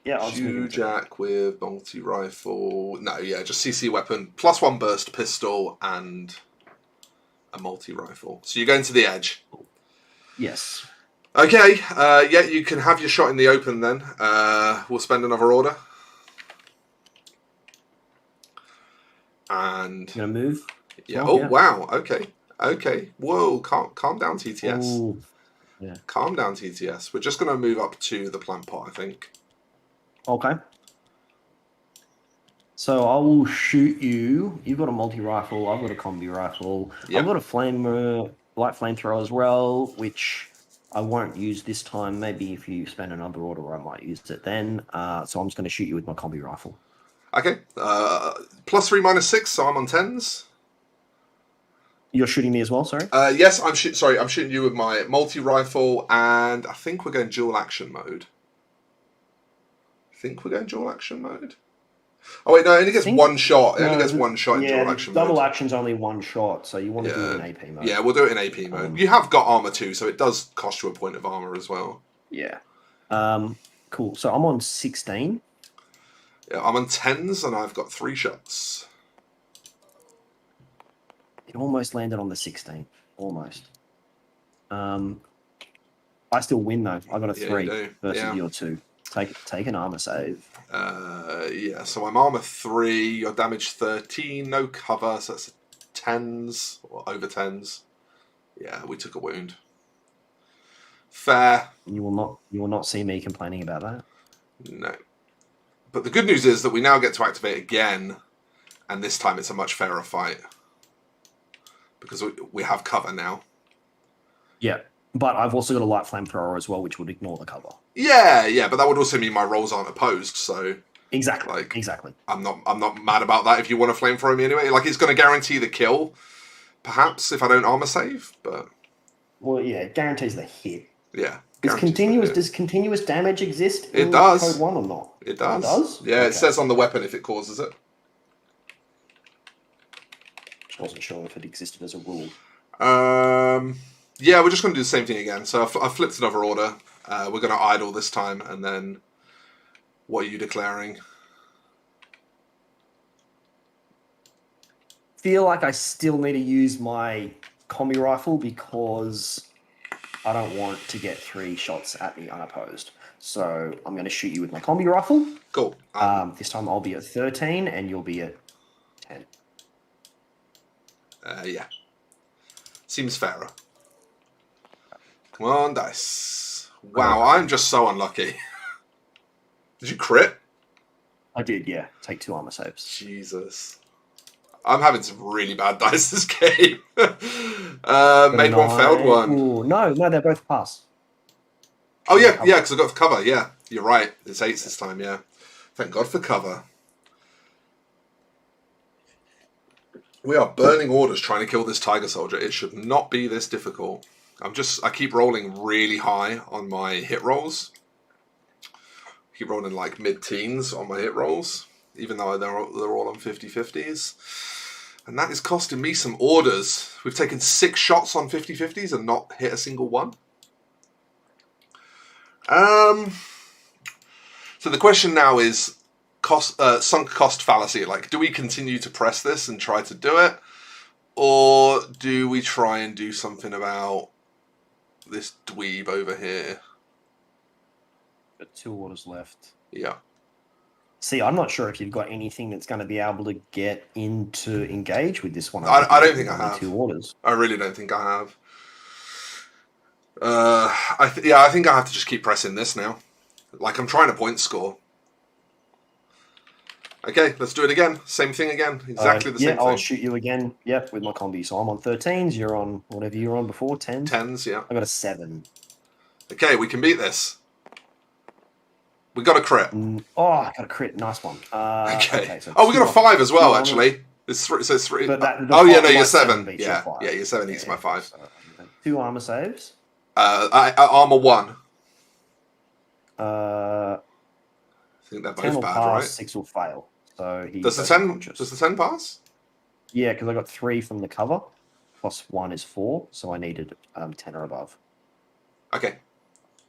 Yeah, I'll just move him Jack with multi-rifle. No, yeah, just CC weapon. +1 burst pistol and a multi-rifle. So you're going to the edge. Yes. Okay, yeah, you can have your shot in the open then. We'll spend another order. And... You gonna move? Yeah. Oh, wow. Okay. Whoa, calm down, TTS. Ooh. Yeah. Calm down, TTS. We're just going to move up to the plant pot, I think. Okay. So I will shoot you. You've got a multi-rifle. I've got a combi rifle. Yep. I've got a light flamethrower as well, which I won't use this time. Maybe if you spend another order, I might use it then. So I'm just going to shoot you with my combi rifle. Okay. +3, -6, so I'm on 10s. You're shooting me as well, sorry? Yes, I'm shooting you with my multi-rifle, and I think we're going dual action mode. Oh wait, no, it only gets one shot. It only gets one shot in dual action mode. Double action's only one shot, so you want to do it in AP mode. Yeah, we'll do it in AP mode. You have got armor too, so it does cost you a point of armor as well. Yeah. Cool. So I'm on 16. Yeah, I'm on 10s, and I've got 3 shots. It almost landed on the 16. Almost. I still win though. I got a 3 versus your 2. Take an armor save. Yeah, so I'm armor 3, your damage 13, no cover, so that's 10s or over 10s. Yeah, we took a wound. Fair. You will not see me complaining about that. No. But the good news is that we now get to activate again, and this time it's a much fairer fight. Because we have cover now. Yeah. But I've also got a light flamethrower as well, which would ignore the cover. Yeah, but that would also mean my rolls aren't opposed, so... Exactly. Exactly. I'm not mad about that if you want to flamethrower me anyway. Like, it's going to guarantee the kill, perhaps, if I don't armor save, but... Well, yeah, it guarantees the hit. Yeah. Does continuous damage exist in it does. Code 1 or not? It does. It does? Yeah, It says on the weapon if it causes it. I wasn't sure if it existed as a rule. Yeah, we're just going to do the same thing again. So I flipped another order. We're going to idle this time, and then what are you declaring? Feel like I still need to use my combi rifle because I don't want to get 3 shots at me unopposed. So I'm going to shoot you with my combi rifle. Cool. This time I'll be at 13 and you'll be at 10. Yeah. Seems fairer. Come on, dice. Wow, I'm just so unlucky. Did you crit? I did, yeah. Take 2 armor saves. Jesus. I'm having some really bad dice this game. Made 1, failed 1. Ooh, no, they're both pass. Oh, yeah, because I got the cover, yeah. You're right. It's 8s this time, yeah. Thank God for cover. We are burning orders trying to kill this Tiger Soldier. It should not be this difficult. I keep rolling really high on my hit rolls. I keep rolling like mid-teens on my hit rolls, even though they're all on 50-50s. And that is costing me some orders. We've taken 6 shots on 50-50s and not hit a single one. So the question now is sunk cost fallacy. Like, do we continue to press this and try to do it? Or do we try and do something about this dweeb over here? Got 2 orders left. Yeah. See, I'm not sure if you've got anything that's going to be able to get into engage with this one. I don't think I Only have. 2 orders. I really don't think I have. I think I have to just keep pressing this now. Like I'm trying to point score. Okay, let's do it again. Same thing again. Exactly the same thing. I'll shoot you again. Yep, with my combi. So I'm on 13s. You're on whatever you were on before, 10s. 10s, yeah. I got a 7. Okay, we can beat this. We got a crit. I got a crit. Nice one. Okay. So we got a 5 as well, 2 actually. It's 3. So it's 3. But you're 7. Beats Yeah, your 5. yeah, your 7 eats my 5. So, 2 armor saves. Armor 1. I think they're 10 both will bad, pass, right? 6 will fail. So he Does the goes 10? unconscious. Does the 10 pass? Yeah, because I got 3 from the cover. Plus 1 is 4, so I needed 10 or above. Okay,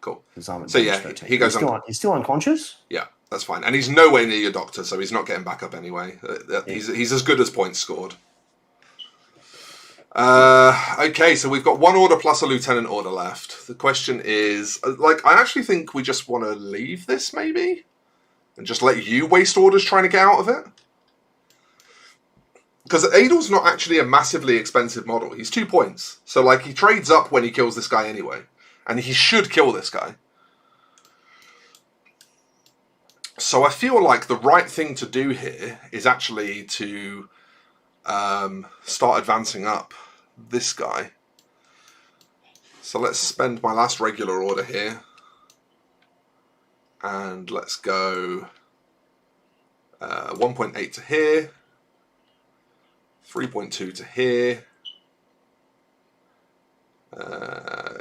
cool. I'm at So yeah, 13. he goes he's still unconscious. Yeah, that's fine, and he's nowhere near your doctor, so he's not getting back up anyway. He's as good as points scored. Okay, so we've got 1 order plus a lieutenant order left. The question is, I actually think we just want to leave this maybe, and just let you waste orders trying to get out of it. Because Adel's not actually a massively expensive model. He's 2 points. So, he trades up when he kills this guy anyway. And he should kill this guy. So I feel like the right thing to do here is actually to start advancing up this guy. So let's spend my last regular order here. And let's go 1.8 to here. 3.2 to here.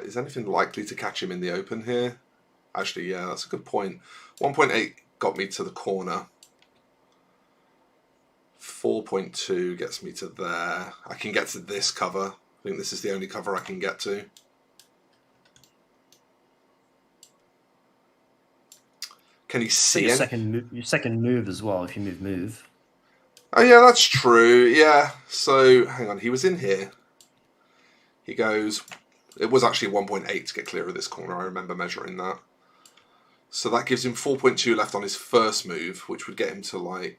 Is anything likely to catch him in the open here? Actually, yeah, that's a good point. 1.8 got me to the corner. 4.2 gets me to there. I can get to this cover. I think this is the only cover I can get to. Can he see your second move as well, if you move. Oh, yeah, that's true. Yeah. So, hang on. He was in here. He goes... It was actually 1.8 to get clear of this corner. I remember measuring that. So that gives him 4.2 left on his first move, which would get him to,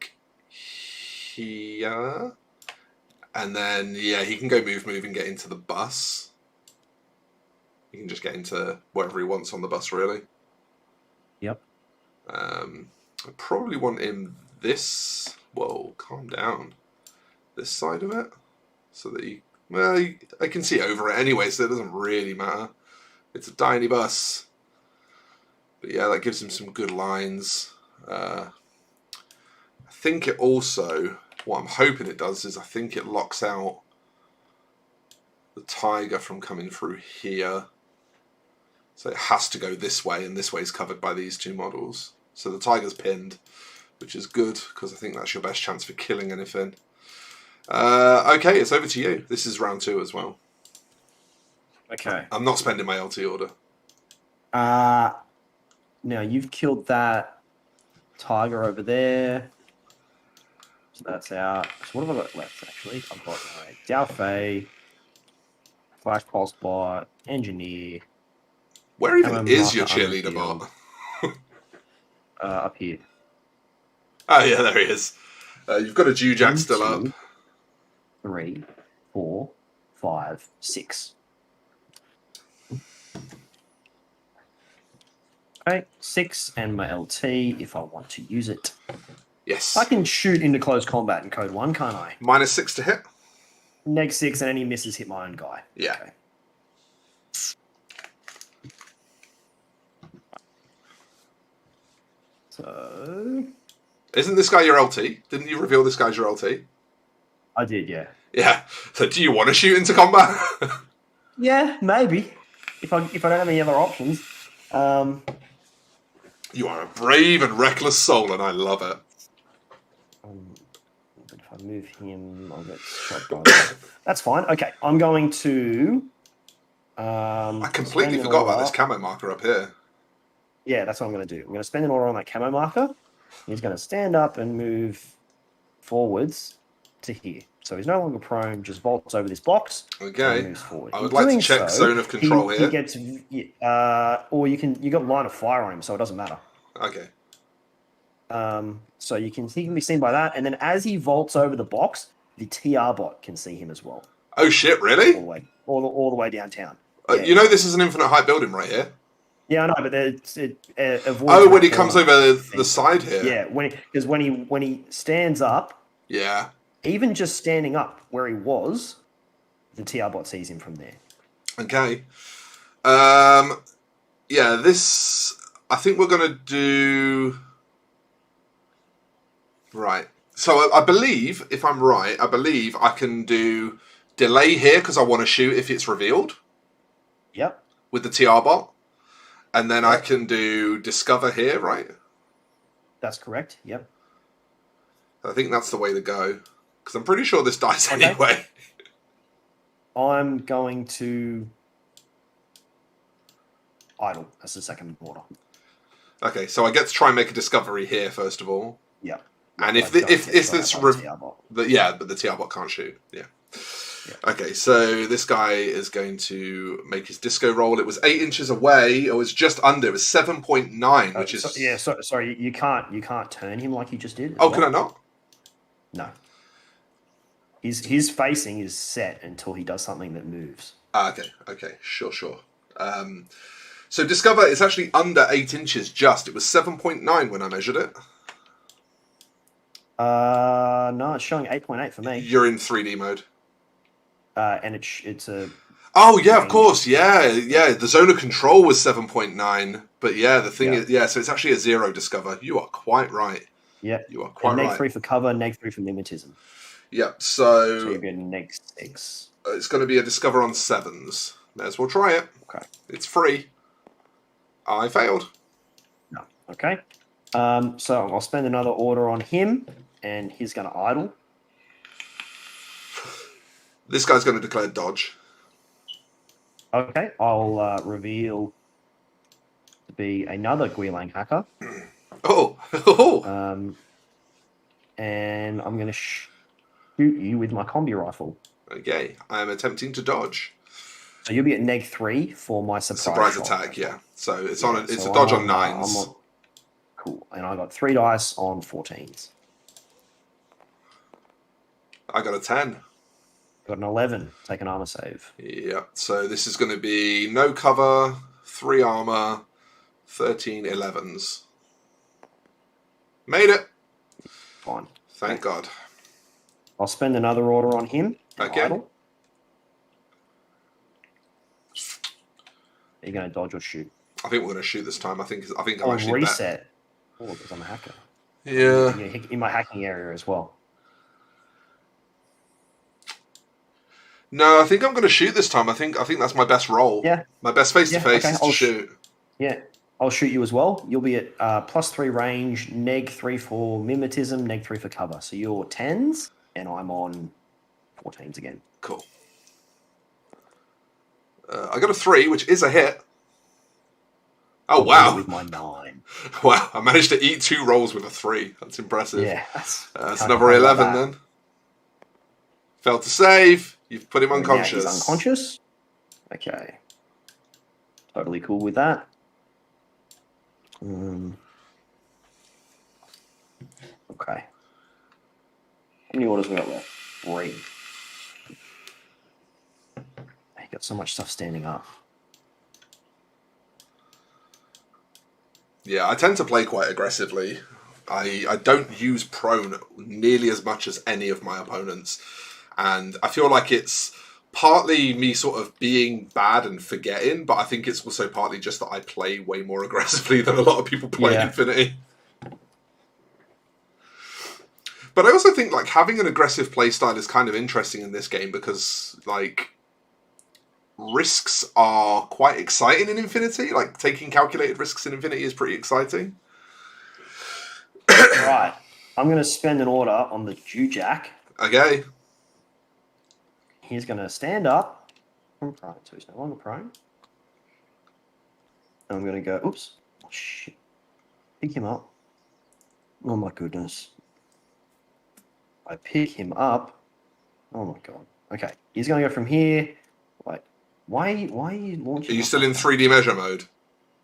here. And then, yeah, he can go move and get into the bus. He can just get into wherever he wants on the bus, really. Yep. I probably want him this... Whoa, calm down. This side of it. So that I can see over it anyway, so it doesn't really matter. It's a tiny bus. But yeah, that gives him some good lines. I think it also, what I'm hoping it does is I think it locks out the tiger from coming through here. So it has to go this way, and this way is covered by these 2 models. So the tiger's pinned, which is good, because I think that's your best chance for killing anything. Okay, it's over to you. This is round 2 as well. Okay. I'm not spending my LT order. Now, you've killed that tiger over there. So that's out. So what have I got left, actually? I've got Dao Fei, Flash Pulse Bot, Engineer. Where even is your cheerleader bot? Up here. Oh, yeah, there he is. You've got a Jew-Jack still up. 3, 4, 5, 6. Okay, 6 and my LT if I want to use it. Yes. I can shoot into close combat in code 1, can't I? -6 to hit. Neg 6 and any misses hit my own guy. Yeah. Okay. So... Isn't this guy your LT? Didn't you reveal this guy's your LT? I did, yeah. Yeah. So do you want to shoot into combat? Yeah, maybe. If I don't have any other options. You are a brave and reckless soul, and I love it. But if I move him, I'll get shot by. That's fine. Okay, I'm going to... I completely forgot about this camo marker up here. Yeah, that's what I'm going to do. I'm going to spend an order on that camo marker. He's going to stand up and move forwards to here. So he's no longer prone, just vaults over this box. Okay. And moves forward. I would like to check zone of control here. He gets, or you got line of fire on him, so it doesn't matter. Okay. So he can be seen by that. And then as he vaults over the box, the TR bot can see him as well. Oh shit! All Really? the way, all the way downtown. You know this is an infinite height building right here. Yeah, I know, but it avoids. Oh, when he comes over the side here. Yeah, when he stands up. Yeah. Even just standing up where he was, the TR bot sees him from there. Okay. Yeah, this... I think we're going to do... Right. So I believe, if I'm right, I can do delay here because I want to shoot if it's revealed. Yep. With the TR bot. And then I can do discover here, right? That's correct, yep. I think that's the way to go. Because I'm pretty sure this dies anyway. I'm going to idle as the second order. Okay, so I get to try and make a discovery here first of all. Yeah. And if this but the TR bot can't shoot. Yeah. Okay, so this guy is going to make his disco roll. It was 8 inches away. It was just under. It was 7.9, which is sorry. You can't turn him like you just did. Oh, can I not? No. His facing is set until he does something that moves. Okay, sure. So discover it's actually under 8 inches. Just it was 7.9 when I measured it. No, it's showing 8.8 for me. You're in 3D mode. And it's a. Oh yeah, range. Of course, yeah. The zone of control was 7.9, but yeah, the thing is, so it's actually a 0 discover. You are quite right. Yeah, you are quite right. -3 for cover, -3 for mimetism. Yep. So you'll be a -6. It's going to be a discover on 7s. May as well try it. Okay. It's free. I failed. No. Okay. So I'll spend another order on him, and he's going to idle. This guy's going to declare dodge. Okay, I'll reveal to be another Guilang hacker. And I'm going to shoot you with my combi rifle. Okay, I am attempting to dodge. So you'll be at -3 for my surprise attack. Okay. Yeah. So it's a dodge on 9s. Cool, and I got 3 dice on 14s. I got a 10. Got an 11. Take an armor save. Yeah. So this is going to be no cover, 3 armor, 13 11s. Made it. Fine. Thank God. I'll spend another order on him. Okay. Idle. Are you going to dodge or shoot? I think we're going to shoot this time. I think I'm actually reset. Oh, because I'm a hacker. Yeah. In my hacking area as well. No, I think I'm going to shoot this time. I think that's my best roll. Yeah. My best face-to-face is to shoot. Yeah. I'll shoot you as well. You'll be at +3 range, -3 for mimetism, -3 for cover. So you're 10s, and I'm on 14s again. Cool. I got a 3, which is a hit. Oh, wow. With my 9. Wow, I managed to eat 2 rolls with a 3. That's impressive. Yeah. That's another 11 then. Failed to save. You've put him unconscious. He's unconscious. Okay. Totally cool with that. Okay. How many orders we got left? 3. You got so much stuff standing up. Yeah, I tend to play quite aggressively. I don't use prone nearly as much as any of my opponents. And I feel like it's partly me sort of being bad and forgetting, but I think it's also partly just that I play way more aggressively than a lot of people play Infinity. But I also think like having an aggressive playstyle is kind of interesting in this game because like risks are quite exciting in Infinity. Like taking calculated risks in Infinity is pretty exciting. Right. I'm going to spend an order on the Jujak. Okay. He's going to stand up from prone, so he's no longer prone. And I'm going to go, oops, oh, shit. Pick him up. Oh my goodness. I pick him up. Oh my God. Okay, he's going to go from here. Like, why are you launching? Are you still in 3D measure mode?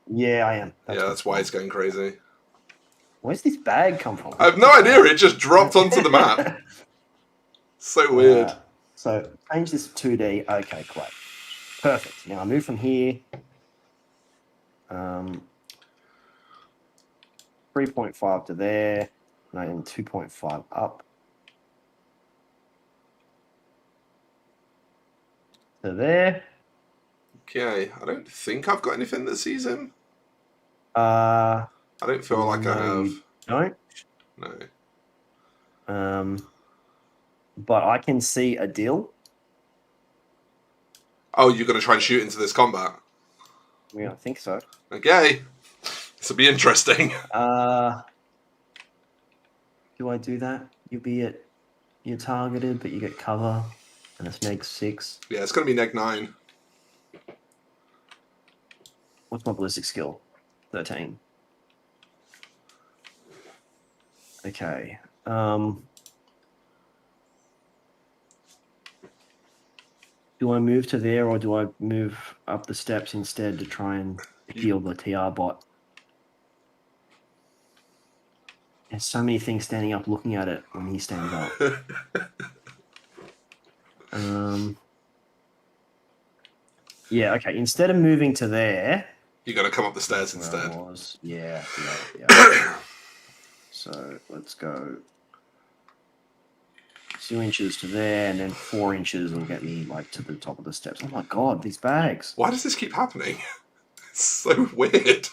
Yeah, I am. That's why it's going crazy. Where's this bag come from? I have no idea. It just dropped onto the map. So weird. So change this to 2D. Okay, great. Perfect. Now I move from here. 3.5 to there. And 2.5 up. To there. Okay, I don't think I've got anything that sees him. I don't feel like I have. Don't? No. But I can see a deal. Oh, you're going to try and shoot into this combat? Yeah, I think so. Okay. This will be interesting. Do I do that? You're targeted, but you get cover, and it's -6. Yeah, it's going to be -9. What's my ballistic skill? 13. Okay. Do I move to there, or do I move up the steps instead to try and heal the TR bot? There's so many things standing up looking at it when he stands up. Yeah, okay. Instead of moving to there... You got to come up the stairs instead. Yeah. So let's go 2 inches to there, and then 4 inches will get me like to the top of the steps. Oh my god, these bags! Why does this keep happening? It's so weird.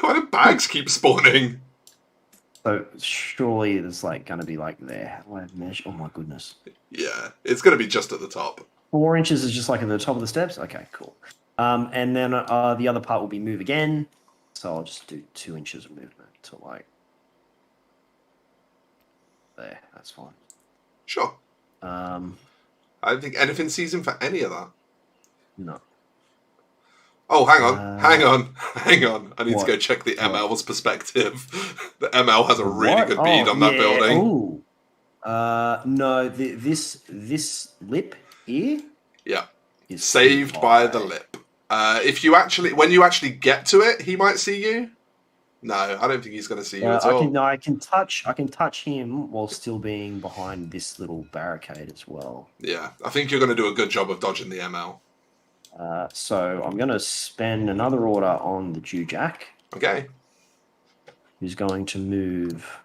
Why do bags keep spawning? So surely there's like going to be like there. How do I measure? Oh my goodness! Yeah, it's going to be just at the top. 4 inches is just like at the top of the steps. Okay, cool. And then the other part will be move again. So I'll just do 2 inches of movement to like there. That's fine. Sure. I don't think anything sees him for any of that. No. Oh, hang on. I need to go check the What? ML's perspective. The ML has a really good bead on that building. Ooh. No, this lip here. Yeah. Is saved by the lip. When you actually get to it, he might see you. No, I don't think he's going to see you at all. I can touch him while still being behind this little barricade as well. Yeah, I think you're going to do a good job of dodging the ML. So I'm going to spend another order on the Jujak. Okay. Who's going to move...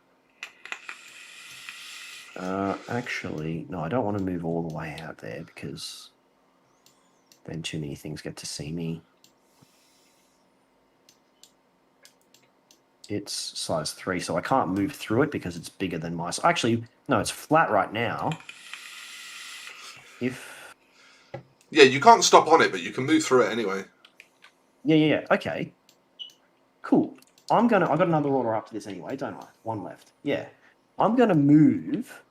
actually, no, I don't want to move all the way out there because then too many things get to see me. It's size 3, so I can't move through it because it's bigger than my... Actually, no, it's flat right now. Yeah, you can't stop on it, but you can move through it anyway. Yeah. Okay. Cool. I've got another order up to this anyway, don't I? 1 left. Yeah. I'm gonna move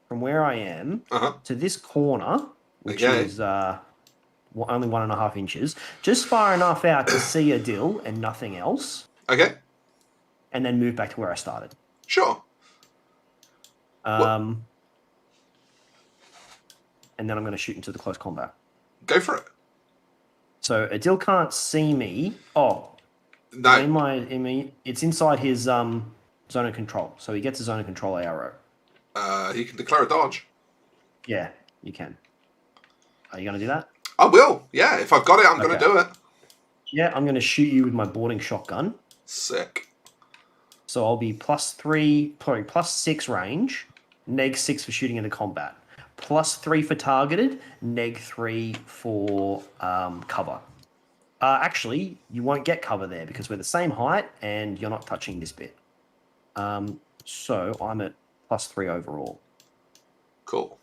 from where I am to this corner, which is only 1.5 inches, just far enough out to see a dill and nothing else. Okay. And then move back to where I started. Sure. And then I'm going to shoot into the close combat. Go for it. So Adil can't see me. Oh, no. It's inside his zone of control. So he gets a zone of control arrow. He can declare a dodge. Yeah, you can. Are you going to do that? I will. Yeah, if I've got it, I'm going to do it. Yeah, I'm going to shoot you with my boarding shotgun. Sick. So I'll be +6 range, -6 for shooting into combat, +3 for targeted, -3 for cover. Actually, you won't get cover there because we're the same height and you're not touching this bit. So I'm at +3 overall. Cool.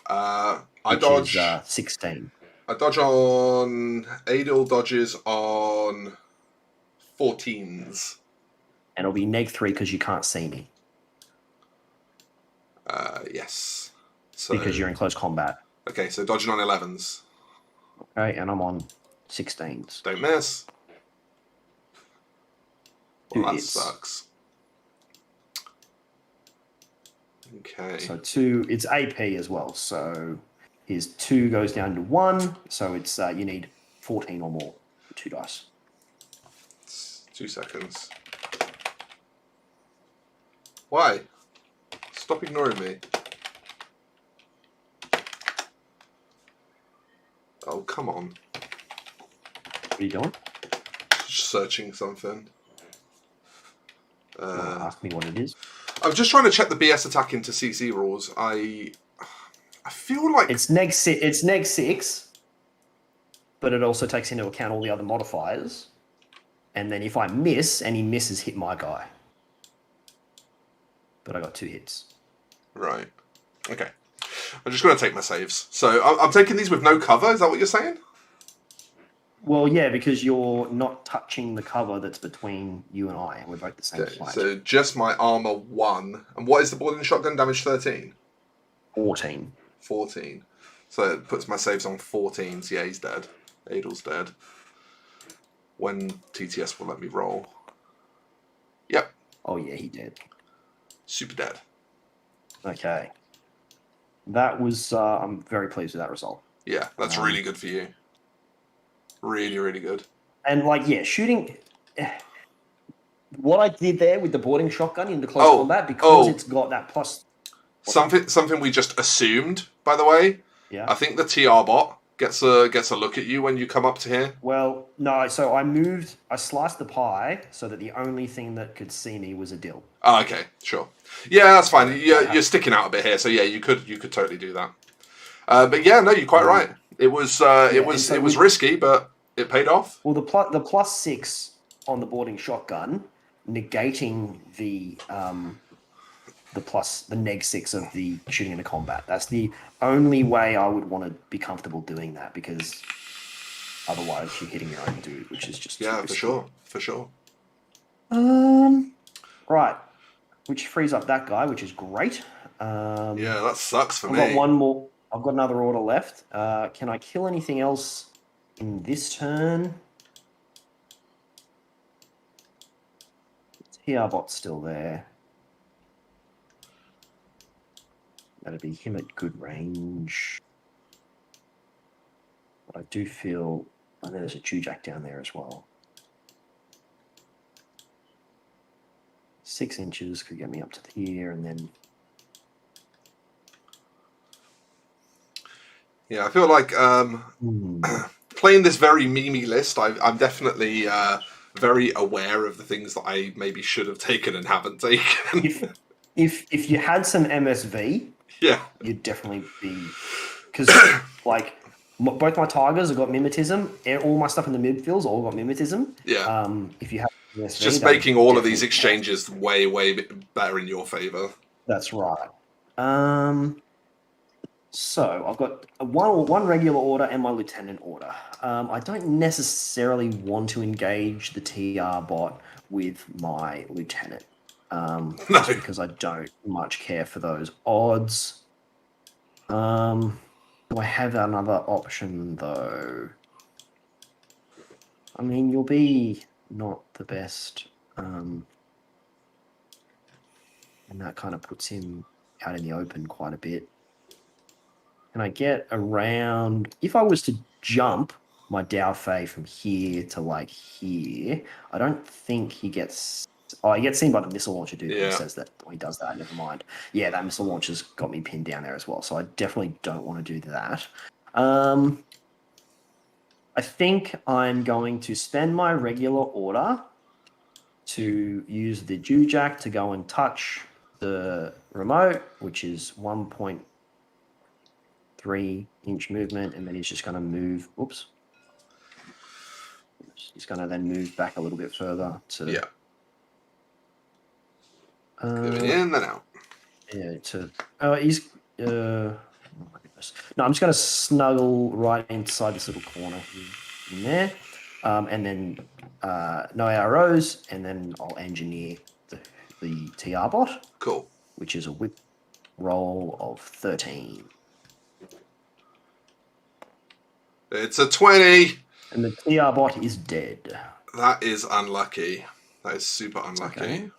I dodge 16. I dodge on Adil dodges on 14s. And it'll be -3 because you can't see me. Yes. So, because you're in close combat. Okay, so dodging on 11s. Okay, and I'm on 16s. Don't miss. Well, that hits. sucks. Okay. So 2, it's AP as well. So his 2 goes down to 1. So it's you need 14 or more for 2 dice. It's 2 seconds. Why? Stop ignoring me. Oh, come on. What are you doing? Just searching something. Ask me what it is. I'm just trying to check the BS attack into CC rules. I feel like It's neg 6, but it also takes into account all the other modifiers. And then if I miss, any misses hit my guy. But I got 2 hits. Right. Okay. I'm just going to take my saves. So I'm taking these with no cover. Is that what you're saying? Well, yeah, because you're not touching the cover that's between you and I, and we're both the same Okay, height. so just my armor 1. And what is the boarding shotgun damage? 13? 14. 14. So it puts my saves on 14s. Yeah, he's dead. Adel's dead. When TTS will let me roll. Yep. Oh, yeah, he did. Super dead. Okay. That was, I'm very pleased with that result. Yeah, that's really good for you. Really, really good. And, like, yeah, shooting... What I did there with the boarding shotgun into close combat, because it's got that plus... Something we just assumed, by the way. Yeah. I think the TR bot gets a look at you when you come up to here. Well, no, so I sliced the pie so that the only thing that could see me was a dill. Oh, okay, sure. Yeah, that's fine. You're sticking out a bit here, so yeah, you could totally do that. But yeah, no, you're quite right. It was risky, but it paid off. Well, the +6 on the boarding shotgun, negating the neg 6 of the shooting into combat. That's the only way I would want to be comfortable doing that, because otherwise you're hitting your own dude, which is just for sure. Right, which frees up that guy, which is great. Yeah, that sucks for me. I've got one more. I've got another order left. Can I kill anything else in this turn? TR bot's still there. That'd be him at good range. But I do feel... I know there's a Yu Jing down there as well. 6 inches could get me up to here, and then... Yeah, I feel like playing this very memey list, I'm definitely very aware of the things that I maybe should have taken and haven't taken. if you had some MSV, yeah, you'd definitely be... Because, like, both my Tigers have got mimetism. All my stuff in the midfields all got mimetism. Yeah. If you have MSV... It's just making all of these exchanges way, way better in your favour. That's right. So I've got one regular order and my lieutenant order. I don't necessarily want to engage the TR bot with my lieutenant, just because I don't much care for those odds. Do I have another option though? I mean, you'll be not the best, and that kind of puts him out in the open quite a bit. Can I get around... If I was to jump my Dao Fei from here to, like, here, I don't think he gets... Oh, he gets seen by the missile launcher dude. Yeah. He says that. He does that. Never mind. Yeah, that missile launcher's got me pinned down there as well, so I definitely don't want to do that. I think I'm going to spend my regular order to use the Yu Jing to go and touch the remote, which is 1.3-inch movement, and then he's just going to move. Oops. He's going to then move back a little bit further to. Yeah. Going in, then out. Yeah. He's. Oh my goodness. No, I'm just going to snuggle right inside this little corner here, in there, and then no arrows, and then I'll engineer the TR bot. Cool. Which is a whip roll of 13. It's a 20. And the TR bot is dead. That is unlucky. That is super unlucky. Okay.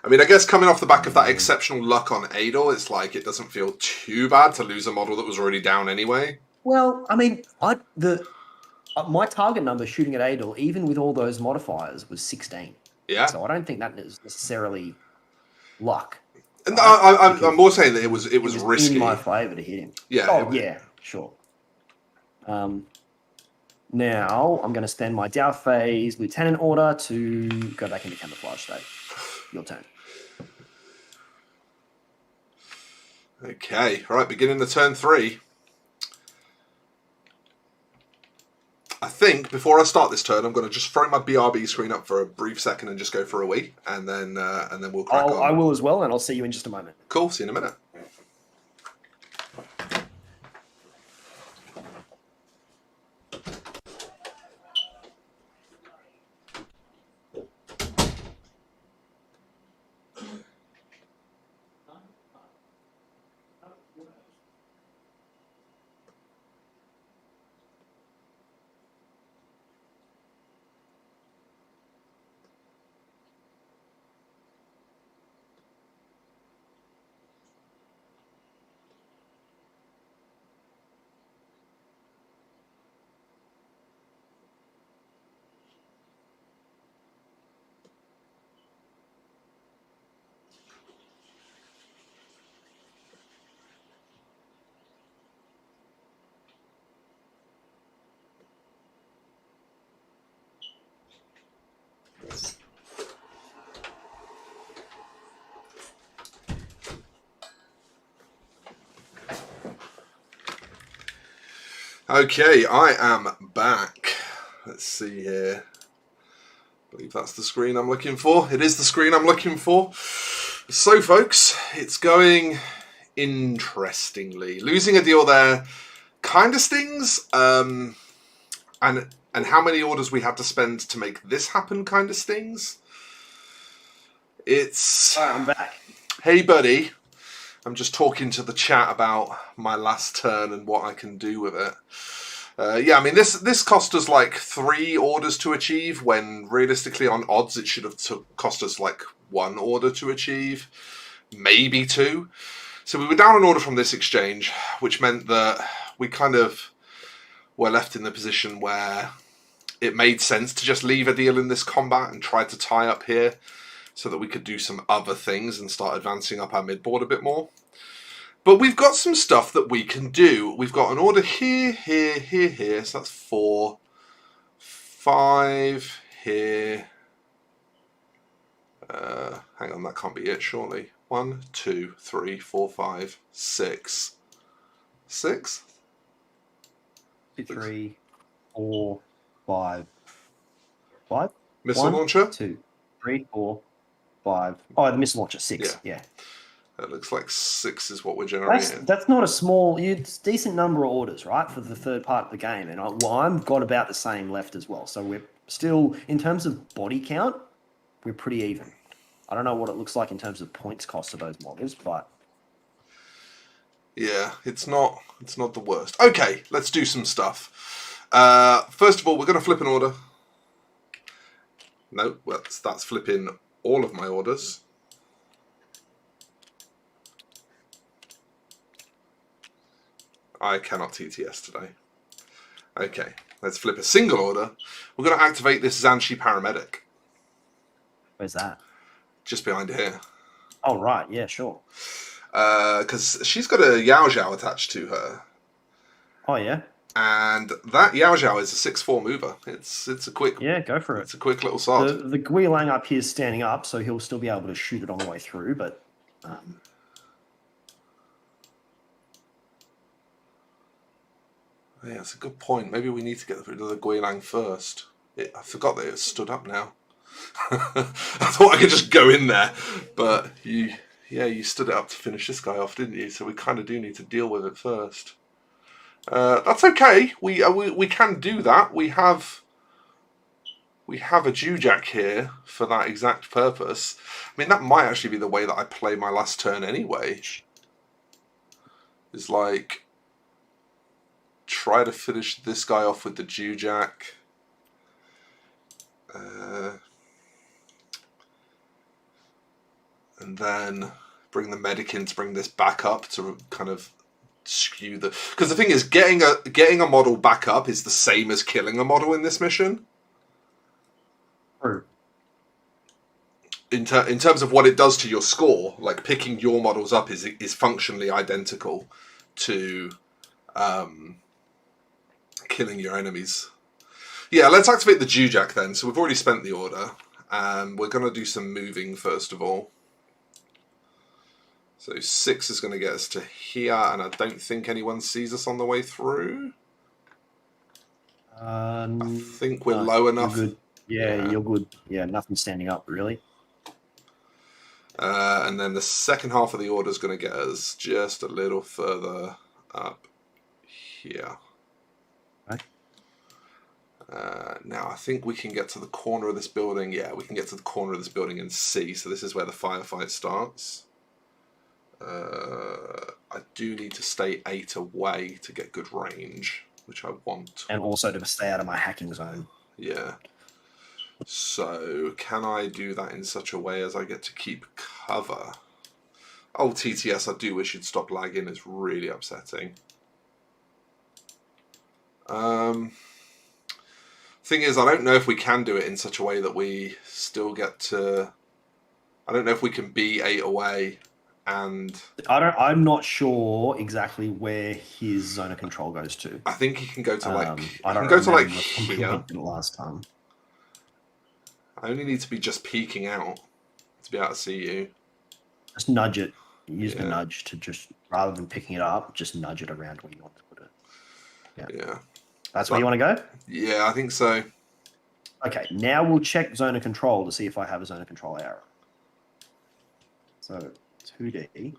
I mean, I guess coming off the back of that exceptional luck on Adel, it's like it doesn't feel too bad to lose a model that was already down anyway. Well, I mean, my target number shooting at Adel, even with all those modifiers, was 16. Yeah. So I don't think that is necessarily luck. And Right? I'm more saying that it was risky. In my favour to hit him. Yeah. Oh, yeah, sure. Now I'm going to spend my Dow Phase Lieutenant order to go back into camouflage state. Your turn. Okay. All right. Beginning the turn 3. I think before I start this turn, I'm going to just throw my BRB screen up for a brief second and just go for a wee, and then we'll crack on. I will as well, and I'll see you in just a moment. Cool. See you in a minute. Okay, I am back. Let's see here. I believe that's the screen I'm looking for. It is the screen I'm looking for. So, folks, it's going interestingly. Losing a deal there kind of stings. And how many orders we had to spend to make this happen kind of stings. It's... I'm back. Hey, buddy. I'm just talking to the chat about my last turn and what I can do with it. Yeah, I mean, this cost us like 3 orders to achieve, when realistically on odds it should have cost us like 1 order to achieve, maybe 2. So we were down an order from this exchange, which meant that we kind of were left in the position where it made sense to just leave a deal in this combat and try to tie up here, so that we could do some other things and start advancing up our midboard a bit more. But we've got some stuff that we can do. We've got an order here, here, here, here. So that's 4, 5 here. Hang on, that can't be it, surely. 1, 2, 3, 4, 5, 6. 6? 3, 4, 5. 5? Missile 1, launcher? 2, 3, 4, 5. Oh, the missile launcher, 6. Yeah. It looks like 6 is what we're generating. That's not a small... It's a decent number of orders, right, for the third part of the game. And I've got about the same left as well. So we're still, in terms of body count, we're pretty even. I don't know what it looks like in terms of points cost of those models, but... Yeah, it's not the worst. Okay, let's do some stuff. First of all, we're going to flip an order. No, that's flipping all of my orders. I cannot TTS today. Okay, let's flip a single order. We're going to activate this Zhanshi paramedic. Where's that? Just behind here. Oh, right. Yeah, sure. Because she's got a Yao Zhao attached to her. Oh, yeah? And that Yao Zhao is a 6-4 mover. It's a quick... Yeah, go for it. It's a quick little sod. The Gui Lang up here is standing up, so he'll still be able to shoot it on the way through, but... Yeah, that's a good point. Maybe we need to get rid of the Gui Lang first. I forgot that it stood up now. I thought I could just go in there, but you stood it up to finish this guy off, didn't you? So we kind of do need to deal with it first. That's okay. We can do that. We have a Jujak here for that exact purpose. I mean, that might actually be the way that I play my last turn anyway. Is like... try to finish this guy off with the Jujak. And then bring the medic in to bring this back up to kind of skew the... Because the thing is, getting a model back up is the same as killing a model in this mission. True. in terms of what it does to your score, like picking your models up is functionally identical to killing your enemies. Yeah, let's activate the Jujak then. So we've already spent the order. We're going to do some moving first of all. So 6 is going to get us to here, and I don't think anyone sees us on the way through. I think we're low enough. You're good. Yeah, you're good. Yeah, nothing standing up, really. And then the second half of the order is going to get us just a little further up here. Okay. Now, I think we can get to the corner of this building. Yeah, we can get to the corner of this building and see. So this is where the firefight starts. I do need to stay 8 away to get good range, which I want. And also to stay out of my hacking zone. Yeah. So, can I do that in such a way as I get to keep cover? Oh, TTS, I do wish you'd stop lagging. It's really upsetting. Thing is, I don't know if we can do it in such a way that we still get to... I don't know if we can be 8 away and... I'm not sure exactly where his zone of control goes to. I think he can go to like... I don't go to like here. here. Last time. I only need to be just peeking out to be able to see you. Just nudge it. Use the nudge to just, rather than picking it up, just nudge it around where you want to put it. Yeah. That's where you want to go? Yeah, I think so. Okay, now we'll check zone of control to see if I have a zone of control arrow. So 2D.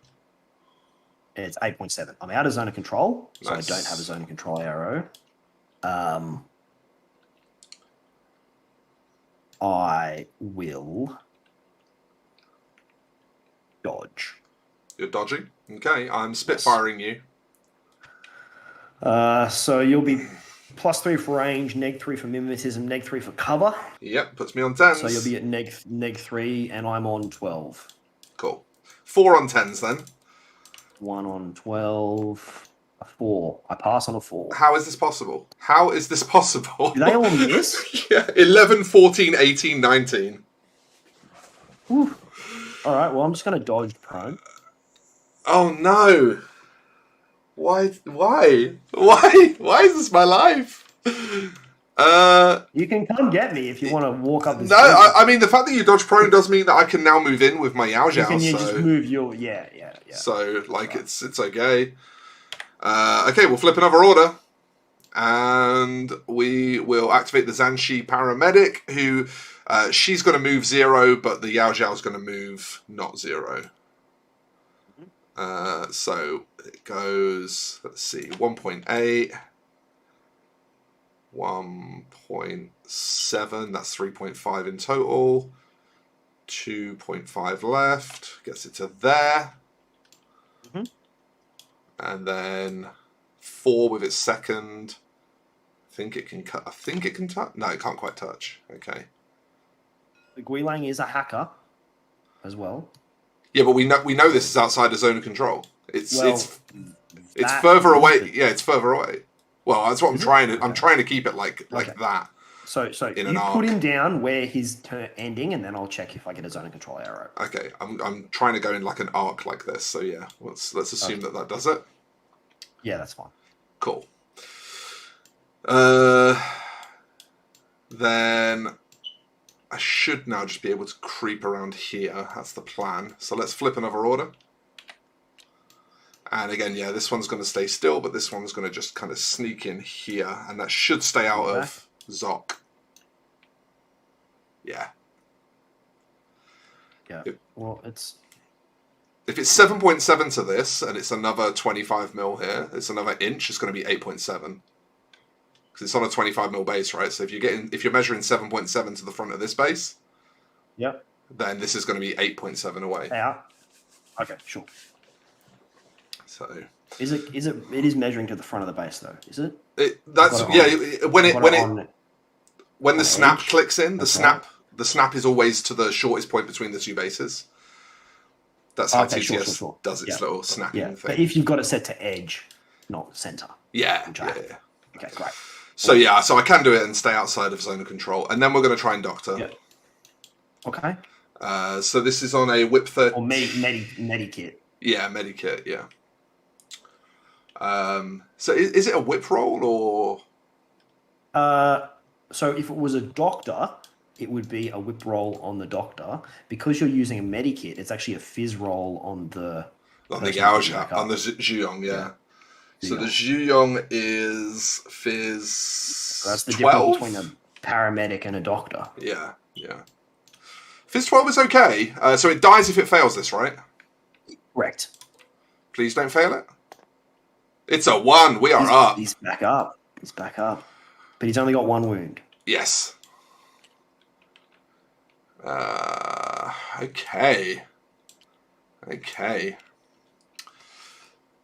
It's 8.7. I'm out of zone of control, so Nice. I don't have a zone of control arrow. I will dodge. You're dodging? Okay, I'm spitfiring you. So you'll be +3 for range, -3 for mimetism, -3 for cover. Yep, puts me on 10s. So you'll be at -3, and I'm on 12. Cool. 4 on 10s then. 1 on 12. A 4. I pass on a 4. How is this possible? How is this possible? Do they all miss? Yeah, 11, 14, 18, 19. Whew. All right, well, I'm just going to dodge prone. Oh no. Why? Why is this my life? You can come get me if you want to walk up this No, I mean, the fact that you dodge prone does mean that I can now move in with my Yao You Jiao. can So, just move your... Yeah. so like, it's okay. Okay, we'll flip another order. And we will activate the Zanshi paramedic, who she's going to move 0, but the Yao Jiao is going to move not 0. So it goes, let's see, 1.8, 1.7, that's 3.5 in total, 2.5 left, gets it to there, and then 4 with its second. I think it can cut. I think it can touch. No, it can't quite touch. Okay. The Guilang is a hacker as well. Yeah, but we know this is outside the zone of control. It's that further is away. the- Yeah, it's further away. Well, that's what I'm Is it? trying to. I'm Okay. trying to keep it like Okay. that. So in you an arc. put him down where he's ending, and then I'll check if I get a zone of control arrow. Okay, I'm trying to go in like an arc like this. So yeah, let's assume that does it. Yeah, that's fine. Cool. Then I should now just be able to creep around here. That's the plan. So let's flip another order. And again, yeah, this one's going to stay still, but this one's going to just kind of sneak in here, and that should stay out of Zoc. Yeah. Yeah. Well, it's... If it's 7.7 to this, and it's another 25 mil here, it's another inch, it's going to be 8.7. Because it's on a 25 mil base, right? So if you're measuring 7.7 to the front of this base, Yep. then this is going to be 8.7 away. Out. Okay, sure. So It is measuring to the front of the base though, is it? that's Got it yeah. When the snap edge. clicks in, the Okay. snap is always to the shortest point between the two bases. That's how Okay, TTS sure. does its little snapping Yeah, thing. but if you've got it set to edge, not center. Yeah. Okay, great. So so I can do it and stay outside of zone of control, and then we're going to try and doctor. Yeah. Okay. So this is on a whip 30. Or medikit. Yeah, medikit, yeah. So is it a whip roll or? So if it was a doctor, it would be a whip roll on the doctor. Because you're using a medikit, it's actually a fizz roll on the Gouge, on the Zhuyong, yeah. So the Zhuyong is fizz. So that's the 12? difference between a paramedic and a doctor. Yeah. Fizz 12 is okay. So it dies if it fails this, right? Correct. Please don't fail it. It's a 1. We are up. He's back up. But he's only got 1 wound. Yes. Okay.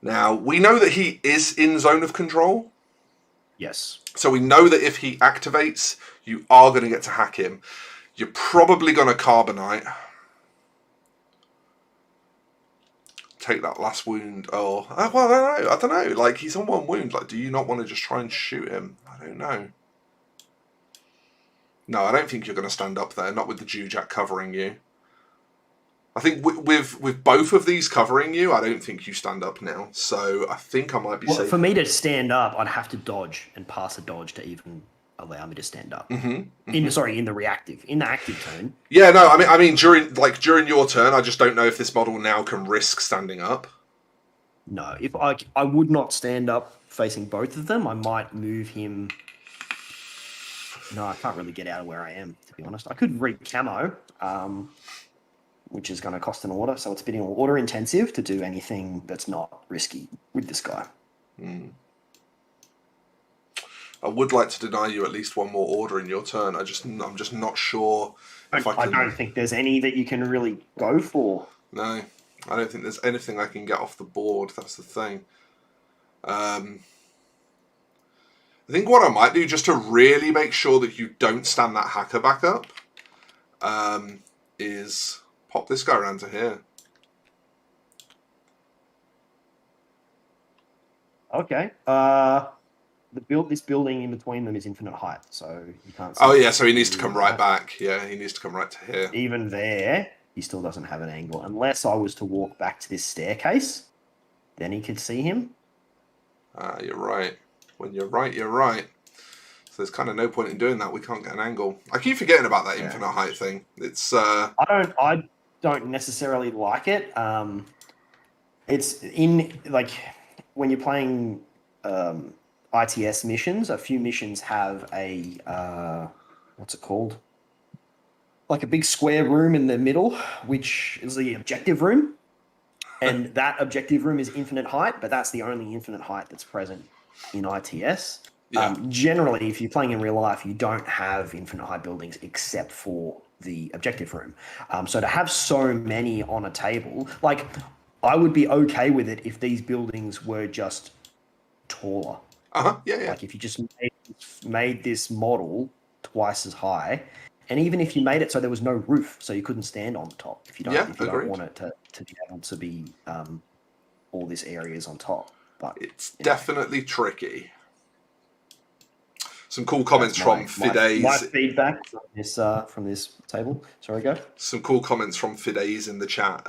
Now, we know that he is in zone of control. Yes. So we know that if he activates, you are going to get to hack him. You're probably going to carbonite. Take that last wound. Oh, well, I don't know. Like, he's on 1 wound. Like, do you not want to just try and shoot him? I don't know. No, I don't think you're going to stand up there. Not with the Jujak covering you. I think with both of these covering you, I don't think you stand up now. So I think I might be safe. For me to stand up, I'd have to dodge and pass a dodge to even allow me to stand up. In the active turn. Yeah, no, I mean during your turn, I just don't know if this model now can risk standing up. No, if I would not stand up facing both of them. I might move him. No, I can't really get out of where I am, to be honest. I could re-camo, which is going to cost an order, so it's a bit order intensive to do anything that's not risky with this guy. I would like to deny you at least 1 more order in your turn. I'm just not sure if I can. I don't think there's any that you can really go for. No, I don't think there's anything I can get off the board. That's the thing. I think what I might do, just to really make sure that you don't stand that hacker back up, is pop this guy around to here. Okay. This building in between them is infinite height, so you can't see. Oh yeah, so he needs to come right back. Yeah, he needs to come right to here. Even there, he still doesn't have an angle. Unless I was to walk back to this staircase, then he could see him. You're right. When you're right, you're right. So there's kind of no point in doing that. We can't get an angle. I keep forgetting about that infinite height thing. It's. I don't necessarily like it. It's in like when you're playing ITS missions. A few missions have a what's it called? Like a big square room in the middle, which is the objective room, and that objective room is infinite height. But that's the only infinite height that's present in ITS. Yeah. Generally, if you're playing in real life, you don't have infinite height buildings except for the objective room. So to have so many on a table, like I would be okay with it if these buildings were just taller. Yeah. Like if you just made this model twice as high, and even if you made it so there was no roof, so you couldn't stand on the top. If you don't want it to be able to be all this areas on top. But it's definitely tricky. Some cool comments from Fides. My feedback from this table. Sorry, go. Some cool comments from Fides in the chat,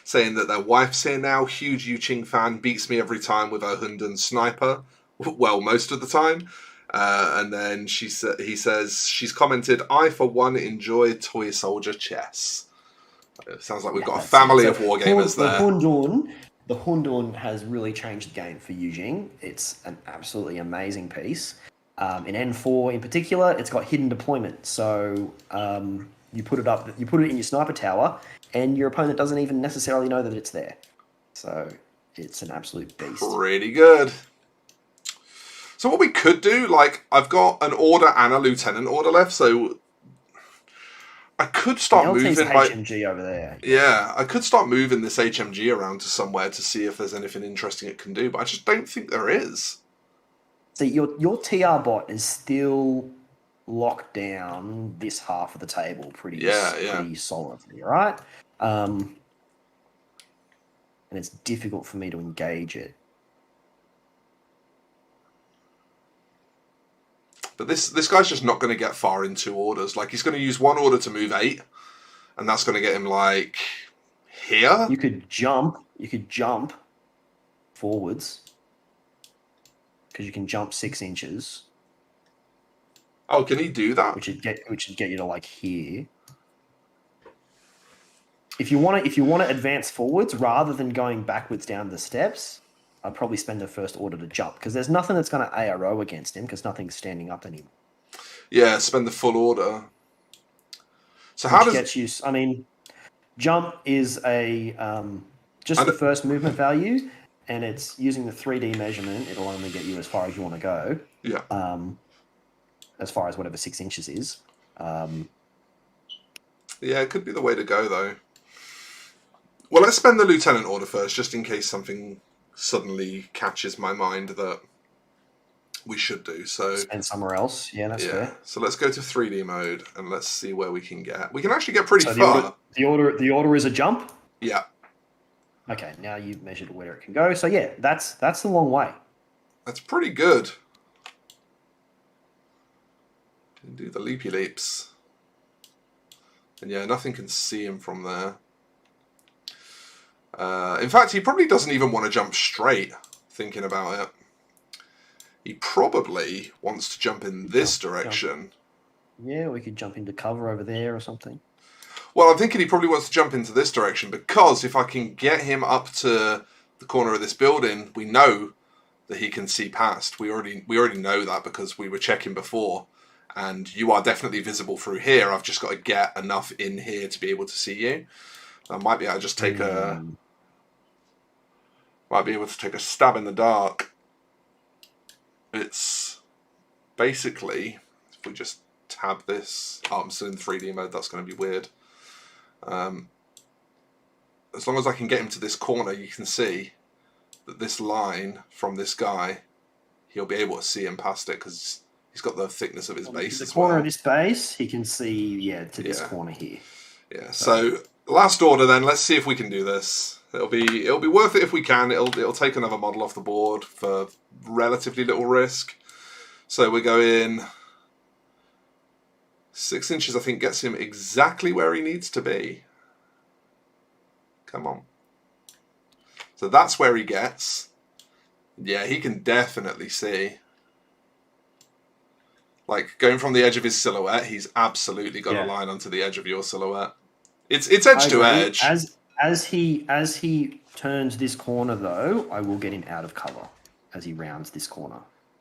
saying that their wife's here now. Huge Yu Jing fan, beats me every time with her Hundan sniper. Well, most of the time. And then he says she's commented, "I for one enjoy toy soldier chess." It sounds like we've got a family of wargamers there. The Hundan has really changed the game for Yu Jing. It's an absolutely amazing piece. In N4 in particular, it's got hidden deployment. So you put it in your sniper tower, and your opponent doesn't even necessarily know that it's there. So it's an absolute beast. Pretty good. So what we could do, like, I've got an order and a lieutenant order left, so I could start moving HMG over there. Yeah, I could start moving this HMG around to somewhere to see if there's anything interesting it can do, but I just don't think there is. So your TR bot is still locked down this half of the table pretty solidly, right? And it's difficult for me to engage it. But this guy's just not going to get far in 2 orders. Like, he's going to use 1 order to move 8, and that's going to get him like here. You could jump forwards because you can jump 6 inches, Oh, can he do that? which would get you to like here. If you want to advance forwards rather than going backwards down the steps, I'd probably spend the first order to jump because there's nothing that's going to ARO against him because nothing's standing up anymore. Yeah, spend the full order. So how Which does gets you? I mean, jump is a just the first movement value, and it's using the 3D measurement. It'll only get you as far as you want to go. Yeah. As far as whatever 6 inches is. Yeah, it could be the way to go though. Well, let's spend the lieutenant order first, just in case something suddenly catches my mind that we should do. So Spend somewhere else. Yeah, that's fair. So let's go to 3D mode and let's see where we can get. We can actually get pretty So far. the order is a jump. Yeah. Okay, now you've measured where it can go. So yeah, that's the long way. That's pretty good. Can do the leapy leaps. And yeah, nothing can see him from there. In fact, he probably doesn't even want to jump straight, thinking about it. He probably wants to jump in this direction. Yeah, we could jump into cover over there or something. Well, I'm thinking he probably wants to jump into this direction because if I can get him up to the corner of this building, we know that he can see past. We already know that because we were checking before. And you are definitely visible through here. I've just got to get enough in here to be able to see you. I might be able to just take might be able to take a stab in the dark. It's basically, if we just tab this, oh, I'm still in 3D mode, that's going to be weird. As long as I can get him to this corner, you can see that this line from this guy, he'll be able to see him past it because he's got the thickness of his base as well. The corner of this base, he can see, to this corner here. Yeah, so last order then, let's see if we can do this. It'll be worth it if we can. It'll take another model off the board for relatively little risk. So we're going 6 inches, I think, gets him exactly where he needs to be. Come on. So that's where he gets. Yeah, he can definitely see. Like, going from the edge of his silhouette, he's absolutely got a line onto the edge of your silhouette. It's edge to edge. As he turns this corner, though, I will get him out of cover as he rounds this corner.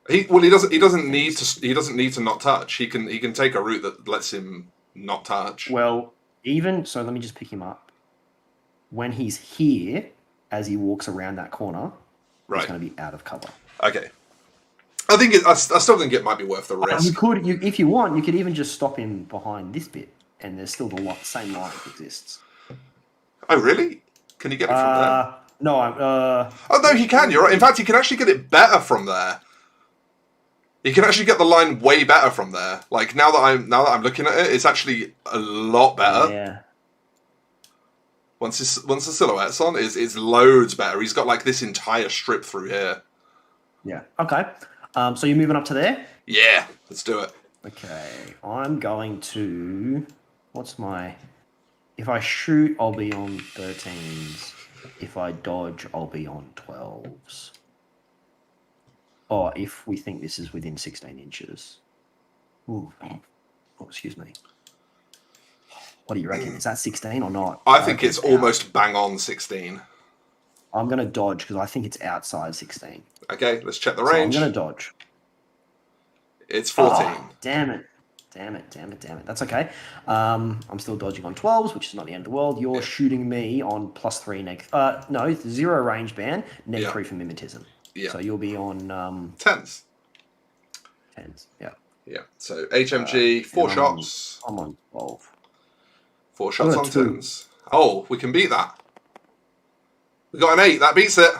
He doesn't need to not touch. He can take a route that lets him not touch. Well, so let me just pick him up. When he's here, as he walks around that corner, he's going to be out of cover. Okay. I still think it might be worth the risk. If you want, you could even just stop him behind this bit, and there's still the same line that exists. Oh, really? Can you get it from there? No. Oh no, he can. You're right. In fact, he can actually get it better from there. He can actually get the line way better from there. Like now that I'm looking at it, it's actually a lot better. Yeah. Once the silhouette's on, it's loads better. He's got like this entire strip through here. Yeah. Okay. So you're moving up to there? Yeah. Let's do it. Okay. I'm going to. If I shoot, I'll be on 13s. If I dodge, I'll be on 12s. Or if we think this is within 16 inches. Ooh. Oh, excuse me. What do you reckon? Is that 16 or not? I think it's almost bang on 16. I'm going to dodge because I think it's outside 16. Okay, let's check the range. So I'm going to dodge. It's 14. Oh, damn it. That's okay. I'm still dodging on 12s, which is not the end of the world. You're shooting me on +3 no, 0 range band, -3 for mimetism. Yeah. So you'll be on 10s. 10s, yeah. Yeah. So HMG, 4 shots. I'm on 12. 4 shots on 10s. Oh, we can beat that. We got an 8. That beats it.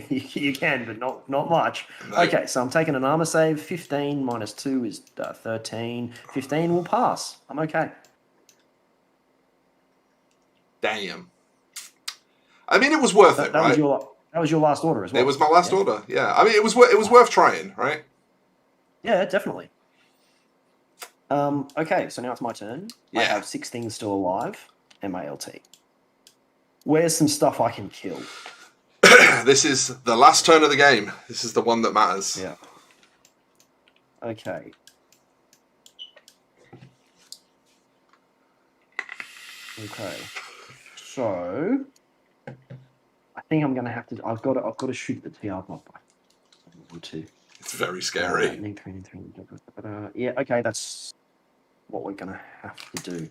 You can, but not much. No. Okay, so I'm taking an armor save. 15 minus 2 is 13. 15 will pass. I'm okay. Damn. I mean, it was worth it, right? That was your last order as well. It was my last order. Yeah. I mean, it was worth trying, right? Yeah, definitely. Okay, so now it's my turn. I Yeah. have 6 things still alive and my LT. Where's some stuff I can kill? This is the last turn of the game. This is the one that matters. Yeah. Okay. Okay. So I think I'm gonna have to. I've got to shoot the TR block by 1 or 2. It's very scary. Yeah. Okay. That's what we're gonna have to do.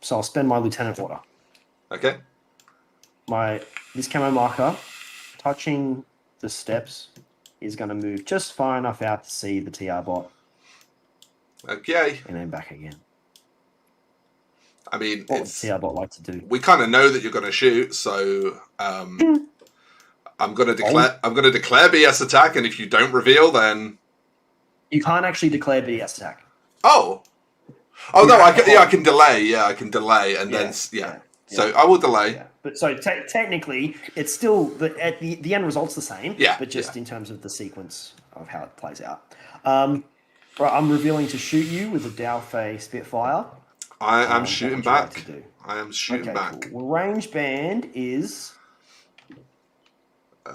So I'll spend my Lieutenant Order. Okay. This camo marker touching the steps is going to move just far enough out to see the TR bot Okay. and then back again. I mean, What would TR bot like to do? we kind of know that you're going to shoot, so I'm going to declare. I'm going to declare BS attack, and if you don't reveal, then You can't actually declare BS attack. oh no, I can delay. Yeah, I can delay, and then yeah. So I will delay. Yeah. But so technically, it's still the end result's the same. Yeah. But just in terms of the sequence of how it plays out. Right, I'm revealing to shoot you with a Daofei Spitfire. I am shooting back. Like to do? I am shooting back. Cool. Well, range band is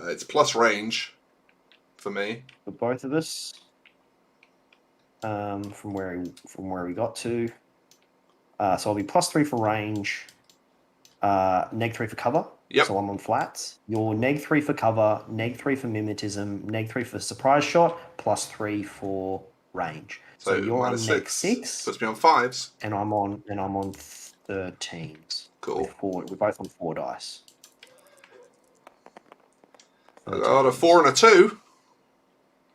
it's plus range for me. for both of us. From where we got to. So I'll be +3 for range. -3 for cover. Yep. So I'm on flats. You're -3 for cover, -3 for mimetism, -3 for surprise shot, +3 for range. So you're on -6. Puts me on 5s. And I'm on 13s. Cool. We're both on 4 dice. I got a 4 and a 2.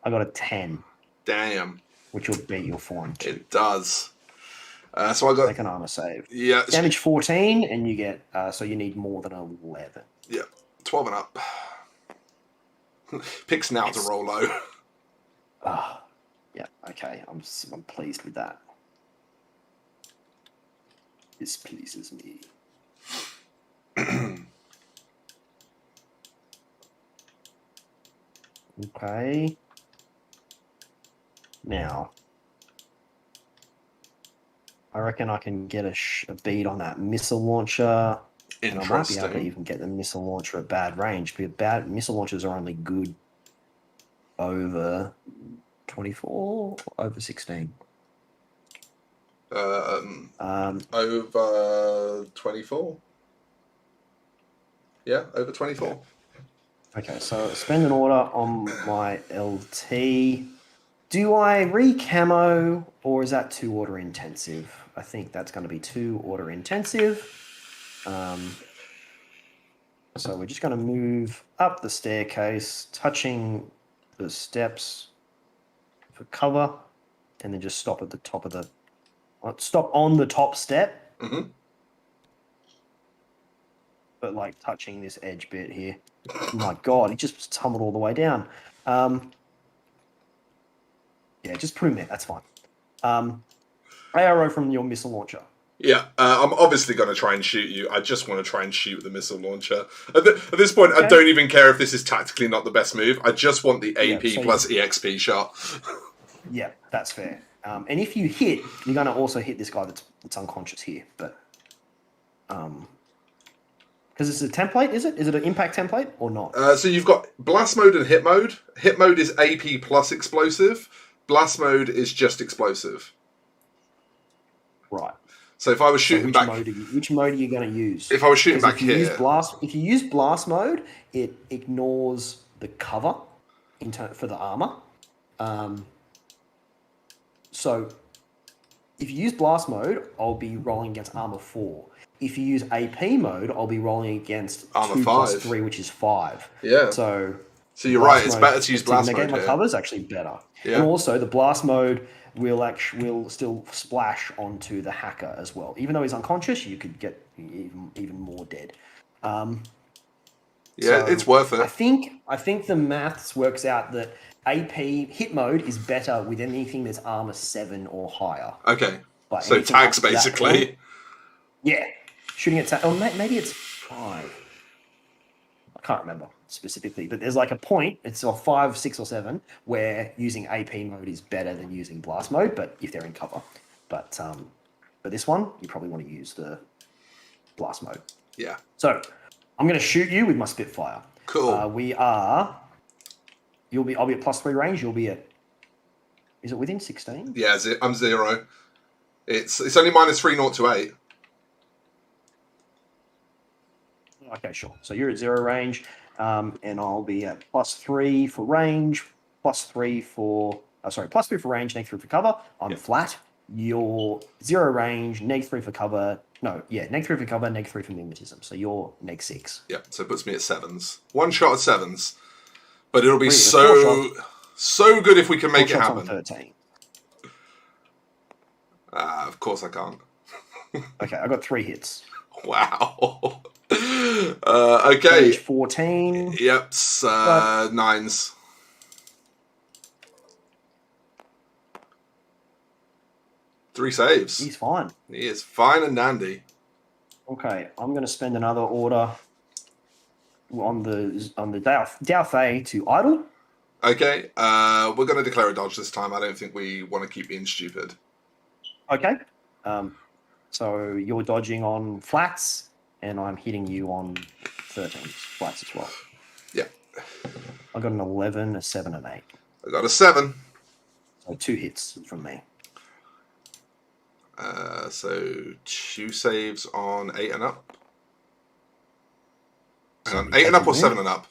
I got a 10. Damn. Which will beat your 4 and 2. It does. So I got Take an armor save. Yeah. Damage 14, and you get so you need more than 11. Yeah. 12 and up. Picks now to roll low. Yeah. Okay. I'm pleased with that. This pleases me. Okay. Now, I reckon I can get a beat on that missile launcher. And I might be able to even get the missile launcher at bad range. But missile launchers are only good over 24 or over 16. Over 24. Yeah, over 24. Okay, so spend an order on my LT. Do I re-camo, or is that 2 order intensive? I think that's going to be 2 order intensive. So we're just going to move up the staircase, touching the steps for cover, and then just stop at the top of the... Stop on the top step. Mm-hmm. But like touching this edge bit here. Oh my God, he just tumbled all the way down. Yeah, just put him there. That's fine. ARO from your missile launcher. Yeah, I'm obviously going to try and shoot you. I just want to try and shoot the missile launcher. At this point, okay. I don't even care if this is tactically not the best move. I just want the AP plus EXP shot. Yeah, that's fair. And if you hit, you're going to also hit this guy that's unconscious here. But because it's a template, is it? Is it an impact template or not? So you've got blast mode and hit mode. Hit mode is AP plus explosive. Blast mode is just explosive. Right. So if I was shooting back... which mode are you going to use? If I was shooting back if you use blast mode, it ignores the cover for the armor. So if you use blast mode, I'll be rolling against armor 4. If you use AP mode, I'll be rolling against armor 2 5. plus 3, which is 5. Yeah. So you're right. It's better to use blast mode. To negate my cover is actually better. Yeah. And also, the blast mode will still splash onto the hacker as well. Even though he's unconscious, you could get even more dead. So it's worth it. I think the maths works out that AP hit mode is better with anything that's armor 7 or higher. Okay. So tags basically. Yeah. Shooting at or maybe it's 5. I can't remember. specifically, but there's like a point, it's a 5, 6, or 7, where using AP mode is better than using blast mode, but if they're in cover. But this one, you probably want to use the blast mode. Yeah. So I'm going to shoot you with my Spitfire. Cool. I'll be at +3 range. You'll be at, is it within 16? Yeah, I'm 0. It's only -3 0 to 8. Okay, sure. So you're at 0 range, and I'll be at +3 for range, +3 for +3 for range, -3 for cover. I'm flat. You're 0 range, -3 for cover. No, yeah, -3 for cover, -3 for mimetism. So you're -6. Yeah, so it puts me at 7s. One shot at 7s, but it'll be Four so good if we can make it shots happen. on 13. Of course I can't. Okay, I got 3 hits. Wow. Okay. Range 14. Yep, 9s. Three saves. He's fine. He is fine and dandy. Okay, I'm going to spend another order on the Dao Fei to idle. Okay, we're going to declare a dodge this time. I don't think we want to keep being stupid. Okay. So you're dodging on flats, and I'm hitting you on 13 flats as well. Yeah. I got an 11, a 7, and 8. I got a 7. So 2 hits from me. So 2 saves on 8 and up. So 8 and up or 7 and up?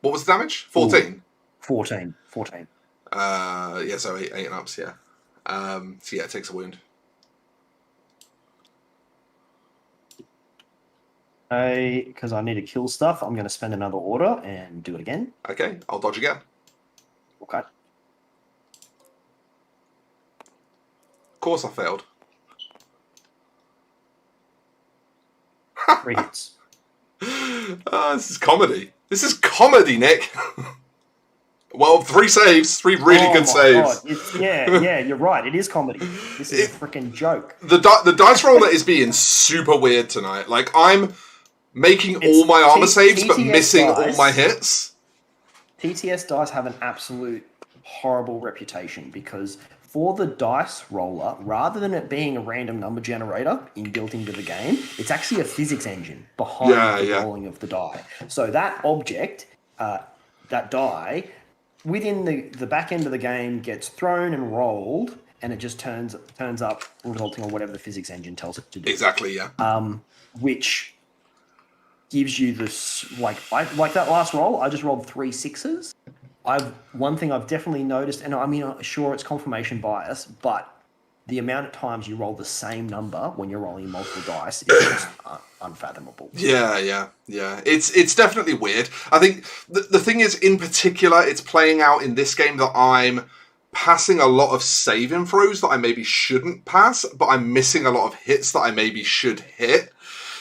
What was the damage? 14? 14. Yeah, so 8 and ups, yeah. So yeah, it takes a wound. Because I need to kill stuff, I'm going to spend another order and do it again. Okay, I'll dodge again. Okay. Of course I failed. 3 hits. This is comedy. This is comedy, Nick. Well, 3 saves. 3 really good saves. Yeah, you're right. It is comedy. This is a freaking joke. The dice roller is being super weird tonight. Like, I'm making all my armor saves, but missing all my hits. TTS dice have an absolute horrible reputation because for the dice roller, rather than it being a random number generator built into the game, it's actually a physics engine behind the rolling of the die. So that object, that die, within the back end of the game gets thrown and rolled, and it just turns up, resulting on whatever the physics engine tells it to do. Exactly, yeah. Which gives you this, like that last roll, I just rolled 3 6s. One thing I've definitely noticed, and I mean, sure, it's confirmation bias, but the amount of times you roll the same number when you're rolling multiple dice is just unfathomable. Yeah. It's definitely weird. I think the thing is, in particular, it's playing out in this game that I'm passing a lot of saving throws that I maybe shouldn't pass, but I'm missing a lot of hits that I maybe should hit.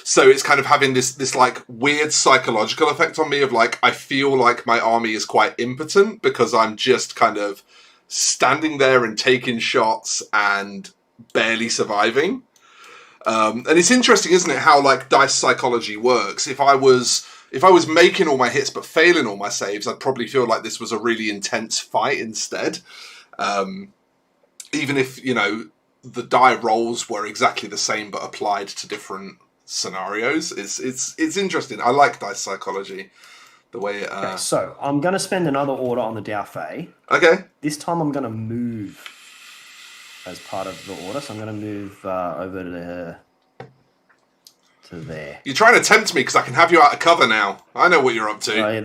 So it's kind of having this like weird psychological effect on me of like, I feel like my army is quite impotent because I'm just kind of standing there and taking shots and barely surviving. And it's interesting, isn't it, how like dice psychology works. If I was making all my hits but failing all my saves, I'd probably feel like this was a really intense fight instead. Even if, you know, the die rolls were exactly the same but applied to different scenarios. It's interesting. I like dice psychology. The way it, Okay, so I'm going to spend another order on the Dao Fei. Okay. This time I'm going to move as part of the order. So I'm going to move over to there. You're trying to tempt me because I can have you out of cover now. I know what you're up to. Oh, yeah,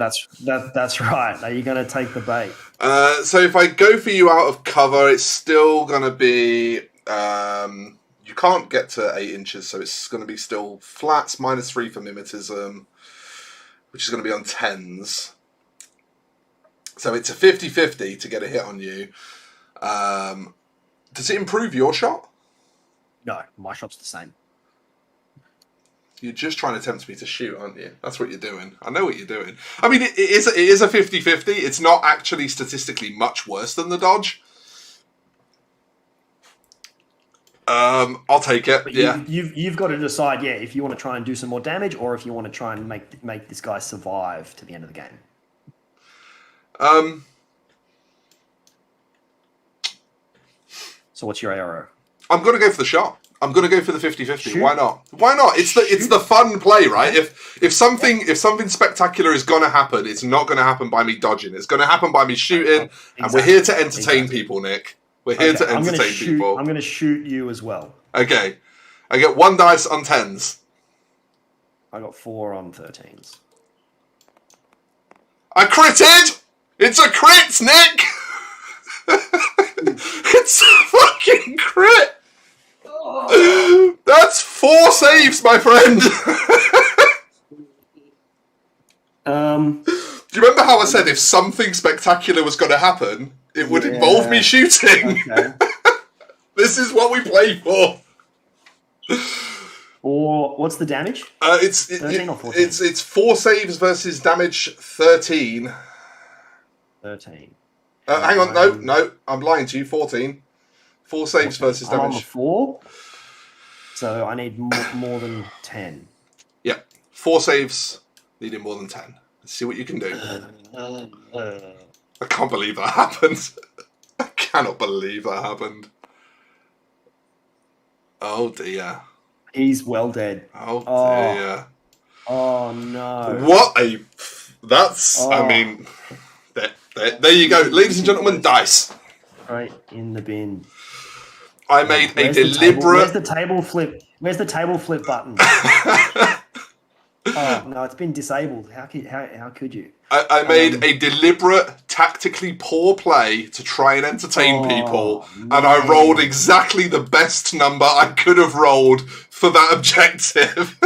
that's right. Are you going to take the bait? So if I go for you out of cover, it's still going to be... you can't get to 8 inches, so it's going to be still flats, -3 for mimetism, which is going to be on 10s. So it's a 50-50 to get a hit on you. Does it improve your shot? No, my shot's the same. You're just trying to tempt me to shoot, aren't you? That's what you're doing. I know what you're doing. I mean, it is a 50-50. It's not actually statistically much worse than the dodge. I'll take it. But yeah, you've got to decide, if you want to try and do some more damage, or if you want to try and make this guy survive to the end of the game. So what's your ARO? I'm going to go for the shot. I'm going to go for the 50-50. Shoot. Why not? Why not? It's the fun play, right? Okay. If something spectacular is going to happen, it's not going to happen by me dodging. It's going to happen by me shooting. Exactly. And we're here to entertain people, Nick. We're here to entertain people. I'm going to shoot you as well. Okay. I get 1 dice on 10s. I got 4 on 13s. I critted! It's a crit, Nick! It's a fucking crit! That's 4 saves, my friend! Do you remember how I said if something spectacular was going to happen, it would involve me shooting? Okay. This is what we play for. Or what's the damage? 13 or 14? It's 4 saves versus damage 13. 13. Hang on, no, I'm lying to you. 14. 4 saves versus I'm damage. on the 4, so I need more than 10. Yeah, 4 saves, needing more than 10. Let's see what you can do. I can't believe that happened. I cannot believe that happened. Oh dear. He's well dead. Oh dear. Oh no. What a... That's... I mean... There you go. Ladies and gentlemen, dice. Right in the bin. I made a Where's deliberate... the table flip? Where's the table flip button? Oh, no, it's been disabled. How could you? I made a deliberate, tactically poor play to try and entertain people, and I rolled exactly the best number I could have rolled for that objective.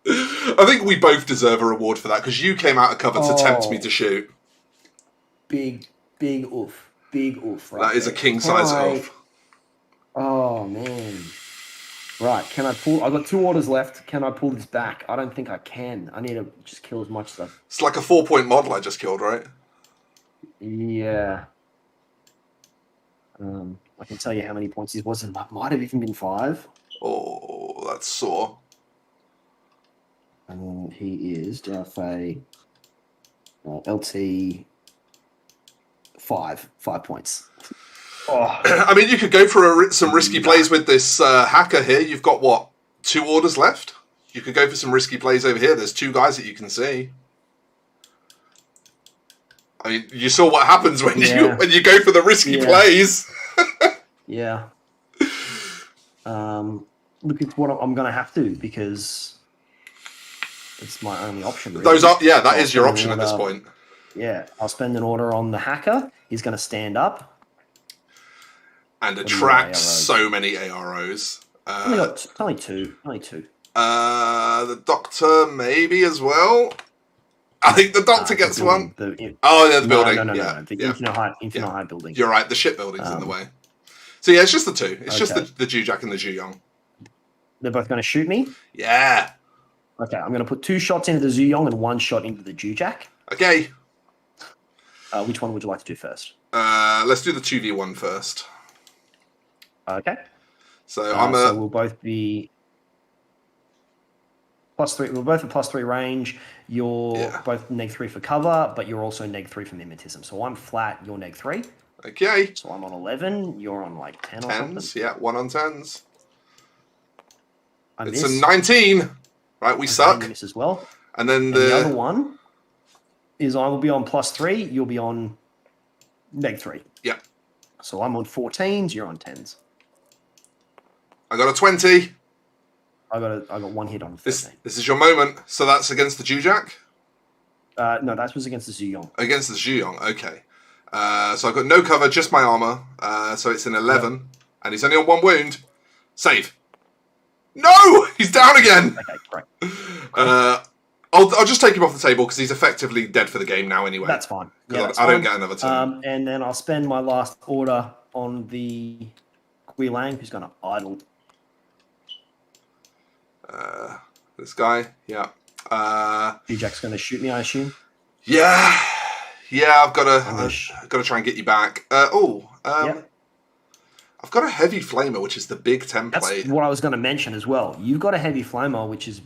I think we both deserve a reward for that, because you came out of cover to tempt me to shoot. Big oof. Big oof. Right That is a there. king-size oof. Oh, man. Right, can I pull... I've got 2 orders left. Can I pull this back? I don't think I can. I need to just kill as much stuff. It's like a 4-point model I just killed, right? Yeah. I can tell you how many points he was. It might have even been 5. Oh, that's sore. And he is DFA LT 5 points. Oh. I mean, you could go for some risky plays with this hacker here. You've got, what, 2 orders left? You could go for some risky plays over here. There's 2 guys that you can see. I mean, you saw what happens when you go for the risky plays. Yeah. Look, it's what I'm going to have to, because it's my only option. Really. That is your option at this point. Yeah, I'll spend an order on the hacker. He's going to stand up. And attract so many AROs. Only two. The doctor maybe as well. I think the doctor gets one. The building. No. The Infinite High building. You're right. The shipbuilding's in the way. So yeah, it's just the 2. It's just the Jujak and the Zuyong. They're both going to shoot me. Yeah. Okay, I'm going to put 2 shots into the Zuyong and 1 shot into the Jujak. Okay. Which one would you like to do first? Let's do the 2v1 first. Okay. So so we'll both be +3. We're both at +3 range. You're both -3 for cover, but you're also -3 for mimetism. So I'm flat. You're -3. Okay. So I'm on 11. You're on like 10 or something. 10s. Yeah, 1 on 10s. I It's miss. a 19. Right, we suck. I miss as well. And then the other one is I will be on +3. You'll be on -3. Yeah. So I'm on 14s. You're on 10s. I got a 20. I got 1 hit on 13. This is your moment. So that's against the Jujak? No, that was against the Zuyong. Against the Zuyong, okay. So I've got no cover, just my armor. So it's an 11. And he's only on 1 wound. Save. No! He's down again! Okay, great. I'll just take him off the table because he's effectively dead for the game now anyway. That's fine. I don't get another turn. And then I'll spend my last order on the Gui Lang, who's going to idle. This guy, yeah. Jujak's going to shoot me, I assume. Yeah, I've got to try and get you back. I've got a heavy flamer, which is the big template. That's what I was going to mention as well. You've got a heavy flamer, which is...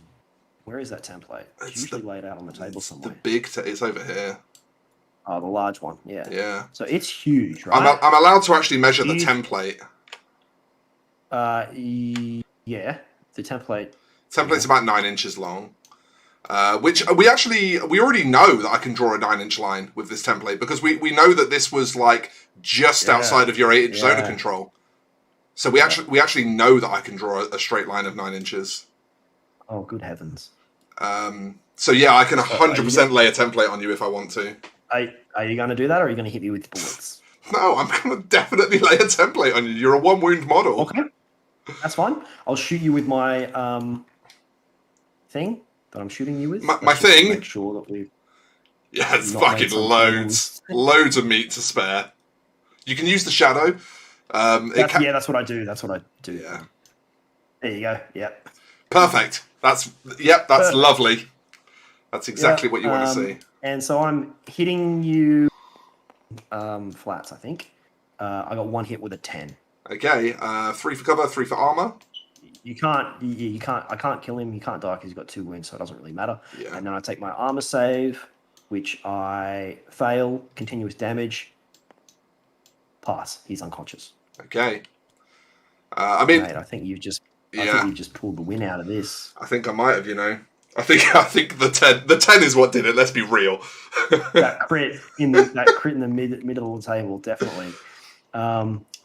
Where is that template? It's usually laid out on the table somewhere. It's over here. Oh, the large one. Yeah. Yeah. So it's huge, right? I'm allowed to actually measure the You- template. Yeah. The template. Template's about 9 inches long. Which we already know that I can draw a 9-inch line with this template because we know that this was like just outside of your 8-inch zone of control. So we actually know that I can draw a straight line of 9 inches. Oh, good heavens! So yeah, I can 100% lay a template on you if I want to. Are you going to do that, or are you going to hit me with bullets? No, I'm going to definitely lay a template on you. You're a 1-wound model. Okay, that's fine. I'll shoot you with my thing that I'm shooting you with. My thing. Make sure that we. Yeah, it's fucking loads of meat to spare. You can use the shadow. That's what I do. Yeah. There you go. Yep. Perfect. That's lovely. That's exactly what you want to see. And so I'm hitting you flats, I think. I got one hit with a 10. Okay. 3 for cover, 3 for armor. You can't. I can't kill him. He can't die because he's got 2 wounds, so it doesn't really matter. Yeah. And then I take my armor save, which I fail. Continuous damage. Pass. He's unconscious. Okay. Mate, I think you've just. I think you just pulled the win out of this. I think I might have. I think the 10 is what did it. Let's be real. that crit in the middle of the table, definitely.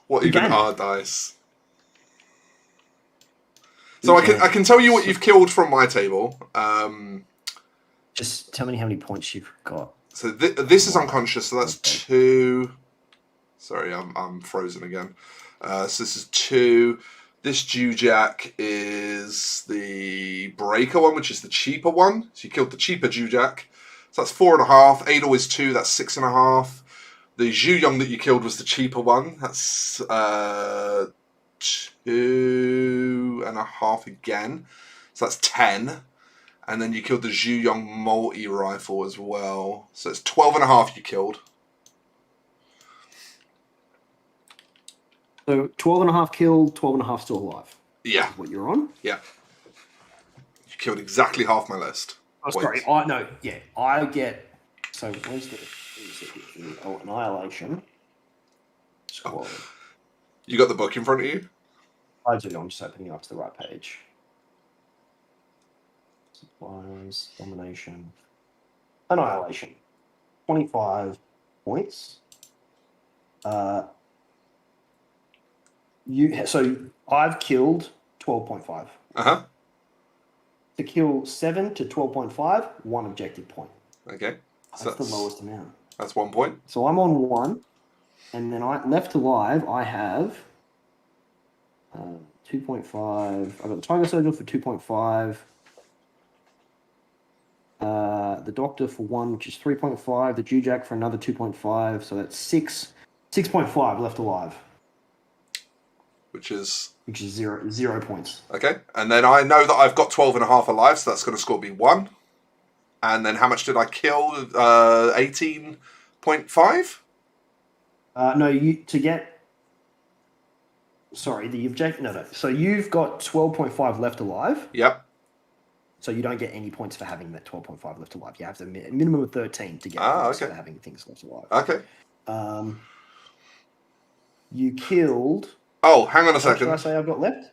What even hard dice? So I can tell you what you've killed from my table. Just tell me how many points you've got. So this is unconscious. So that's 2. Sorry, I'm frozen again. So this is 2. This Jujak is the breaker one, which is the cheaper one. So you killed the cheaper Jujak. So that's 4.5. Adol is 2. That's 6.5. The Yu Jing that you killed was the cheaper one. That's 2.5 again. So that's 10. And then you killed the Yu Jing multi-rifle as well. So it's 12.5 you killed. So 12.5 killed, 12.5 still alive. Yeah. What you're on? Yeah. You killed exactly half my list. Oh, sorry. I get. So where's the Annihilation? Squad. You got the book in front of you? I do. I'm just opening up to the right page. Supplies, domination, Annihilation. 25 points. So I've killed 12.5. To kill 7 to 12.5, 1 objective point. Okay. So that's the lowest amount. That's 1 point. So I'm on 1, and then left alive. I have 2.5. I've got the Tiger Surgeon for 2.5. The Doctor for 1, which is 3.5. The Jujak for another 2.5. So that's 6.5 left alive. Which is 0 points. Okay. And then I know that I've got 12.5 alive, so that's going to score me 1. And then how much did I kill? 18.5? No, to get... Sorry, the objective... No. So you've got 12.5 left alive. Yep. So you don't get any points for having that 12.5 left alive. You have to minimum of 13 to get points for having things left alive. Okay. You killed... Oh, hang on a second. What did I say I've got left?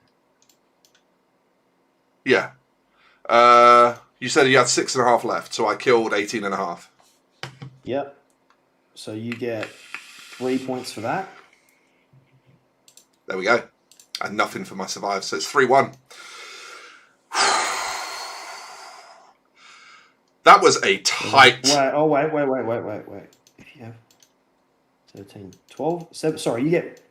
Yeah. You said you had 6.5 left, so I killed 18.5. Yep. So you get 3 points for that. There we go. And nothing for my survive, so it's 3-1. That was a tight... Wait. If you have 13, 12, 7... Sorry, you get...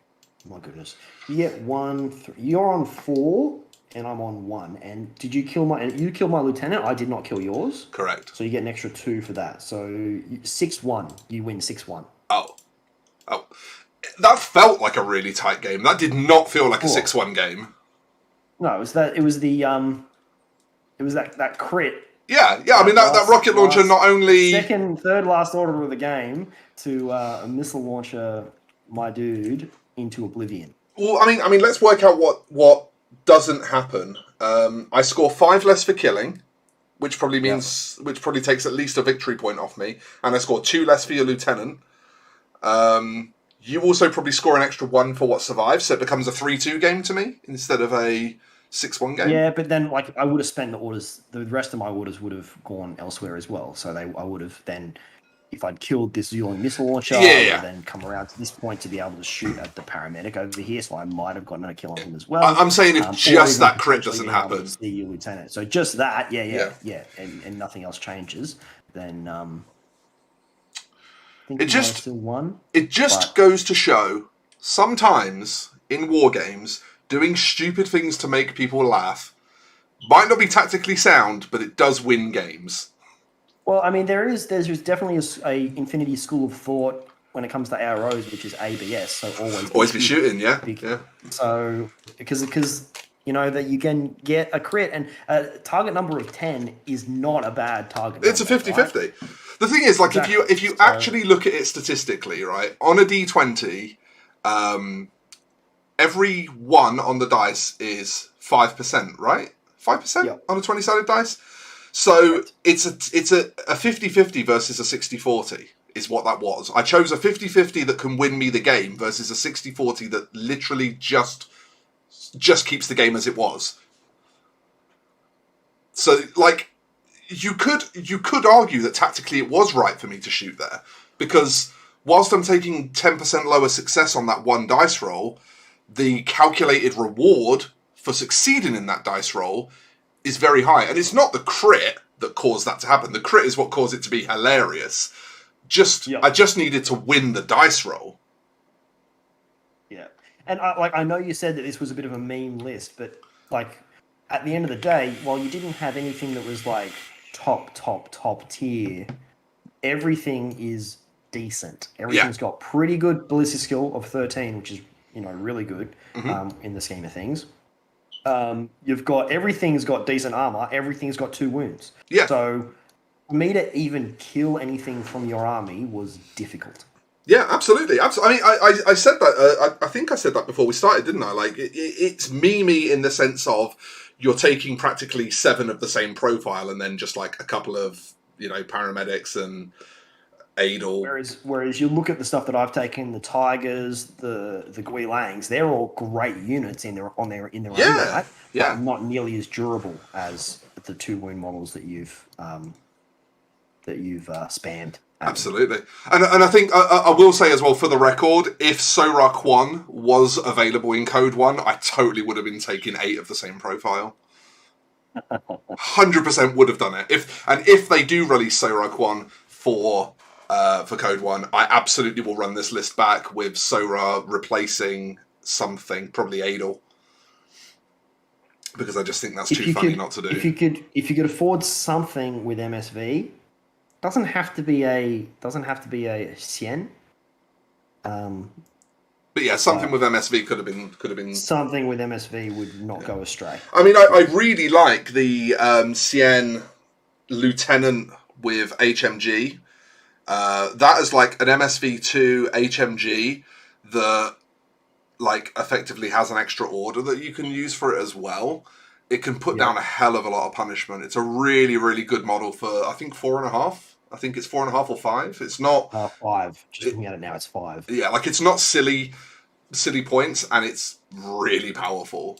My goodness. You get 1... You're on 4, and I'm on 1. And did you kill my... You killed my lieutenant. I did not kill yours. Correct. So you get an extra 2 for that. So 6-1. You win 6-1. Oh. That felt like a really tight game. That did not feel like a 6-1 game. No, it was that... It was the... It was that crit... Yeah. I mean, that rocket launcher not only... Third last order of the game to a missile launcher my dude into oblivion. Well, I mean, let's work out what doesn't happen. I score 5 less for killing, which probably takes at least a victory point off me, and I score 2 less for your lieutenant. You also probably score an extra 1 for what survives, so it becomes a 3-2 game to me instead of a 6-1 game. Yeah, but then like I would have spent the orders. The rest of my orders would have gone elsewhere as well. So I would have then, if I'd killed this Zhuang missile launcher, I would have then come around to this point to be able to shoot at the paramedic over here. So I might have gotten a kill on him as well. I'm saying if just that crit doesn't happen, see you, lieutenant. So just that, and nothing else changes, then I think it just still won. It just goes to show sometimes in war games, doing stupid things to make people laugh might not be tactically sound, but it does win games. Well, I mean, there's definitely a infinity school of thought when it comes to AROs, which is ABS. So always be shooting, yeah. So because you know that you can get a crit, and a target number of 10 is not a bad target. It's number, a 50-50. Right? The thing is, like, exactly. if you actually look at it statistically, right, on a D20, every 1 on the dice is 5%, right? 5% on a 20-sided dice. So it's a 50-50 versus a 60-40 is what that was. I chose a 50-50 that can win me the game versus a 60-40 that literally just keeps the game as it was. So, like, you could argue that tactically it was right for me to shoot there, because whilst I'm taking 10% lower success on that 1 dice roll, the calculated reward for succeeding in that dice roll is very high. And it's not the crit that caused that to happen. The crit is what caused it to be hilarious. I just needed to win the dice roll. Yeah. And I know you said that this was a bit of a meme list, but like at the end of the day, while you didn't have anything that was like top tier, everything is decent. Everything's got pretty good ballistic skill of 13, which is, you know, really good in the scheme of things. You've got everything's got decent armor. Everything's got 2 wounds. Yeah. So for me to even kill anything from your army was difficult. Yeah, absolutely. I mean, I said that. I think I said that before we started, didn't I? Like, it's memey in the sense of you're taking practically 7 of the same profile, and then just like a couple of, you know, paramedics and Adel. Whereas you look at the stuff that I've taken, the Tigers, the Gui Langs, they're all great units in their own right? Yeah. But not nearly as durable as the 2 wound models that you've spammed. Absolutely. And I think I will say as well, for the record, if Sorak 1 was available in Code 1, I totally would have been taking 8 of the same profile. 100% would have done it. If they do release Sorak 1 for Code 1, I absolutely will run this list back with Sora replacing something, probably Adel. Because I just think that's too funny not to do. If you could afford something with MSV, doesn't have to be a Xian. But yeah, something with MSV could have been something with MSV would not go astray. I mean, I really like the Xian Lieutenant with HMG. That is like an MSV2 HMG that like effectively has an extra order that you can use for it as well. It can put down a hell of a lot of punishment. It's a really, really good model for, I think, 4.5. I think it's 4.5 or 5. It's not 5. Just looking at it now, it's 5. Yeah, like it's not silly points, and it's really powerful.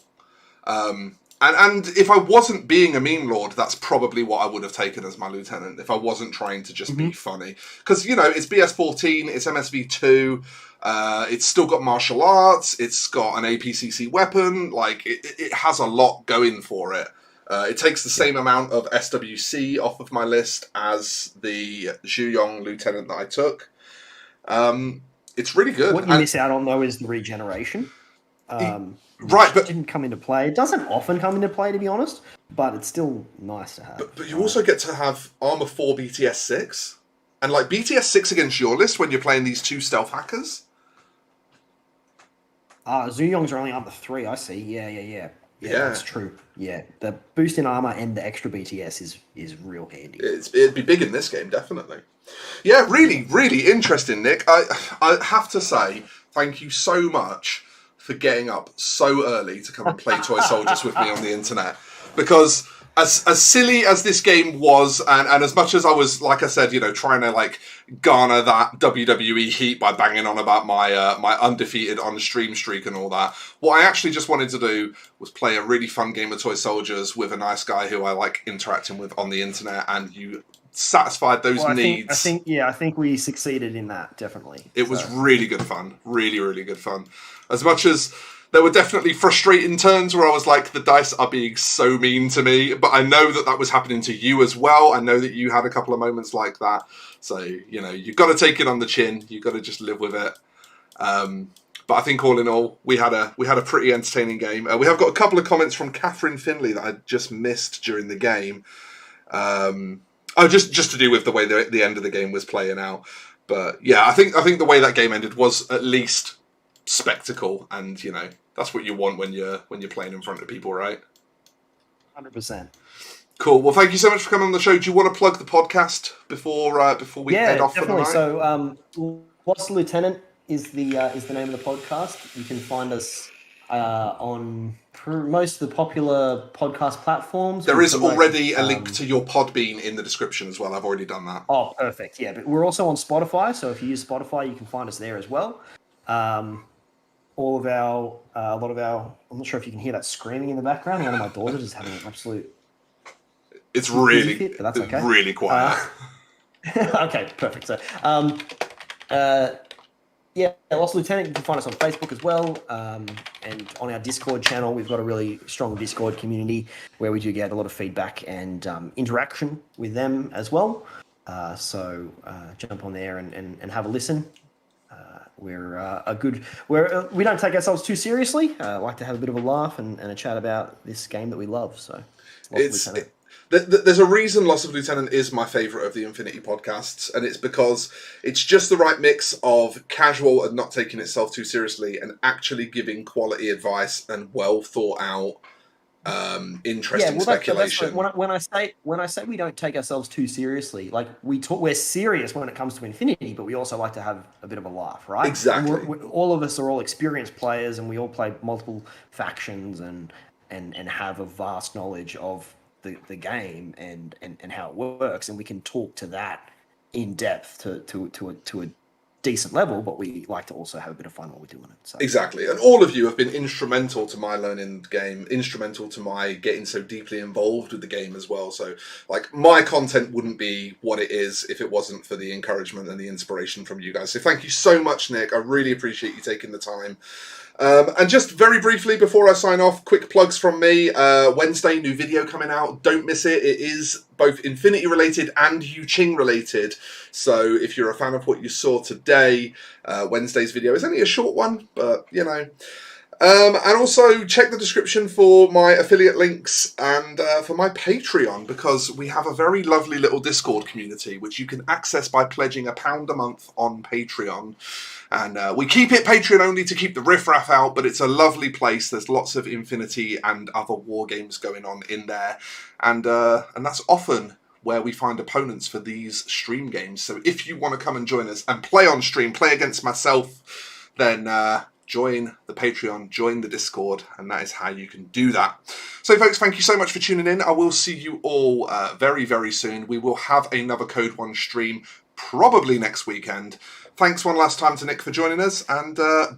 And if I wasn't being a meme lord, that's probably what I would have taken as my lieutenant. If I wasn't trying to just be funny, because you know it's BS14, it's MSV2. It's still got martial arts. It's got an APCC weapon. Like it has a lot going for it. It takes the same amount of SWC off of my list as the Zhu lieutenant that I took. It's really good. What you miss out on though is the regeneration. Right, but didn't come into play. It doesn't often come into play, to be honest, but it's still nice to have. But you also get to have armor 4 BTS 6, and like BTS 6 against your list when you're playing these 2 stealth hackers. Zuyongs are only armor 3. I see. Yeah. That's true. Yeah, the boost in armor and the extra BTS is real handy. It'd be big in this game, definitely. Yeah, really, really interesting, Nick. I have to say thank you so much for getting up so early to come and play Toy Soldiers with me on the internet, because as silly as this game was, and as much as I was, like I said, trying to like garner that WWE heat by banging on about my my undefeated on stream streak and all that, what I actually just wanted to do was play a really fun game of Toy Soldiers with a nice guy who I like interacting with on the internet, and you satisfied those needs. I think we succeeded in that, definitely. It was really good fun. Really, really good fun. As much as there were definitely frustrating turns where I was like, the dice are being so mean to me, but I know that was happening to you as well. I know that you had a couple of moments like that. So, you've got to take it on the chin. You've got to just live with it. But I think all in all, we had a pretty entertaining game. We have got a couple of comments from Catherine Finley that I just missed during the game. Just to do with the way the end of the game was playing out. But yeah, I think the way that game ended was at least spectacle, and that's what you want when you're playing in front of people, right? 100%. Cool. Well, thank you so much for coming on the show. Do you want to plug the podcast before we head off definitely. for the night? So, Lost Lieutenant is the name of the podcast. You can find us on most of the popular podcast platforms. There is already a link to your Podbean in the description as well. I've already done that. Oh, perfect. Yeah, but we're also on Spotify, so if you use Spotify, you can find us there as well. A lot of our, I'm not sure if you can hear that screaming in the background. One of my daughters is having an absolute. It's really, fit, but that's okay. Really quiet. Okay, perfect. So, Lost Lieutenant, you can find us on Facebook as well, and on our Discord channel. We've got a really strong Discord community where we do get a lot of feedback and interaction with them as well. So jump on there and have a listen. We don't take ourselves too seriously. Like to have a bit of a laugh and a chat about this game that we love. So there's a reason Lost of Lieutenant is my favourite of the Infinity podcasts, and it's because it's just the right mix of casual and not taking itself too seriously, and actually giving quality advice and well thought out, interesting speculation. When I say we don't take ourselves too seriously, like we're serious when it comes to Infinity, but we also like to have a bit of a laugh, right? Exactly. All of us are all experienced players, and we all play multiple factions and have a vast knowledge of the game and how it works, and we can talk to that in depth to a decent level, but we like to also have a bit of fun while we're doing it. So. Exactly, and all of you have been instrumental to my learning the game, instrumental to my getting so deeply involved with the game as well. So, like, my content wouldn't be what it is if it wasn't for the encouragement and the inspiration from you guys. So thank you so much, Nick. I really appreciate you taking the time. And just very briefly before I sign off, quick plugs from me. Wednesday, new video coming out. Don't miss it. It is both Infinity related and Yu Jing related. So if you're a fan of what you saw today, Wednesday's video is only a short one, but and also check the description for my affiliate links and for my Patreon, because we have a very lovely little Discord community which you can access by pledging £1 a month on Patreon. And we keep it Patreon only to keep the riffraff out, but it's a lovely place. There's lots of Infinity and other war games going on in there, and that's often where we find opponents for these stream games. So if you want to come and join us and play on stream, play against myself, then join the Patreon, join the Discord, and that is how you can do that. So folks, thank you so much for tuning in. I will see you all very, very soon. We will have another Code 1 stream probably next weekend. Thanks one last time to Nick for joining us, and